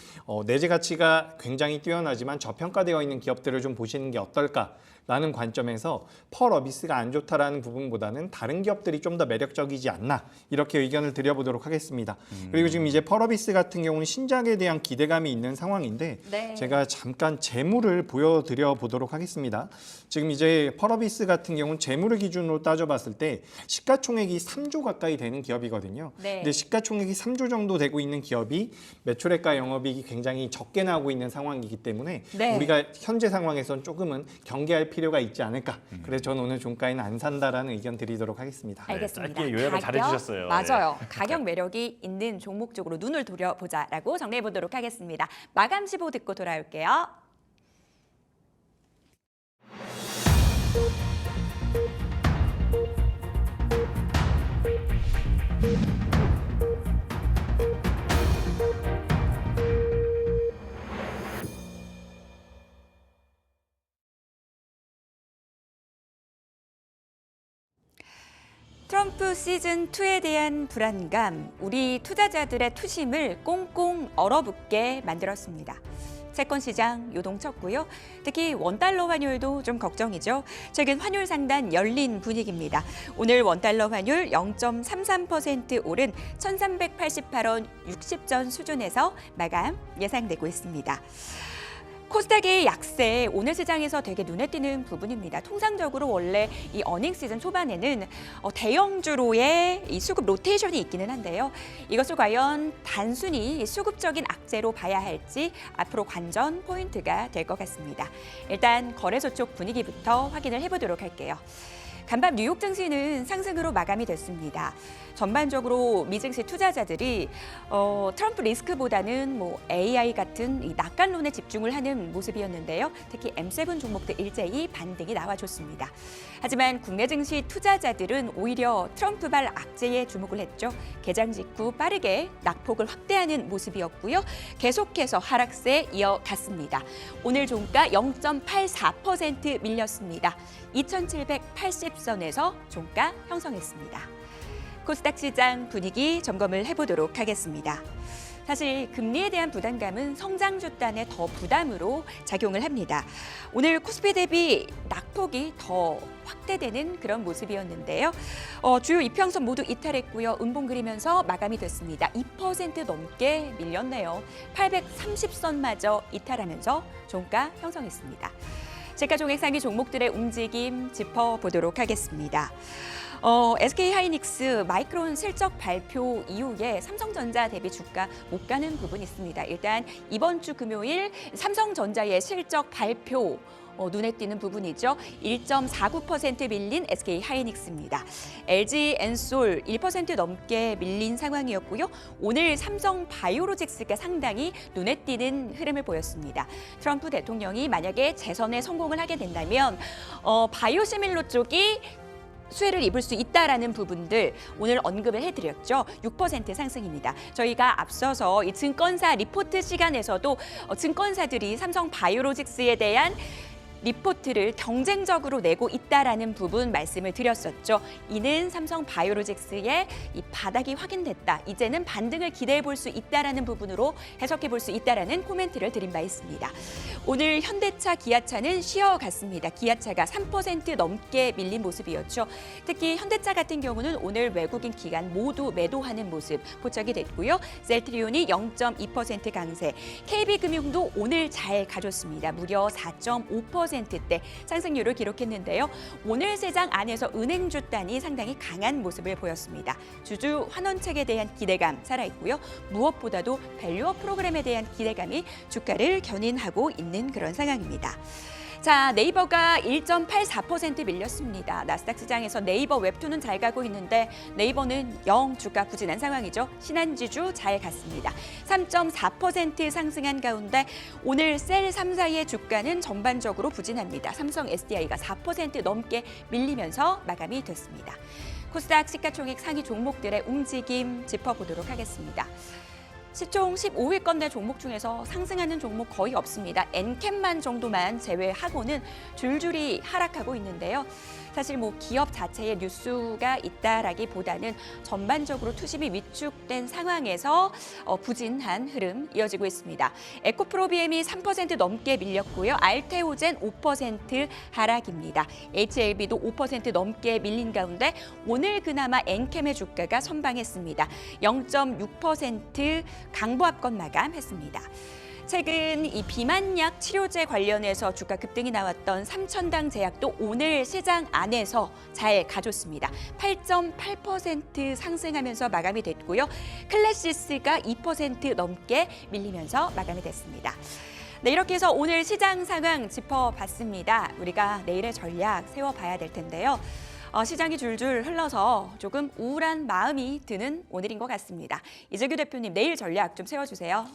내재 가치가 굉장히 뛰어나지만 저평가되어 있는 기업들을 좀 보시는 게 어떨까? 라는 관점에서 펄어비스가 안 좋다라는 부분보다는 다른 기업들이 좀 더 매력적이지 않나 이렇게 의견을 드려보도록 하겠습니다. 그리고 지금 이제 펄어비스 같은 경우는 신작에 대한 기대감이 있는 상황인데
네.
제가 잠깐 재물을 보여드려 보도록 하겠습니다. 지금 이제 펄어비스 같은 경우는 재물을 기준으로 따져봤을 때 시가총액이 3조 가까이 되는 기업이거든요.
네.
근데 시가총액이 3조 정도 되고 있는 기업이 매출액과 영업이익이 굉장히 적게 나오고 있는 상황이기 때문에
네.
우리가 현재 상황에선 조금은 경계할 필요가 있지 않을까. 그래서 저는 오늘 종가에는 안 산다라는 의견 드리도록 하겠습니다.
네,
알겠습니다.
짧게 요약을 잘해주셨어요.
맞아요. 가격 매력이 있는 종목 쪽으로 눈을 돌려보자라고 정리해 보도록 하겠습니다. 마감 시보 듣고 돌아올게요. 트럼프 시즌2에 대한 불안감, 우리 투자자들의 투심을 꽁꽁 얼어붙게 만들었습니다. 채권 시장 요동쳤고요. 특히 원달러 환율도 좀 걱정이죠. 최근 환율 상단 열린 분위기입니다. 오늘 원달러 환율 0.33% 오른 1,388원 60전 수준에서 마감 예상되고 있습니다. 코스닥의 약세, 오늘 시장에서 되게 눈에 띄는 부분입니다. 통상적으로 원래 이 어닝 시즌 초반에는 대형주로의 이 수급 로테이션이 있기는 한데요. 이것을 과연 단순히 수급적인 악재로 봐야 할지 앞으로 관전 포인트가 될 것 같습니다. 일단 거래소 쪽 분위기부터 확인을 해보도록 할게요. 간밤 뉴욕 증시는 상승으로 마감이 됐습니다. 전반적으로 미증시 투자자들이 트럼프 리스크보다는 AI 같은 이 낙관론에 집중을 하는 모습이었는데요. 특히 M7 종목들 일제히 반등이 나와줬습니다. 하지만 국내 증시 투자자들은 오히려 트럼프발 악재에 주목을 했죠. 개장 직후 빠르게 낙폭을 확대하는 모습이었고요. 계속해서 하락세 이어갔습니다. 오늘 종가 0.84% 밀렸습니다. 2,780선에서 종가 형성했습니다. 코스닥 시장 분위기 점검을 해보도록 하겠습니다. 사실 금리에 대한 부담감은 성장주 단에 더 부담으로 작용을 합니다. 오늘 코스피 대비 낙폭이 더 확대되는 그런 모습이었는데요. 주요 이평선 모두 이탈했고요. 음봉 그리면서 마감이 됐습니다. 2% 넘게 밀렸네요. 830선마저 이탈하면서 종가 형성했습니다. 시가총액 상위 종목들의 움직임 짚어보도록 하겠습니다. SK하이닉스 마이크론 실적 발표 이후에 삼성전자 대비 주가 못 가는 부분이 있습니다. 일단 이번 주 금요일 삼성전자의 실적 발표 눈에 띄는 부분이죠. 1.49% 밀린 SK하이닉스입니다. LG엔솔 1% 넘게 밀린 상황이었고요. 오늘 삼성바이오로직스가 상당히 눈에 띄는 흐름을 보였습니다. 트럼프 대통령이 만약에 재선에 성공을 하게 된다면 바이오시밀러 쪽이 수혜를 입을 수 있다라는 부분들 오늘 언급을 해드렸죠. 6% 상승입니다. 저희가 앞서서 이 증권사 리포트 시간에서도 증권사들이 삼성바이오로직스에 대한 리포트를 경쟁적으로 내고 있다라는 부분 말씀을 드렸었죠. 이는 삼성 바이오로직스의 이 바닥이 확인됐다. 이제는 반등을 기대해 볼 수 있다라는 부분으로 해석해 볼 수 있다라는 코멘트를 드린 바 있습니다. 오늘 현대차, 기아차는 쉬어갔습니다. 기아차가 3% 넘게 밀린 모습이었죠. 특히 현대차 같은 경우는 오늘 외국인 기관 모두 매도하는 모습 포착이 됐고요. 셀트리온이 0.2% 강세, KB금융도 오늘 잘 가졌습니다. 무려 4.5%대 상승률을 기록했는데요. 오늘 세장 안에서 은행주 단이 상당히 강한 모습을 보였습니다. 주주 환원책에 대한 기대감 살아있고요. 무엇보다도 밸류업 프로그램에 대한 기대감이 주가를 견인하고 있는 그런 상황입니다. 자, 네이버가 1.84% 밀렸습니다. 나스닥 시장에서 네이버 웹툰은 잘 가고 있는데 네이버는 영 주가 부진한 상황이죠. 신한지주 잘 갔습니다. 3.4% 상승한 가운데 오늘 셀 3사의 주가는 전반적으로 부진합니다. 삼성 SDI가 4% 넘게 밀리면서 마감이 됐습니다. 코스닥 시가총액 상위 종목들의 움직임 짚어보도록 하겠습니다. 시총 15위권대 종목 중에서 상승하는 종목 거의 없습니다. 엔캠만 정도만 제외하고는 줄줄이 하락하고 있는데요. 사실 기업 자체의 뉴스가 있다라기보다는 전반적으로 투심이 위축된 상황에서 부진한 흐름 이어지고 있습니다. 에코프로비엠이 3% 넘게 밀렸고요. 알테오젠 5% 하락입니다. HLB도 5% 넘게 밀린 가운데 오늘 그나마 엔캠의 주가가 선방했습니다. 0.6% 강보합권 마감했습니다. 최근 이 비만약 치료제 관련해서 주가 급등이 나왔던 삼천당 제약도 오늘 시장 안에서 잘 가졌습니다. 8.8% 상승하면서 마감이 됐고요. 클래시스가 2% 넘게 밀리면서 마감이 됐습니다. 네, 이렇게 해서 오늘 시장 상황 짚어봤습니다. 우리가 내일의 전략 세워봐야 될 텐데요. 시장이 줄줄 흘러서 조금 우울한 마음이 드는 오늘인 것 같습니다. 이재규 대표님, 내일 전략 좀 세워주세요.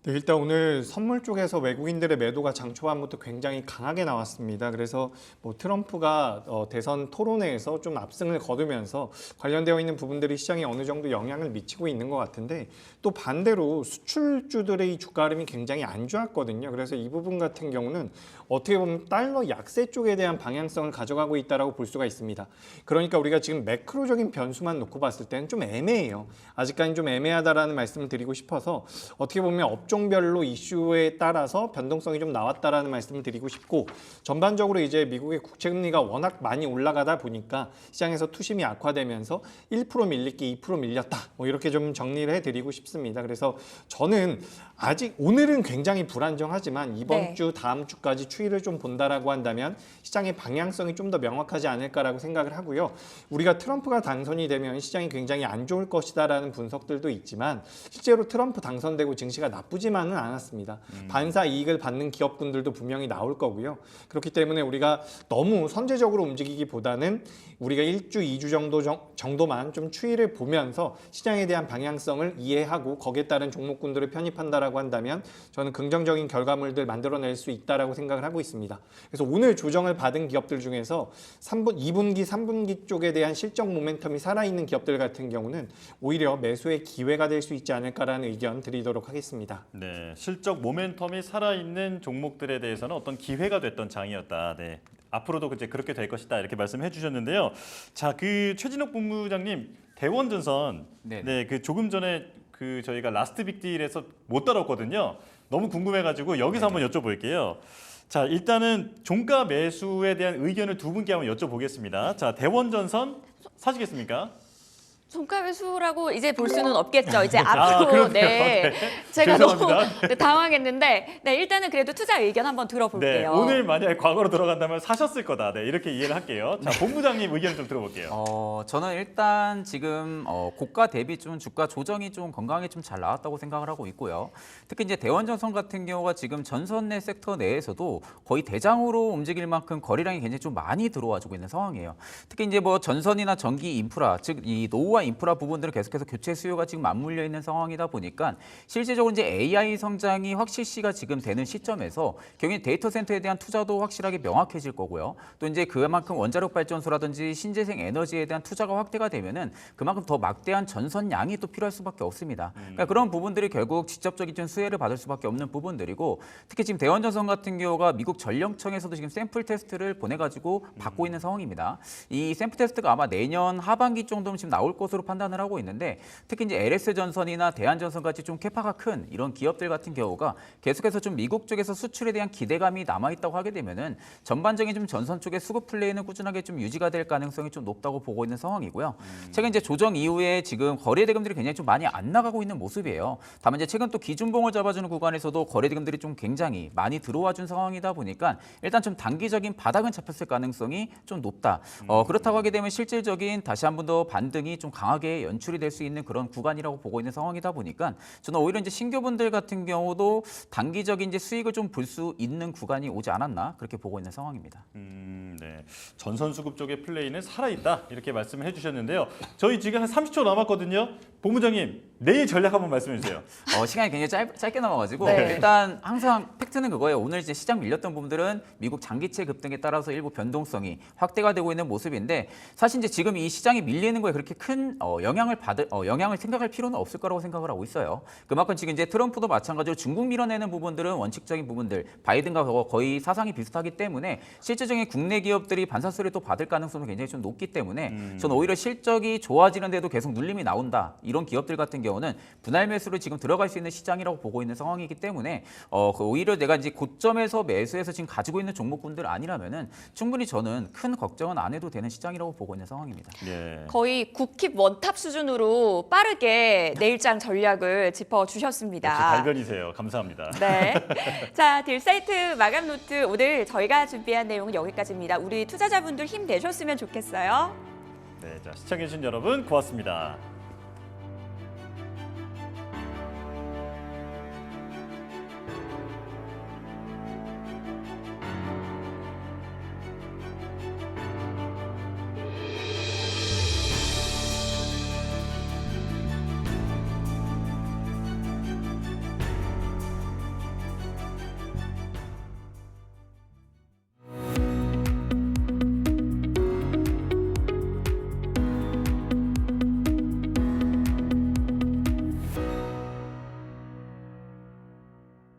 네, 일단 오늘 선물 쪽에서 외국인들의 매도가 장 초반부터 굉장히 강하게 나왔습니다. 그래서 트럼프가 대선 토론회에서 좀 압승을 거두면서 관련되어 있는 부분들이 시장에 어느 정도 영향을 미치고 있는 것 같은데, 또 반대로 수출주들의 주가 흐름이 굉장히 안 좋았거든요. 그래서 이 부분 같은 경우는 어떻게 보면 달러 약세 쪽에 대한 방향성을 가져가고 있다고 볼 수가 있습니다. 그러니까 우리가 지금 매크로적인 변수만 놓고 봤을 때는 좀 애매해요. 아직까지는 좀 애매하다라는 말씀을 드리고 싶어서 어떻게 보면 업종별로 이슈에 따라서 변동성이 좀 나왔다라는 말씀을 드리고 싶고, 전반적으로 이제 미국의 국채 금리가 워낙 많이 올라가다 보니까 시장에서 투심이 악화되면서 1% 밀리기 2% 밀렸다. 이렇게 좀 정리를 해드리고 싶습니다. 그래서 저는 아직 오늘은 굉장히 불안정하지만 이번 주 다음 주까지 추이를 좀 본다라고 한다면 시장의 방향성이 좀 더 명확하지 않을까라고 생각을 하고요. 우리가 트럼프가 당선이 되면 시장이 굉장히 안 좋을 것이다라는 분석들도 있지만 실제로 트럼프 당선되고 증시가 나쁘지만은 않았습니다. 반사 이익을 받는 기업군들도 분명히 나올 거고요. 그렇기 때문에 우리가 너무 선제적으로 움직이기보다는 우리가 1주, 2주 정도만 좀 추이를 보면서 시장에 대한 방향성을 이해하고 거기에 따른 종목군들을 편입한다라고 한다면 저는 긍정적인 결과물들 만들어낼 수 있다라고 생각을 하고 있습니다. 그래서 오늘 조정을 받은 기업들 중에서 2분기, 3분기 쪽에 대한 실적 모멘텀이 살아있는 기업들 같은 경우는 오히려 매수의 기회가 될 수 있지 않을까라는 의견 드리도록 하겠습니다.
네, 실적 모멘텀이 살아있는 종목들에 대해서는 어떤 기회가 됐던 장이었다. 네. 앞으로도 이제 그렇게 될 것이다 이렇게 말씀해 주셨는데요. 자, 최진욱 본부장님, 대원전선, 그 조금 전에 저희가 라스트 빅딜에서 못 다뤘거든요. 너무 궁금해가지고 여기서 한번 여쭤볼게요. 자, 일단은 종가 매수에 대한 의견을 두 분께 한번 여쭤보겠습니다. 자, 대원전선 사시겠습니까?
종가 매수라고 이제 볼 수는 없겠죠. 이제 앞으로
그렇네요.
네. 제가 너무 당황했는데 일단은 그래도 투자 의견 한번 들어볼게요.
네, 오늘 만약에 과거로 들어간다면 사셨을 거다. 네, 이렇게 이해를 할게요. 자, 본부장님 의견 좀 들어볼게요.
저는 일단 지금 고가 대비 좀 주가 조정이 좀 건강하게 좀 잘 나왔다고 생각을 하고 있고요. 특히 이제 대원전선 같은 경우가 지금 전선 내 섹터 내에서도 거의 대장으로 움직일 만큼 거래량이 굉장히 좀 많이 들어와주고 있는 상황이에요. 특히 이제 전선이나 전기 인프라, 즉 이 노후 기술과 인프라 부분들은 계속해서 교체 수요가 지금 맞물려 있는 상황이다 보니까 실질적으로 이제 AI 성장이 확실시가 지금 되는 시점에서 결국엔 데이터 센터에 대한 투자도 확실하게 명확해질 거고요. 또 이제 그만큼 원자력 발전소라든지 신재생 에너지에 대한 투자가 확대가 되면은 그만큼 더 막대한 전선량이 또 필요할 수밖에 없습니다. 그러니까 그런 부분들이 결국 직접적인 좀 수혜를 받을 수밖에 없는 부분들이고 특히 지금 대원전선 같은 경우가 미국 전력청에서도 지금 샘플 테스트를 보내가지고 받고 있는 상황입니다. 이 샘플 테스트가 아마 내년 하반기 정도면 지금 나올 것으로 판단을 하고 있는데 특히 이제 LS전선이나 대한전선 같이 좀 캐파가 큰 이런 기업들 같은 경우가 계속해서 좀 미국 쪽에서 수출에 대한 기대감이 남아있다고 하게 되면은 전반적인 좀 전선 쪽의 수급 플레이는 꾸준하게 좀 유지가 될 가능성이 좀 높다고 보고 있는 상황이고요. 최근 이제 조정 이후에 지금 거래 대금들이 굉장히 좀 많이 안 나가고 있는 모습이에요. 다만 이제 최근 또 기준봉을 잡아주는 구간에서도 거래 대금들이 좀 굉장히 많이 들어와 준 상황이다 보니까 일단 좀 단기적인 바닥은 잡혔을 가능성이 좀 높다. 그렇다고 하게 되면 실질적인 다시 한 번 더 반등이 좀 강하게 연출이 될 수 있는 그런 구간이라고 보고 있는 상황이다 보니까 저는 오히려 이제 신규분들 같은 경우도 단기적인 이제 수익을 좀 볼 수 있는 구간이 오지 않았나 그렇게 보고 있는 상황입니다.
네. 전선 수급 쪽의 플레이는 살아있다 이렇게 말씀을 해주셨는데요. 저희 지금 한 30초 남았거든요. 본부장님 내일 전략 한번 말씀해 주세요.
시간이 굉장히 짧게 남아가지고
네.
일단 항상 팩트는 그거예요. 오늘 이제 시장 밀렸던 부분들은 미국 장기채 급등에 따라서 일부 변동성이 확대가 되고 있는 모습인데 사실 이제 지금 이 시장이 밀리는 거에 그렇게 큰 영향을 생각할 필요는 없을 거라고 생각을 하고 있어요. 그만큼 지금 이제 트럼프도 마찬가지로 중국 밀어내는 부분들은 원칙적인 부분들 바이든과 거의 사상이 비슷하기 때문에 실질적인 국내 기업들이 반사수를 또 받을 가능성이 굉장히 좀 높기 때문에 저는 오히려 실적이 좋아지는데도 계속 눌림이 나온다. 이런 기업들 같은 경우는 분할 매수를 지금 들어갈 수 있는 시장이라고 보고 있는 상황이기 때문에 오히려 내가 이제 고점에서 매수해서 지금 가지고 있는 종목군들 아니라면은 충분히 저는 큰 걱정은 안 해도 되는 시장이라고 보고 있는 상황입니다.
예.
거의 국힙 원탑 수준으로 빠르게 내일장 전략을 짚어주셨습니다.
역시 달변이세요. 감사합니다.
네. 자, 딜사이트 마감 노트 오늘 저희가 준비한 내용은 여기까지입니다. 우리 투자자분들 힘내셨으면 좋겠어요.
네, 자, 시청해주신 여러분 고맙습니다.